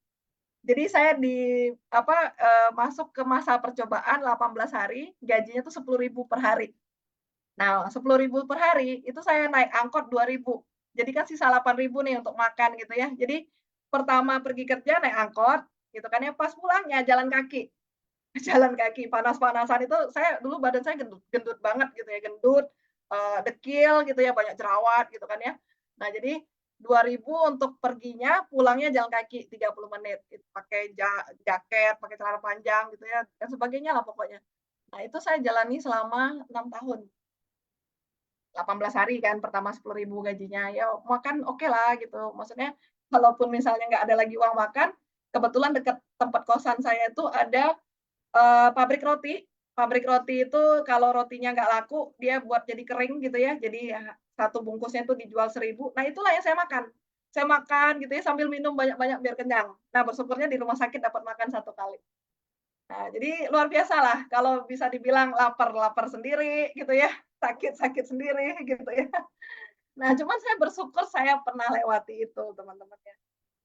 Jadi saya masuk ke masa percobaan 18 hari, gajinya tuh 10.000 per hari. Nah, 10.000 per hari itu saya naik angkot 2.000. Jadi kan sisa 8.000 nih untuk makan gitu ya. Jadi pertama pergi kerja naik angkot gitu kan ya, pas pulangnya jalan kaki. Jalan kaki panas-panasan itu saya dulu badan saya gendut banget gitu ya, gendut, dekil gitu ya, banyak jerawat gitu kan ya. Nah, jadi 2.000 untuk perginya, pulangnya jalan kaki 30 menit, gitu. Pakai jaket, pakai celana panjang gitu ya, dan sebagainya lah pokoknya. Nah, itu saya jalani selama 6 tahun. 18 hari kan, pertama 10.000 gajinya, ya makan oke lah gitu. Maksudnya, kalaupun misalnya nggak ada lagi uang makan, kebetulan dekat tempat kosan saya itu ada pabrik roti. Pabrik roti itu kalau rotinya nggak laku, dia buat jadi kering gitu ya. Jadi ya, satu bungkusnya itu dijual 1.000. Nah itulah yang saya makan. Saya makan gitu ya sambil minum banyak-banyak biar kenyang. Nah bersyukurnya di rumah sakit dapat makan 1 kali. Nah, jadi luar biasa lah kalau bisa dibilang lapar sendiri gitu ya, sakit sendiri gitu ya. Nah, cuman saya bersyukur saya pernah lewati itu, teman-teman ya.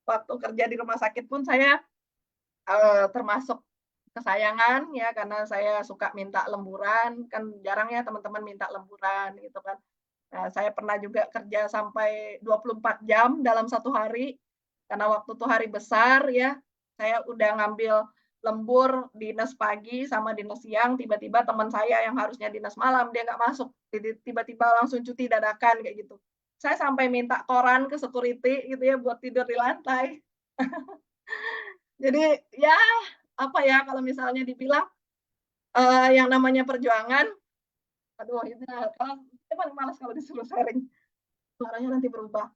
Waktu kerja di rumah sakit pun saya termasuk kesayangan ya, karena saya suka minta lemburan, kan jarang ya teman-teman minta lemburan gitu kan. Nah, saya pernah juga kerja sampai 24 jam dalam 1 hari, karena waktu itu hari besar ya, saya udah ngambil lembur dinas pagi sama dinas siang, tiba-tiba teman saya yang harusnya dinas malam, dia nggak masuk, tiba-tiba langsung cuti dadakan kayak gitu. Saya sampai minta koran ke security gitu ya buat tidur di lantai. Jadi ya apa ya, kalau misalnya dibilang yang namanya perjuangan, aduh itu kalau saya paling malas kalau disuruh sharing, suaranya nanti berubah.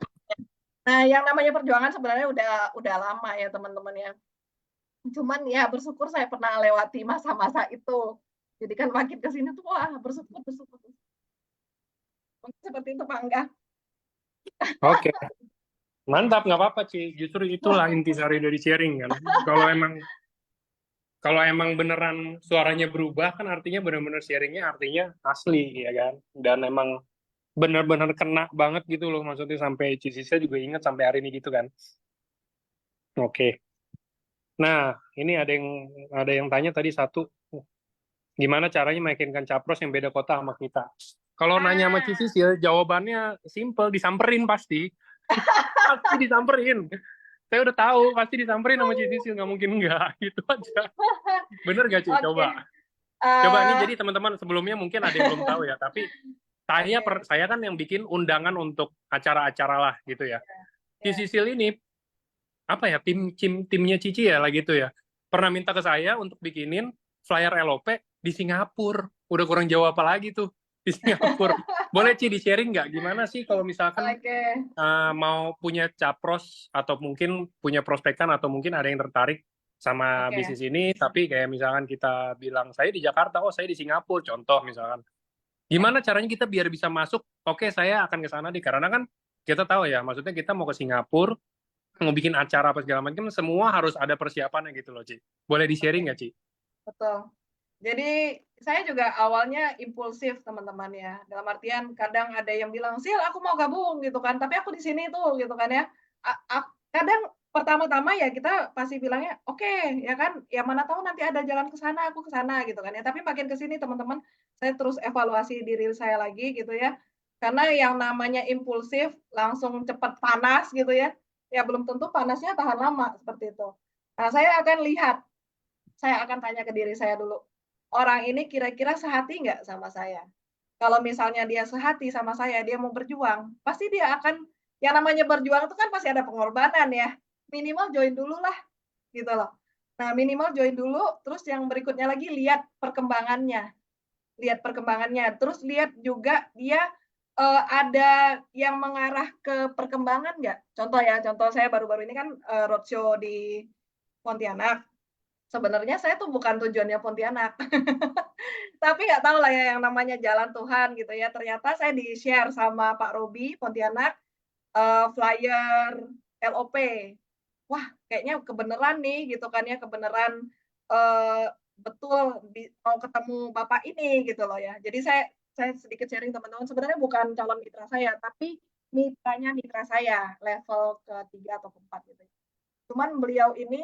Nah, yang namanya perjuangan sebenarnya udah lama ya teman-teman ya. Cuman ya bersyukur saya pernah lewati masa-masa itu. Jadi kan makin ke sini tuh wah bersyukur. Mungkin seperti itu Pak Angga. Oke. Mantap, nggak apa-apa Ci. Justru itulah intisari dari sharing kan. Kalau emang beneran suaranya berubah kan artinya benar-benar sharingnya artinya asli ya kan. Dan emang benar-benar kena banget gitu loh, maksudnya sampai Cisisa juga ingat sampai hari ini gitu kan. Oke. Nah, ini ada yang tanya tadi satu, gimana caranya meyakinkan capres yang beda kota sama kita? Kalau nanya sama Cisisil, jawabannya simple, disamperin pasti. Pasti disamperin. Saya udah tahu, pasti disamperin sama Cisisil, nggak mungkin enggak. Gitu aja. Bener gak, Ci? Coba. Coba, ini jadi teman-teman sebelumnya mungkin ada yang belum tahu ya, tapi saya kan yang bikin undangan untuk acara-acara lah gitu ya. Cisisil ini, apa ya, timnya Cici ya lah gitu ya, pernah minta ke saya untuk bikinin flyer LOP di Singapura. Udah kurang jauh apa lagi tuh di Singapura. Boleh Ci di-sharing nggak gimana sih kalau misalkan mau punya capros atau mungkin punya prospekan atau mungkin ada yang tertarik sama bisnis ini, tapi kayak misalkan kita bilang saya di Jakarta, oh saya di Singapura contoh misalkan. Gimana caranya kita biar bisa masuk, oke saya akan ke sana deh, karena kan kita tahu ya, maksudnya kita mau ke Singapura, mau bikin acara apa segala macam, semua harus ada persiapannya gitu loh, Ci. Boleh di-sharing nggak, Ci? Betul. Jadi saya juga awalnya impulsif teman-teman ya. Dalam artian kadang ada yang bilang, "Sil, aku mau gabung," gitu kan. Tapi aku di sini tuh gitu kan ya. Kadang pertama-tama ya kita pasti bilangnya, "Oke," ya kan. Ya mana tahu nanti ada jalan ke sana, aku ke sana gitu kan ya. Tapi makin ke sini teman-teman, saya terus evaluasi diri saya lagi gitu ya. Karena yang namanya impulsif langsung cepat panas gitu ya. Ya belum tentu panasnya tahan lama seperti itu. Nah, saya akan tanya ke diri saya dulu, orang ini kira-kira sehati nggak sama saya? Kalau misalnya dia sehati sama saya, dia mau berjuang, pasti dia akan, yang namanya berjuang itu kan pasti ada pengorbanan ya, minimal join dulu lah, gitu loh. Nah, minimal join dulu, terus yang berikutnya lagi lihat perkembangannya, terus lihat juga dia ada yang mengarah ke perkembangan nggak? Contoh saya baru-baru ini kan roadshow di Pontianak. Sebenarnya saya tuh bukan tujuannya Pontianak, tapi nggak tahu lah ya yang namanya jalan Tuhan gitu ya. Ternyata saya di-share sama Pak Robi Pontianak flyer LOP. Wah, kayaknya kebeneran nih gitu kan ya, kebeneran betul mau ketemu Bapak ini gitu loh ya. Jadi saya sedikit sharing teman-teman, sebenarnya bukan calon mitra saya, tapi mitranya mitra saya, level ke-3 atau ke-4 gitu. Cuman beliau ini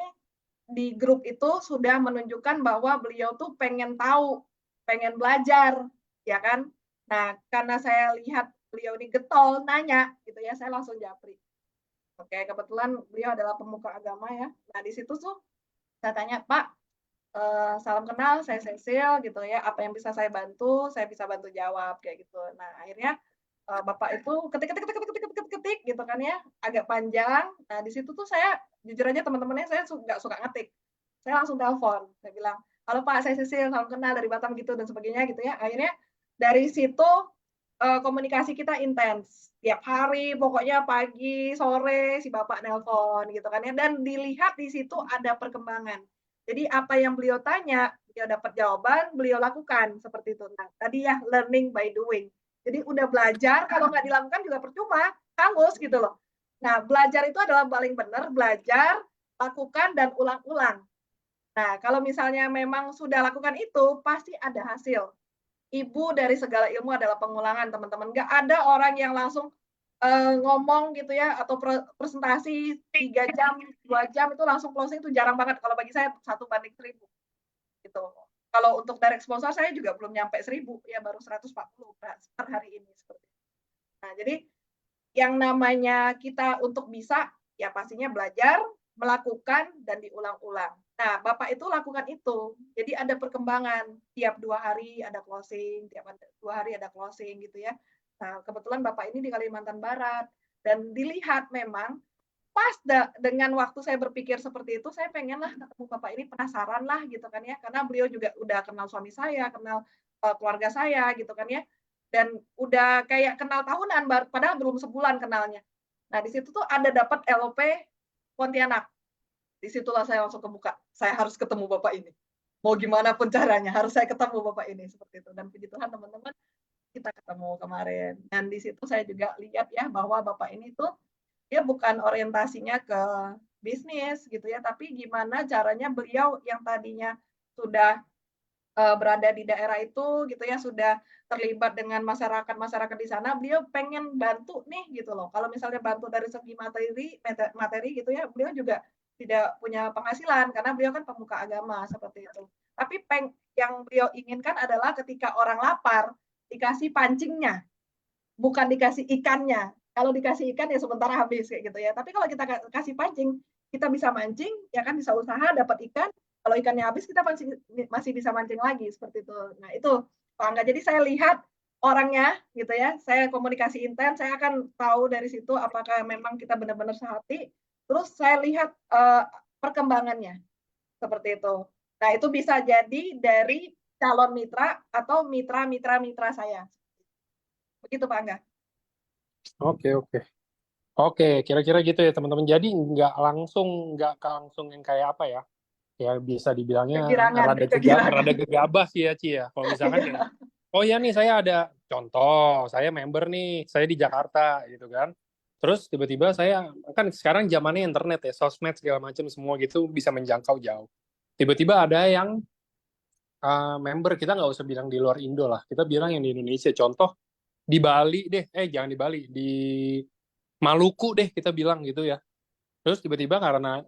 di grup itu sudah menunjukkan bahwa beliau tuh pengen tahu, pengen belajar, ya kan? Nah, karena saya lihat beliau ini getol, nanya gitu ya, saya langsung japri. Oke, kebetulan beliau adalah pemuka agama ya. Nah, di situ tuh saya tanya, "Pak, salam kenal, saya Cecil gitu ya, apa yang bisa saya bantu jawab kayak gitu." Nah, akhirnya Bapak itu ketik gitu kan ya, agak panjang. Nah, di situ tuh saya jujur aja teman-temannya saya nggak suka ngetik. Saya langsung telepon, saya bilang, "Halo Pak, saya Cecil, salam kenal dari Batam," gitu dan sebagainya gitu ya. Akhirnya dari situ komunikasi kita intens. Tiap hari, pokoknya pagi, sore, si Bapak nelpon gitu kan ya. Dan dilihat di situ ada perkembangan. Jadi apa yang beliau tanya, beliau dapat jawaban, beliau lakukan seperti itu. Nah, tadi ya learning by doing. Jadi udah belajar, kalau nggak dilakukan juga percuma, hangus gitu loh. Nah, belajar itu adalah paling benar, belajar, lakukan, dan ulang-ulang. Nah, kalau misalnya memang sudah lakukan itu, pasti ada hasil. Ibu dari segala ilmu adalah pengulangan, teman-teman. Nggak ada orang yang langsung ngomong gitu ya, atau presentasi 3 jam, 2 jam itu langsung closing itu jarang banget. Kalau bagi saya 1:1000 gitu. Kalau untuk direct sponsor saya juga belum nyampe 1000 ya, baru 140 per hari ini seperti itu. Nah, jadi yang namanya kita untuk bisa ya pastinya belajar, melakukan, dan diulang-ulang. Nah, Bapak itu lakukan itu. Jadi ada perkembangan. Tiap 2 hari ada closing, tiap 2 hari ada closing gitu ya. Nah, kebetulan Bapak ini di Kalimantan Barat. Dan dilihat memang pas dengan waktu saya berpikir seperti itu, saya pengen lah ketemu Bapak ini, penasaran lah gitu kan ya. Karena beliau juga udah kenal suami saya, kenal keluarga saya gitu kan ya. Dan udah kayak kenal tahunan, padahal belum sebulan kenalnya. Nah, di situ tuh ada dapat LOP Pontianak. Disitulah saya langsung kebuka. Saya harus ketemu Bapak ini. Mau gimana pun caranya, harus saya ketemu Bapak ini seperti itu. Dan puji Tuhan teman-teman, kita ketemu kemarin. Dan di situ saya juga lihat ya bahwa Bapak ini tuh dia bukan orientasinya ke bisnis gitu ya, tapi gimana caranya beliau yang tadinya sudah berada di daerah itu gitu ya, sudah terlibat dengan masyarakat di sana, beliau pengen bantu nih gitu loh. Kalau misalnya bantu dari segi materi gitu ya, beliau juga tidak punya penghasilan karena beliau kan pemuka agama seperti itu. Tapi yang beliau inginkan adalah ketika orang lapar dikasih pancingnya, bukan dikasih ikannya. Kalau dikasih ikan ya sementara habis kayak gitu ya. Tapi kalau kita kasih pancing, kita bisa mancing, ya kan bisa usaha dapat ikan. Kalau ikannya habis kita masih bisa mancing lagi seperti itu. Nah itu Pak Angga. Jadi saya lihat orangnya gitu ya. Saya komunikasi intens. Saya akan tahu dari situ apakah memang kita benar-benar sehati. Terus saya lihat perkembangannya seperti itu. Nah itu bisa jadi dari calon mitra atau mitra saya. Begitu Pak Angga. Oke, kira-kira gitu ya teman-teman. Jadi nggak langsung yang kayak apa ya? Ya bisa dibilangnya rada gegabah sih ya Ci ya. Kalau misalkan ya, oh ya nih saya ada contoh, saya member nih, saya di Jakarta gitu kan. Terus tiba-tiba saya kan sekarang zamannya internet ya, sosmed segala macam semua gitu bisa menjangkau jauh. Tiba-tiba ada yang member, kita nggak usah bilang di luar Indo lah, kita bilang yang di Indonesia. Contoh di Bali deh, jangan di Bali, di Maluku deh kita bilang gitu ya. Terus tiba-tiba karena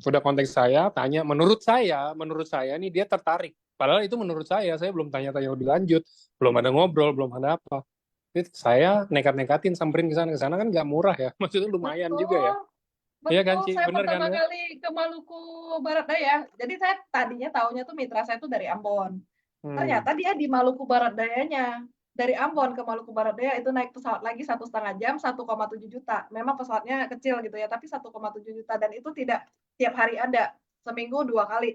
udah kontak saya, tanya, menurut saya nih dia tertarik. Padahal itu menurut saya belum tanya-tanya lebih lanjut, belum ada ngobrol, belum ada apa. Jadi saya nekat-nekatin samperin ke sana kan nggak murah ya, maksudnya lumayan juga ya. Iya kan Ci, saya bener kan? pertama kali ke Maluku Barat Daya, jadi saya tadinya taunya tuh mitra saya tuh dari Ambon. Ternyata dia di Maluku Barat Dayanya. Dari Ambon ke Maluku Barat Daya itu naik pesawat lagi 1,5 jam, 1,7 juta. Memang pesawatnya kecil gitu ya, tapi 1,7 juta. Dan itu tidak tiap hari ada, seminggu 2 kali.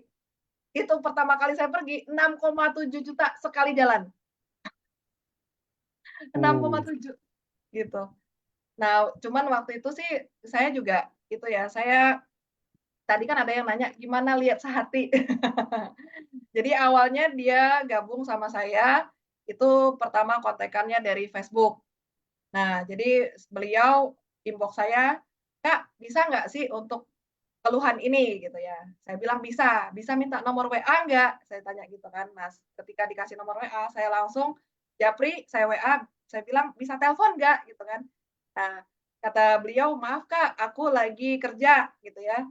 Itu pertama kali saya pergi, 6,7 juta sekali jalan. 6,7 gitu. Nah, cuman waktu itu sih saya juga gitu ya, saya tadi kan ada yang nanya gimana lihat sehati. Jadi awalnya dia gabung sama saya, itu pertama kontekannya dari Facebook. Nah, jadi beliau inbox saya, Kak, bisa nggak sih untuk keluhan ini gitu ya. Saya bilang bisa minta nomor WA nggak? Saya tanya gitu kan, Mas. Ketika dikasih nomor WA, saya langsung japri, saya WA, saya bilang bisa telepon nggak gitu kan. Nah, kata beliau, maaf Kak, aku lagi kerja gitu ya.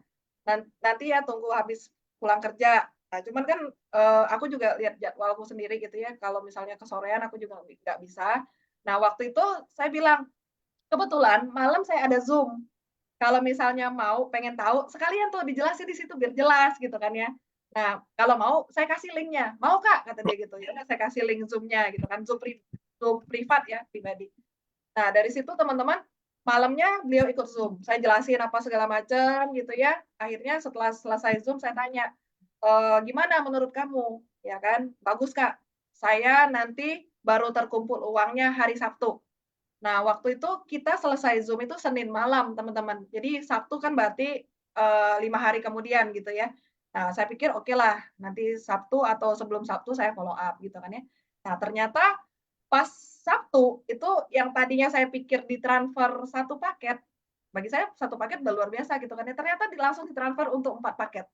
Nanti ya tunggu habis pulang kerja. Nah, cuman kan aku juga lihat jadwalku sendiri gitu ya. Kalau misalnya kesorean aku juga nggak bisa. Nah, waktu itu saya bilang, kebetulan malam saya ada Zoom. Kalau misalnya mau pengen tahu, sekalian tuh dijelasin di situ biar jelas gitu kan ya. Nah, kalau mau saya kasih linknya. Mau Kak? Kata dia gitu. Ya saya kasih link Zoom-nya gitu kan. Zoom privat ya, pribadi. Nah, dari situ teman-teman, malamnya beliau ikut Zoom. Saya jelasin apa segala macam gitu ya. Akhirnya setelah selesai Zoom saya tanya, gimana menurut kamu? Ya kan, bagus Kak. Saya nanti baru terkumpul uangnya hari Sabtu. Nah, waktu itu kita selesai Zoom itu Senin malam, teman-teman. Jadi Sabtu kan berarti 5 hari kemudian gitu ya. Nah, saya pikir oke lah, nanti Sabtu atau sebelum Sabtu saya follow up gitu kan ya. Nah, ternyata pas Sabtu itu yang tadinya saya pikir ditransfer 1 paket, bagi saya 1 paket udah luar biasa gitu kan ya, ternyata langsung ditransfer untuk 4 paket.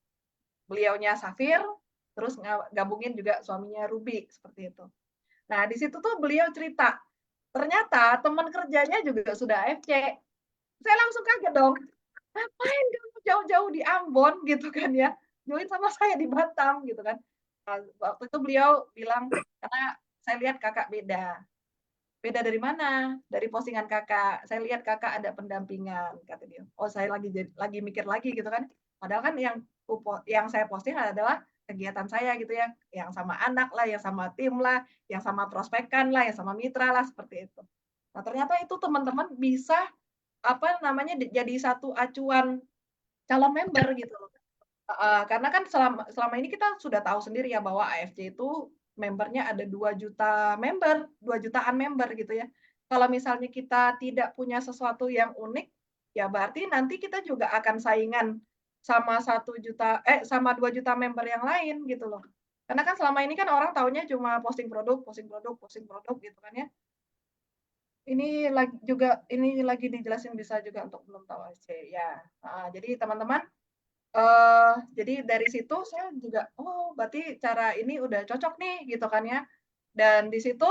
Beliaunya Safir, terus gabungin juga suaminya Ruby, seperti itu. Nah, di situ tuh beliau cerita, ternyata teman kerjanya juga sudah AFC. Saya langsung kaget dong, ngapain kamu jauh-jauh di Ambon gitu kan ya, join sama saya di Batam gitu kan. Nah, waktu itu beliau bilang, karena saya lihat kakak beda. Beda dari mana? Dari postingan kakak. Saya lihat kakak ada pendampingan, kata dia. Oh, saya lagi mikir lagi gitu kan. Padahal kan yang saya posting adalah kegiatan saya gitu ya, yang sama anak lah, yang sama tim lah, yang sama prospekan lah, yang sama mitra lah, seperti itu. Nah, ternyata itu teman-teman bisa apa namanya jadi satu acuan calon member gitu loh. Karena kan selama ini kita sudah tahu sendiri ya bahwa AFC itu membernya ada 2 juta member, 2 jutaan member gitu ya. Kalau misalnya kita tidak punya sesuatu yang unik, ya berarti nanti kita juga akan saingan sama 2 juta member yang lain gitu loh. Karena kan selama ini kan orang taunya cuma posting produk gitu kan ya. Ini lagi dijelasin bisa juga untuk belum tahu AFC ya. Jadi teman-teman, jadi dari situ saya juga, oh berarti cara ini udah cocok nih gitu kan ya. Dan di situ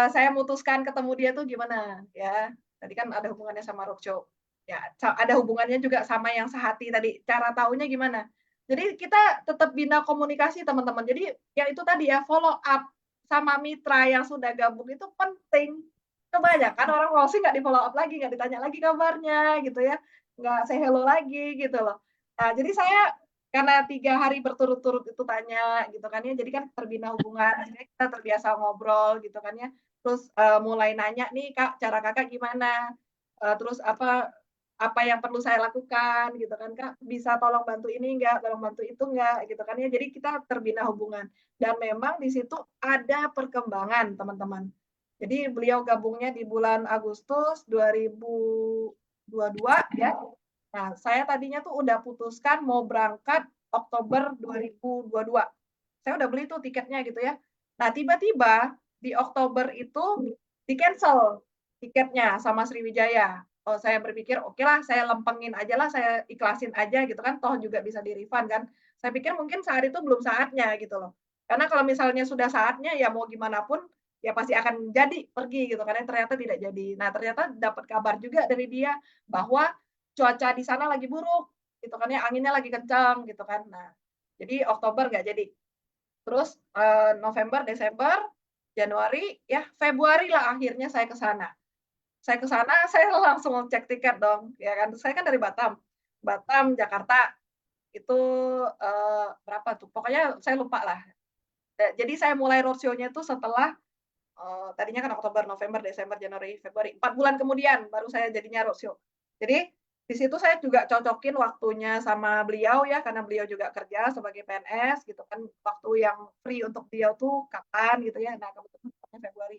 saya memutuskan ketemu dia tuh gimana ya. Tadi kan ada hubungannya sama roadshow. Ya, ada hubungannya juga sama yang sehati tadi. Cara tahunya gimana? Jadi kita tetap bina komunikasi teman-teman. Jadi ya itu tadi ya, follow up sama mitra yang sudah gabung itu penting. Kebanyakan orang closing nggak di follow up lagi, nggak ditanya lagi kabarnya gitu ya, nggak say hello lagi gitu loh. Nah, jadi saya karena 3 hari berturut-turut itu tanya gitu kan ya, jadi kan terbina hubungan, akhirnya kita terbiasa ngobrol gitu kan ya. Terus mulai nanya nih Kak, cara Kakak gimana? Terus apa yang perlu saya lakukan gitu kan Kak, bisa tolong bantu ini enggak, tolong bantu itu enggak gitu kan ya. Jadi kita terbina hubungan dan memang di situ ada perkembangan teman-teman. Jadi beliau gabungnya di bulan Agustus 2022 ya. Nah, saya tadinya tuh udah putuskan mau berangkat Oktober 2022. Saya udah beli tuh tiketnya gitu ya. Nah, tiba-tiba di Oktober itu di-cancel tiketnya sama Sriwijaya. Oh, saya berpikir, oke lah, saya lempengin aja lah, saya ikhlasin aja gitu kan, toh juga bisa di-refund kan. Saya pikir mungkin saat itu belum saatnya gitu loh. Karena kalau misalnya sudah saatnya, ya mau gimana pun, ya pasti akan jadi pergi gitu kan. Ternyata tidak jadi. Nah, ternyata dapat kabar juga dari dia bahwa cuaca di sana lagi buruk gitu kan ya, anginnya lagi kencang gitu kan. Nah, jadi Oktober nggak jadi. Terus November, Desember, Januari, ya Februari lah akhirnya saya ke sana. Saya ke sana, saya langsung cek tiket dong, ya kan. Saya kan dari Batam, Jakarta itu berapa tuh? Pokoknya saya lupa lah. Jadi saya mulai roadshow-nya itu setelah tadinya kan Oktober, November, Desember, Januari, Februari. 4 bulan kemudian baru saya jadinya roadshow. Jadi di situ saya juga cocokin waktunya sama beliau ya, karena beliau juga kerja sebagai PNS gitu kan. Waktu yang free untuk beliau tuh kapan gitu ya. Nah, kebetulan Februari.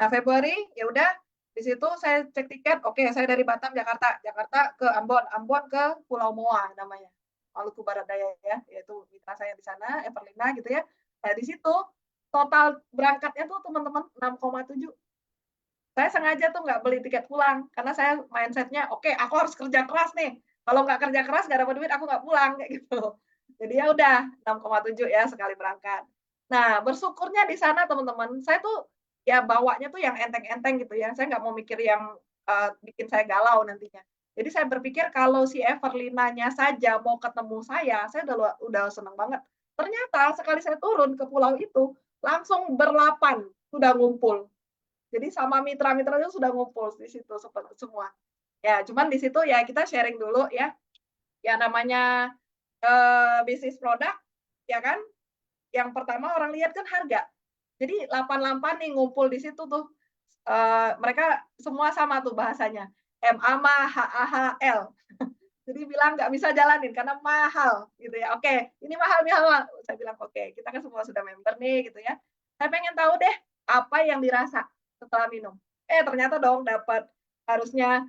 Nah, Februari ya udah di situ saya cek tiket. Oke, saya dari Batam, Jakarta ke Ambon, Ambon ke Pulau Moa namanya. Maluku Barat Daya ya, yaitu mitra saya di sana, Everlina gitu ya. Nah, di situ total berangkatnya tuh teman-teman 6,7. Saya sengaja tuh nggak beli tiket pulang, karena saya mindset-nya, oke, aku harus kerja keras nih. Kalau nggak kerja keras, nggak dapat duit, aku nggak pulang, kayak gitu. Jadi ya udah, 6,7 ya sekali berangkat. Nah, bersyukurnya di sana teman-teman, saya tuh ya bawanya tuh yang enteng-enteng gitu ya. Saya nggak mau mikir yang bikin saya galau nantinya. Jadi saya berpikir kalau si Everlinanya saja mau ketemu saya udah senang banget. Ternyata sekali saya turun ke pulau itu, langsung berlapan sudah ngumpul. Jadi sama mitra-mitra itu sudah ngumpul di situ semua. Ya, cuman di situ ya kita sharing dulu ya. Ya namanya bisnis produk, ya kan? Yang pertama orang lihat kan harga. Jadi 8 nih ngumpul di situ tuh. Mereka semua sama tuh bahasanya. MAHAHL. Jadi bilang nggak bisa jalanin karena mahal gitu ya. Oke, ini mahal. Saya bilang oke, kita kan semua sudah member nih gitu ya. Saya pengen tahu deh apa yang dirasa setelah minum. Ternyata dong dapat. Harusnya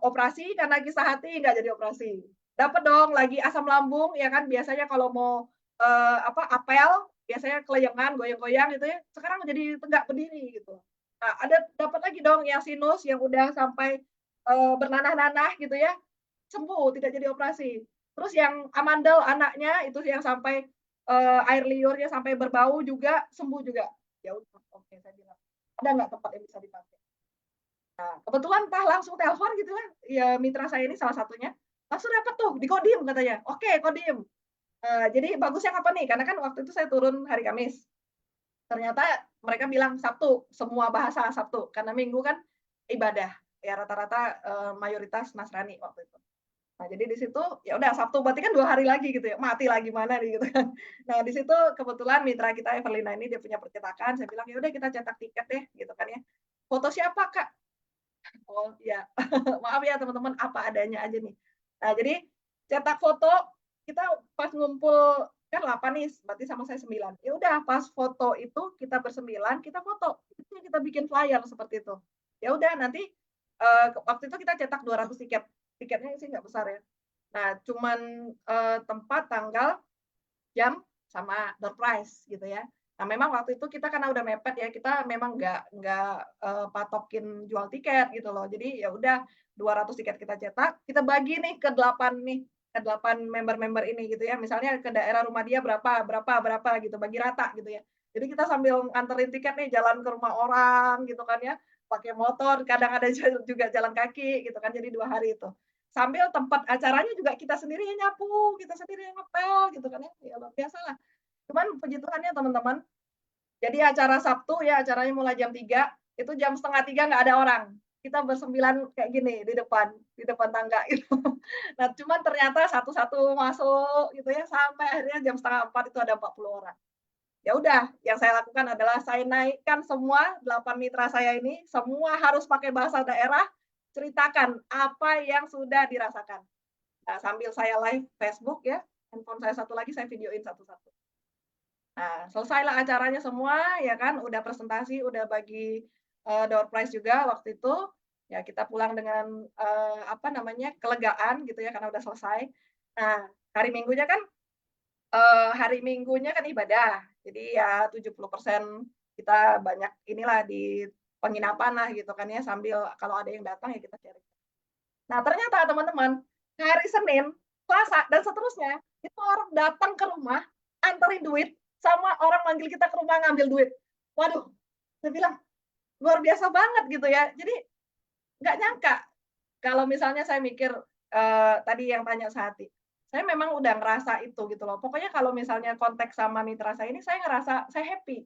operasi karena kisah hati nggak jadi operasi. Dapat dong lagi asam lambung ya kan, biasanya kalau mau apel biasanya keleyengan, goyang-goyang gitu ya. Sekarang jadi tegak berdiri gitu. Nah, dapat lagi dong yang sinus yang udah sampai bernanah-nanah gitu ya. Sembuh, tidak jadi operasi. Terus yang amandel anaknya itu yang sampai air liurnya sampai berbau juga sembuh juga. Ya udah, oke saya bilang. Ada nggak tempat yang bisa dipakai? Nah, kebetulan langsung telepon gitu kan, ya mitra saya ini salah satunya, langsung dapat tuh di Kodim katanya. Oke, Kodim. Jadi bagusnya kapan nih? Karena kan waktu itu saya turun hari Kamis. Ternyata mereka bilang Sabtu, semua bahasa Sabtu, karena Minggu kan ibadah. Ya rata-rata mayoritas Nasrani waktu itu. Nah, jadi di situ ya udah Sabtu berarti kan 2 hari lagi gitu ya. Mati lagi mana nih gitu kan. Nah, di situ kebetulan mitra kita Everlina ini dia punya percetakan, saya bilang ya udah kita cetak tiket deh gitu kan ya. Foto siapa, Kak? Oh, ya. Maaf ya teman-teman, apa adanya aja nih. Nah, jadi cetak foto kita pas ngumpul kan 8 nih, berarti sama saya 9. Ya udah pas foto itu kita bersembilan, kita foto. Itu kita bikin flyer seperti itu. Ya udah nanti waktu itu kita cetak 200 tiket. Tiketnya sih nggak besar ya. Nah, cuman tempat, tanggal, jam, sama door prize gitu ya. Nah, memang waktu itu kita karena udah mepet ya, kita memang nggak patokin jual tiket gitu loh. Jadi ya udah 200 tiket kita cetak, kita bagi nih ke 8 member-member ini gitu ya. Misalnya ke daerah rumah dia berapa gitu, bagi rata gitu ya. Jadi kita sambil nganterin tiket nih jalan ke rumah orang gitu kan ya, pakai motor, kadang ada juga jalan kaki gitu kan. Jadi 2 hari itu. Sambil tempat acaranya juga kita sendiri yang nyapu, kita sendiri yang ngepel gitu kan ya. Ya luar biasa lah. Cuman puji Tuhannya teman-teman, jadi acara Sabtu ya, acaranya mulai jam 3, itu jam 2:30 nggak ada orang. Kita bersembilan kayak gini di depan tangga gitu. Nah, cuman ternyata satu-satu masuk gitu ya, sampai akhirnya jam 3:30 itu ada 40 orang. Ya udah, yang saya lakukan adalah saya naikkan semua 8 mitra saya ini, semua harus pakai bahasa daerah, ceritakan apa yang sudah dirasakan. Nah, sambil saya live Facebook ya, handphone saya satu lagi saya videoin satu-satu. Nah, selesailah acaranya semua ya kan, udah presentasi, udah bagi door prize juga waktu itu. Ya kita pulang dengan kelegaan gitu ya karena udah selesai. Nah, hari Minggunya kan ibadah. Jadi ya 70% kita banyak inilah di penginapan lah gitu kan ya, sambil kalau ada yang datang ya kita sharing. Nah, ternyata teman-teman, hari Senin, Selasa dan seterusnya itu orang datang ke rumah anterin duit, sama orang manggil kita ke rumah ngambil duit. Waduh, saya bilang luar biasa banget gitu ya. Jadi nggak nyangka kalau misalnya saya mikir tadi yang tanya sehati, saya memang udah ngerasa itu gitu loh. Pokoknya kalau misalnya konteks sama mitra saya ini, saya ngerasa saya happy,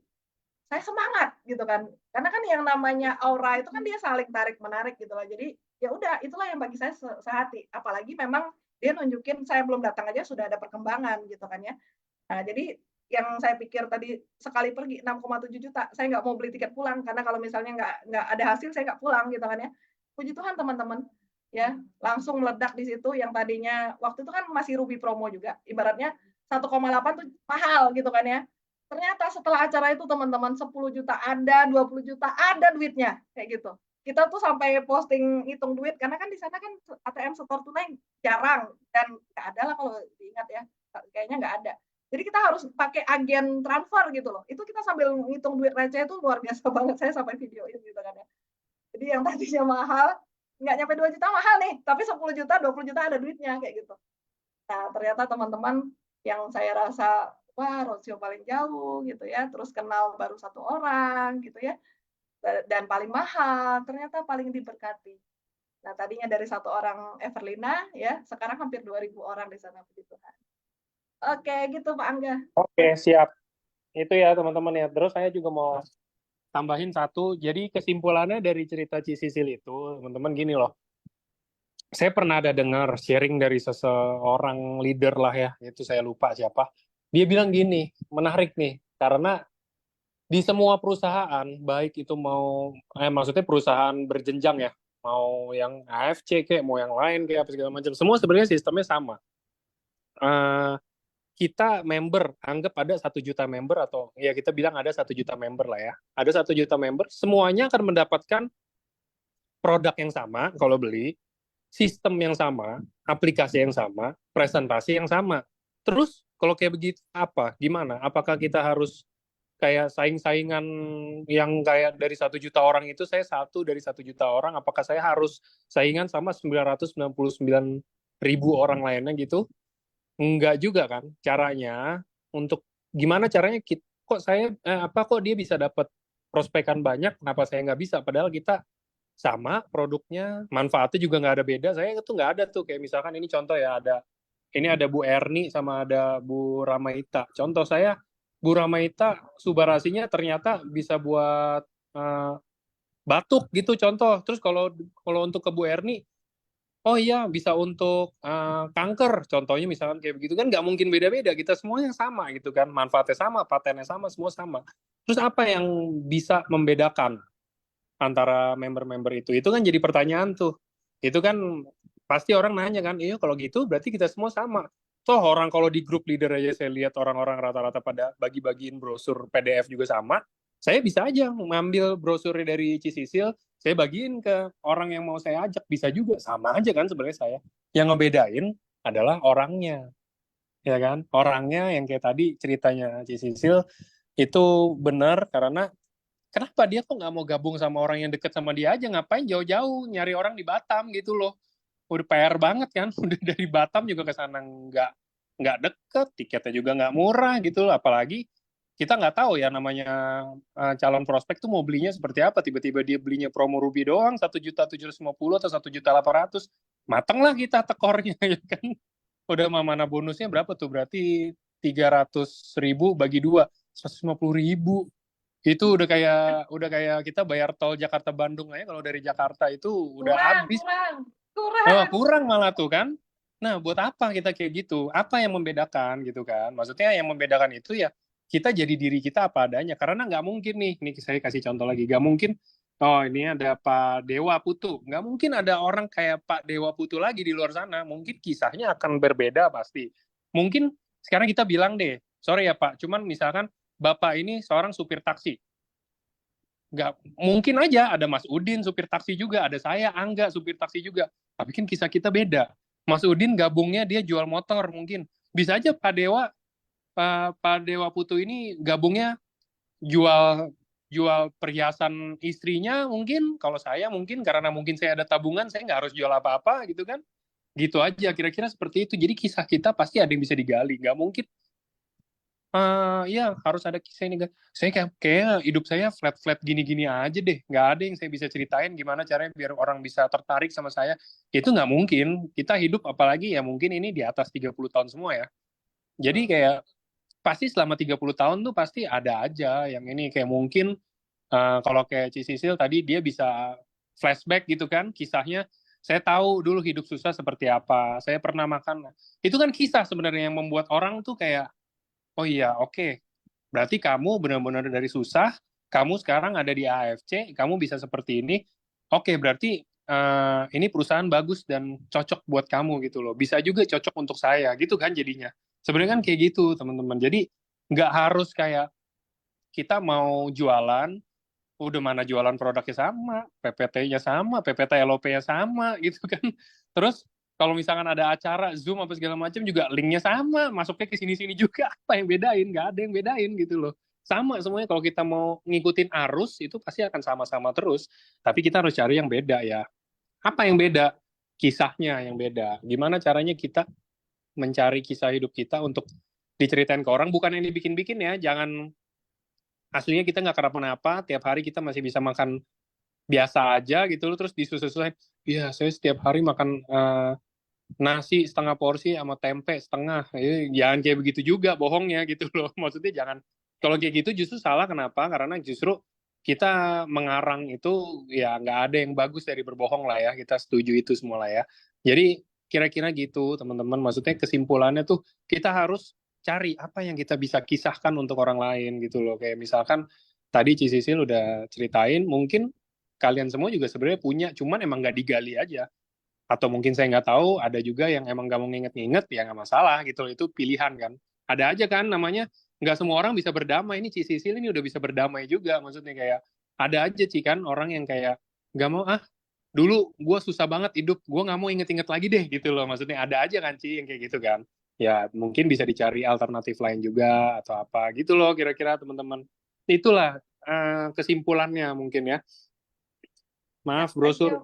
saya semangat gitu kan. Karena kan yang namanya aura itu kan dia saling tarik menarik gitu loh. Jadi ya udah itulah yang bagi saya sehati. Apalagi memang dia nunjukin saya belum datang aja sudah ada perkembangan gitu kan ya. Nah, jadi yang saya pikir tadi sekali pergi 6,7 juta, saya nggak mau beli tiket pulang karena kalau misalnya nggak ada hasil saya nggak pulang gitu kan ya. Puji Tuhan teman-teman ya langsung meledak di situ yang tadinya waktu itu kan masih ruby promo juga, ibaratnya 1,8 tuh mahal gitu kan ya. Ternyata setelah acara itu teman-teman 10 juta ada, 20 juta ada duitnya kayak gitu. Kita tuh sampai posting hitung duit karena kan di sana kan ATM setor tunai jarang dan nggak ada lah kalau diingat ya, kayaknya nggak ada. Jadi kita harus pakai agen transfer gitu loh. Itu kita sambil ngitung duit receh itu luar biasa banget, saya sampai videoin gitu kan ya. Jadi yang tadinya mahal, nggak nyampe 2 juta mahal nih, tapi 10 juta, 20 juta ada duitnya kayak gitu. Nah, ternyata teman-teman yang saya rasa wah rosio paling jauh gitu ya, terus kenal baru 1 orang gitu ya. Dan paling mahal, ternyata paling diberkati. Nah, tadinya dari 1 orang Everlina ya, sekarang hampir 2.000 orang di sana, puji Tuhan. Oke, gitu Pak Angga. Oke, siap. Itu ya teman-teman ya. Terus saya juga mau tambahin satu. Jadi kesimpulannya dari cerita Cisisil itu, teman-teman gini loh. Saya pernah ada dengar sharing dari seseorang leader lah ya, itu saya lupa siapa. Dia bilang gini, menarik nih, karena di semua perusahaan, baik itu maksudnya perusahaan berjenjang ya, mau yang AFC kayak, mau yang lain kayak apa segala macam, semua sebenarnya sistemnya sama. kita member, anggap ada 1 juta member atau ya kita bilang ada 1 juta member lah ya. Ada 1 juta member, semuanya akan mendapatkan produk yang sama kalau beli, sistem yang sama, aplikasi yang sama, presentasi yang sama. Terus kalau kayak begitu apa? Gimana? Apakah kita harus kayak saing-saingan yang kayak dari 1 juta orang itu saya satu dari 1 juta orang, apakah saya harus saingan sama 999.000 orang lainnya gitu? Enggak juga kan caranya. Untuk gimana caranya kok dia bisa dapat prospekan banyak, kenapa saya nggak bisa, padahal kita sama produknya, manfaatnya juga nggak ada beda. Saya itu nggak ada tuh, kayak misalkan ini contoh ya, ini ada Bu Erni sama ada Bu Ramaita. Contoh saya, Bu Ramaita subarasinya ternyata bisa buat batuk gitu contoh. Terus kalau untuk ke Bu Erni, oh iya bisa untuk kanker contohnya, misalkan kayak begitu kan, nggak mungkin beda-beda, kita semuanya sama gitu kan, manfaatnya sama, patennya sama, semua sama. Terus apa yang bisa membedakan antara member-member itu kan jadi pertanyaan tuh. Itu kan pasti orang nanya kan, iya kalau gitu berarti kita semua sama. Toh orang kalau di grup leader aja saya lihat orang-orang rata-rata pada bagi-bagiin brosur PDF juga sama. Saya bisa aja ngambil brosur dari Cisisil, saya bagiin ke orang yang mau saya ajak, bisa juga, sama aja kan sebenarnya saya. Yang ngebedain adalah orangnya, ya kan? Orangnya yang kayak tadi ceritanya Cisisil itu benar, karena kenapa dia kok nggak mau gabung sama orang yang deket sama dia aja, ngapain jauh-jauh nyari orang di Batam gitu loh. Udah PR banget kan, udah dari Batam juga ke sana nggak deket, tiketnya juga nggak murah gitu loh. Apalagi kita nggak tahu ya namanya calon prospek tuh mau belinya seperti apa. Tiba-tiba dia belinya promo Ruby doang 1.750.000 atau 1.800.000, mateng lah kita tekornya ya kan. Udah mana bonusnya berapa tuh, berarti 300.000 bagi 2, 150.000. Itu udah kayak kita bayar tol Jakarta Bandung aja, kalau dari Jakarta itu udah habis. Kurang malah tuh kan. Nah, buat apa kita kayak gitu? Apa yang membedakan gitu kan? Maksudnya yang membedakan itu ya kita jadi diri kita apa adanya. Karena nggak mungkin nih, ini saya kasih contoh lagi, nggak mungkin, oh ini ada Pak Dewa Putu. Nggak mungkin ada orang kayak Pak Dewa Putu lagi di luar sana. Mungkin kisahnya akan berbeda pasti. Mungkin sekarang kita bilang deh, sorry ya Pak, cuman misalkan Bapak ini seorang supir taksi. Nggak mungkin aja ada Mas Udin supir taksi juga, ada saya Angga supir taksi juga. Tapi kan kisah kita beda. Mas Udin gabungnya dia jual motor mungkin. Bisa aja Pak Dewa Putu ini gabungnya jual perhiasan istrinya mungkin. Kalau saya mungkin karena mungkin saya ada tabungan, saya nggak harus jual apa-apa gitu kan. Gitu aja, kira-kira seperti itu. Jadi kisah kita pasti ada yang bisa digali. Nggak mungkin ya harus ada kisah ini. Saya kayak hidup saya flat gini-gini aja deh, nggak ada yang saya bisa ceritain gimana caranya biar orang bisa tertarik sama saya. Itu nggak mungkin. Kita hidup, apalagi ya mungkin ini di atas 30 tahun semua ya. Jadi kayak pasti selama 30 tahun tuh pasti ada aja yang ini, kayak mungkin kalau kayak Cisisil tadi dia bisa flashback gitu kan kisahnya. Saya tahu dulu hidup susah seperti apa, saya pernah makan. Itu kan kisah sebenarnya yang membuat orang tuh kayak, oh iya, oke. Berarti kamu benar-benar dari susah, kamu sekarang ada di AFC, kamu bisa seperti ini. Oke, berarti ini perusahaan bagus dan cocok buat kamu gitu loh. Bisa juga cocok untuk saya, gitu kan jadinya. Sebenarnya kan kayak gitu, teman-teman. Jadi nggak harus kayak kita mau jualan, udah mana jualan produknya sama, PPT-nya sama, PPT LOP-nya sama, gitu kan. Terus kalau misalkan ada acara Zoom apa segala macam juga linknya sama, masuknya ke sini-sini juga, apa yang bedain? Nggak ada yang bedain gitu loh. Sama semuanya, kalau kita mau ngikutin arus itu pasti akan sama-sama terus. Tapi kita harus cari yang beda ya. Apa yang beda? Kisahnya yang beda. Gimana caranya kita mencari kisah hidup kita untuk diceritain ke orang, bukan yang dibikin-bikin ya. Jangan aslinya kita nggak kenapa-napa, tiap hari kita masih bisa makan biasa aja gitu loh, terus disusul-susulin, iya saya setiap hari makan nasi setengah porsi sama tempe setengah. Jangan kayak begitu juga bohongnya gitu loh. Maksudnya jangan, kalau kayak gitu justru salah. Kenapa? Karena justru kita mengarang itu ya nggak ada yang bagus dari berbohong lah ya. Kita setuju itu semua lah ya. Jadi kira-kira gitu teman-teman. Maksudnya kesimpulannya tuh kita harus cari apa yang kita bisa kisahkan untuk orang lain gitu loh. Kayak misalkan tadi Cisisil udah ceritain, mungkin kalian semua juga sebenarnya punya, cuman emang nggak digali aja. Atau mungkin saya nggak tahu, ada juga yang emang nggak mau nginget-nginget, ya nggak masalah gitu loh, itu pilihan kan. ada aja kan namanya, nggak semua orang bisa berdamai. Ini Ci Sisil ini udah bisa berdamai juga, maksudnya kayak ada aja Ci kan orang yang kayak nggak mau, dulu gue susah banget hidup, gue nggak mau inget-inget lagi deh gitu loh, maksudnya ada aja kan Ci yang kayak gitu kan. Ya mungkin bisa dicari alternatif lain juga atau apa gitu loh kira-kira teman-teman. Itulah kesimpulannya mungkin ya. Maaf, brosur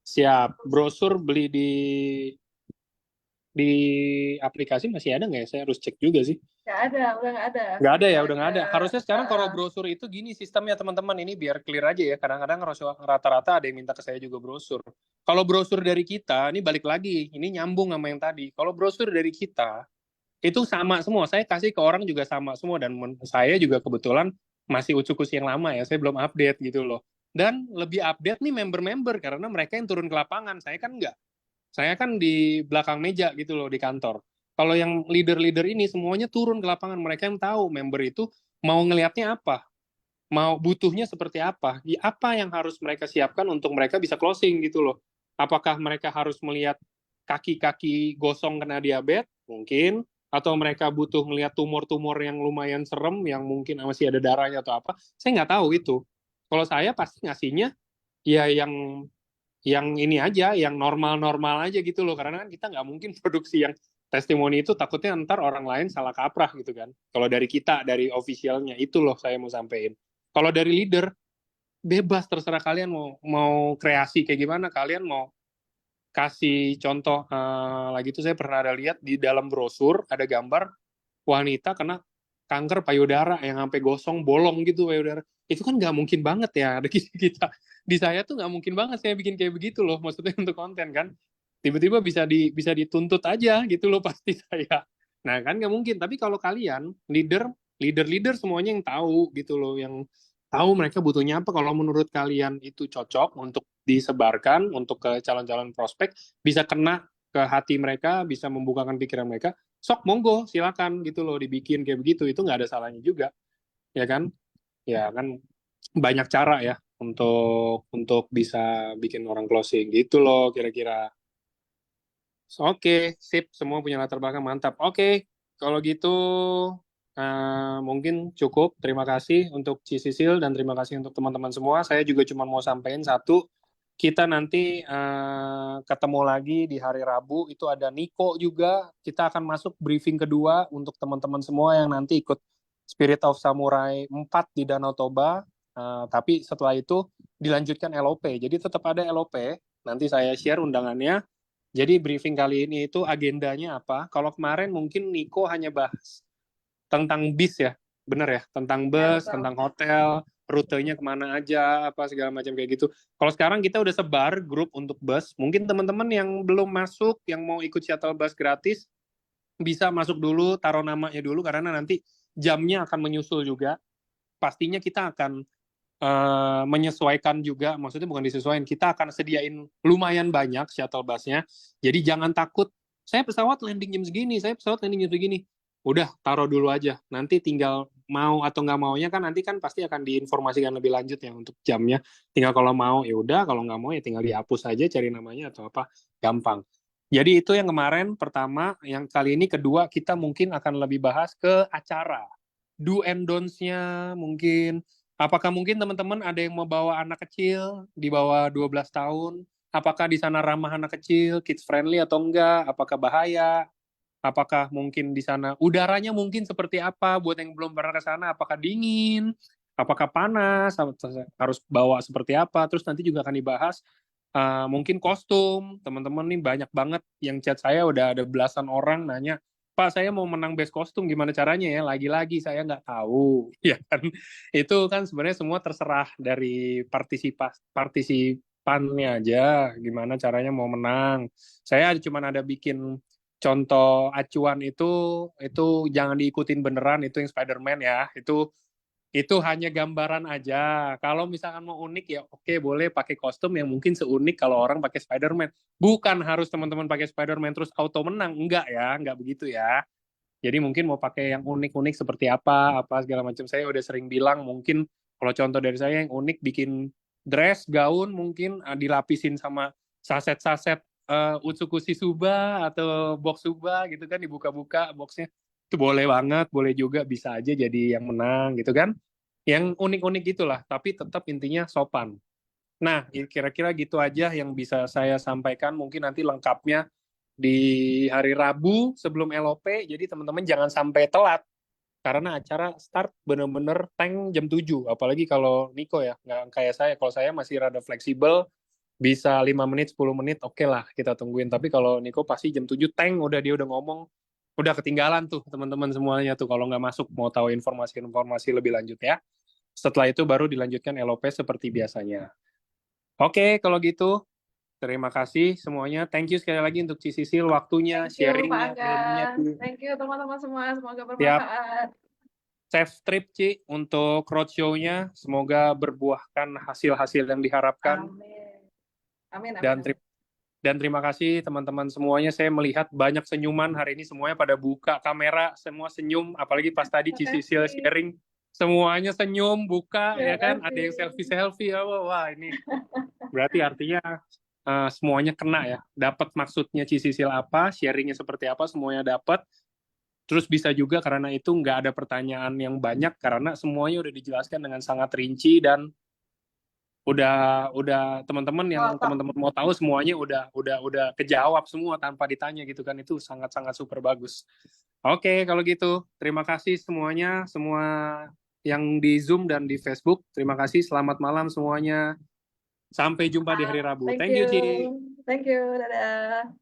siap. Brosur beli di aplikasi masih ada nggak ya? Saya harus cek juga sih. Nggak ada, udah nggak ada. Nggak ada ya, udah nggak ada. Harusnya sekarang kalau brosur itu gini sistemnya teman-teman, ini biar clear aja ya. Kadang-kadang rata-rata ada yang minta ke saya juga brosur. Kalau brosur dari kita, ini balik lagi, ini nyambung sama yang tadi. Kalau brosur dari kita, itu sama semua. Saya kasih ke orang juga sama semua. Dan saya juga kebetulan masih ucukus yang lama ya. Saya belum update gitu loh. Dan lebih update nih member-member, karena mereka yang turun ke lapangan. Saya kan enggak. Saya kan di belakang meja gitu loh di kantor. Kalau yang leader-leader ini semuanya turun ke lapangan. Mereka yang tahu member itu mau ngelihatnya apa. Mau butuhnya seperti apa. Apa yang harus mereka siapkan untuk mereka bisa closing gitu loh. Apakah mereka harus melihat kaki-kaki gosong kena diabetes? Mungkin. Atau mereka butuh melihat tumor-tumor yang lumayan serem, yang mungkin masih ada darahnya atau apa. Saya nggak tahu itu. Kalau saya pasti ngasihnya ya yang ini aja, yang normal-normal aja gitu loh. Karena kan kita nggak mungkin produksi yang testimoni itu takutnya ntar orang lain salah kaprah gitu kan. Kalau dari kita, dari officialnya, itu loh saya mau sampein. Kalau dari leader, bebas terserah kalian mau kreasi kayak gimana, kalian mau kasih contoh. Lagi itu saya pernah ada lihat di dalam brosur, ada gambar wanita kena kanker payudara yang sampai gosong, bolong gitu payudara. Itu kan nggak mungkin banget ya, ada kita. Di saya tuh nggak mungkin banget saya bikin kayak begitu loh, maksudnya untuk konten kan. Tiba-tiba bisa dituntut aja gitu loh pasti saya. Nah kan nggak mungkin, tapi kalau kalian, leader semuanya yang tahu gitu loh, yang tahu mereka butuhnya apa, kalau menurut kalian itu cocok untuk disebarkan, untuk ke calon-calon prospek, bisa kena ke hati mereka, bisa membukakan pikiran mereka, sok monggo silakan gitu loh dibikin kayak begitu, itu nggak ada salahnya juga ya kan banyak cara ya untuk bisa bikin orang closing gitu loh kira-kira. Oke, sip, semua punya latar belakang mantap. Oke, kalau gitu mungkin cukup. Terima kasih untuk Ci Sisil dan terima kasih untuk teman-teman semua. Saya juga cuma mau sampaikan satu, kita nanti ketemu lagi di hari Rabu, itu ada Niko juga. Kita akan masuk briefing kedua untuk teman-teman semua yang nanti ikut Spirit of Samurai 4 di Danau Toba. Tapi setelah itu dilanjutkan LOP. Jadi tetap ada LOP. Nanti saya share undangannya. Jadi briefing kali ini itu agendanya apa? Kalau kemarin mungkin Niko hanya bahas tentang bis ya, bener ya? Tentang bus, tentang hotel, rutenya kemana aja, apa segala macam kayak gitu. Kalau sekarang kita udah sebar grup untuk bus. Mungkin teman-teman yang belum masuk, yang mau ikut shuttle bus gratis, bisa masuk dulu, taruh namanya dulu, karena nanti jamnya akan menyusul juga. Pastinya kita akan menyesuaikan juga, maksudnya bukan disesuaikan, kita akan sediain lumayan banyak shuttle busnya. Jadi jangan takut, saya pesawat landing jam segini, udah taruh dulu aja, nanti tinggal mau atau nggak maunya kan nanti kan pasti akan diinformasikan lebih lanjut ya untuk jamnya. Tinggal kalau mau ya udah, kalau nggak mau ya tinggal dihapus aja, cari namanya atau apa, gampang. Jadi itu yang kemarin pertama, yang kali ini kedua kita mungkin akan lebih bahas ke acara, do and don'ts-nya mungkin. Apakah mungkin teman-teman ada yang mau bawa anak kecil di bawah 12 tahun? Apakah di sana ramah anak kecil, kids friendly atau enggak? Apakah bahaya? Apakah mungkin di sana udaranya mungkin seperti apa buat yang belum pernah ke sana? Apakah dingin? Apakah panas? Harus bawa seperti apa? Terus nanti juga akan dibahas mungkin kostum. Teman-teman nih banyak banget yang chat saya, udah ada belasan orang nanya, Pak, saya mau menang best kostum, gimana caranya ya? Lagi-lagi saya nggak tahu, ya kan? Itu kan sebenarnya semua terserah dari partisipannya aja, gimana caranya mau menang. Saya cuma ada bikin contoh acuan itu jangan diikutin beneran, itu yang Spider-Man ya, itu hanya gambaran aja. Kalau misalkan mau unik ya oke, boleh pakai kostum yang mungkin seunik kalau orang pakai Spider-Man. Bukan harus teman-teman pakai Spider-Man terus auto menang, enggak ya, enggak begitu ya. Jadi mungkin mau pakai yang unik-unik seperti apa segala macam. Saya udah sering bilang mungkin kalau contoh dari saya yang unik bikin dress, gaun mungkin dilapisin sama saset-saset Utsukushi Suba atau box Suba gitu kan, dibuka-buka boxnya. itu boleh banget, boleh juga, bisa aja jadi yang menang gitu kan. Yang unik-unik gitulah, tapi tetap intinya sopan. Nah, kira-kira gitu aja yang bisa saya sampaikan. Mungkin nanti lengkapnya di hari Rabu sebelum LOP, jadi teman-teman jangan sampai telat. Karena acara start bener-bener tank jam 7. Apalagi kalau Niko ya, nggak kayak saya. Kalau saya masih rada fleksibel, bisa 5 menit, 10 menit, oke lah kita tungguin. Tapi kalau Niko pasti jam 7 tank, dia udah ngomong, udah ketinggalan tuh teman-teman semuanya tuh kalau nggak masuk mau tahu informasi-informasi lebih lanjut ya. Setelah itu baru dilanjutkan LOP seperti biasanya. Oke, kalau gitu terima kasih semuanya. Thank you sekali lagi untuk Cisil waktunya, Thank you Pak sharingnya, ilmunya. Angga. Thank you teman-teman semua. Semoga bermanfaat. Safe trip Ci untuk roadshow-nya. Semoga berbuahkan hasil-hasil yang diharapkan. Amin. Dan terima kasih teman-teman semuanya. Saya melihat banyak senyuman hari ini, semuanya pada buka kamera, semua senyum. Apalagi pas tadi Cisil sharing, semuanya senyum, buka, ya kan? Ada yang selfie-selfie. Wah, ini berarti artinya semuanya kena ya. Dapat maksudnya Cisil apa, sharingnya seperti apa, semuanya dapat. Terus bisa juga karena itu nggak ada pertanyaan yang banyak, karena semuanya udah dijelaskan dengan sangat rinci dan udah teman-teman yang teman-teman mau tahu semuanya udah kejawab semua tanpa ditanya gitu kan. Itu sangat-sangat super bagus. Oke, kalau gitu terima kasih semuanya, semua yang di Zoom dan di Facebook. Terima kasih, selamat malam semuanya. Sampai jumpa di hari Rabu. Thank you, Ci. Thank you, dadah.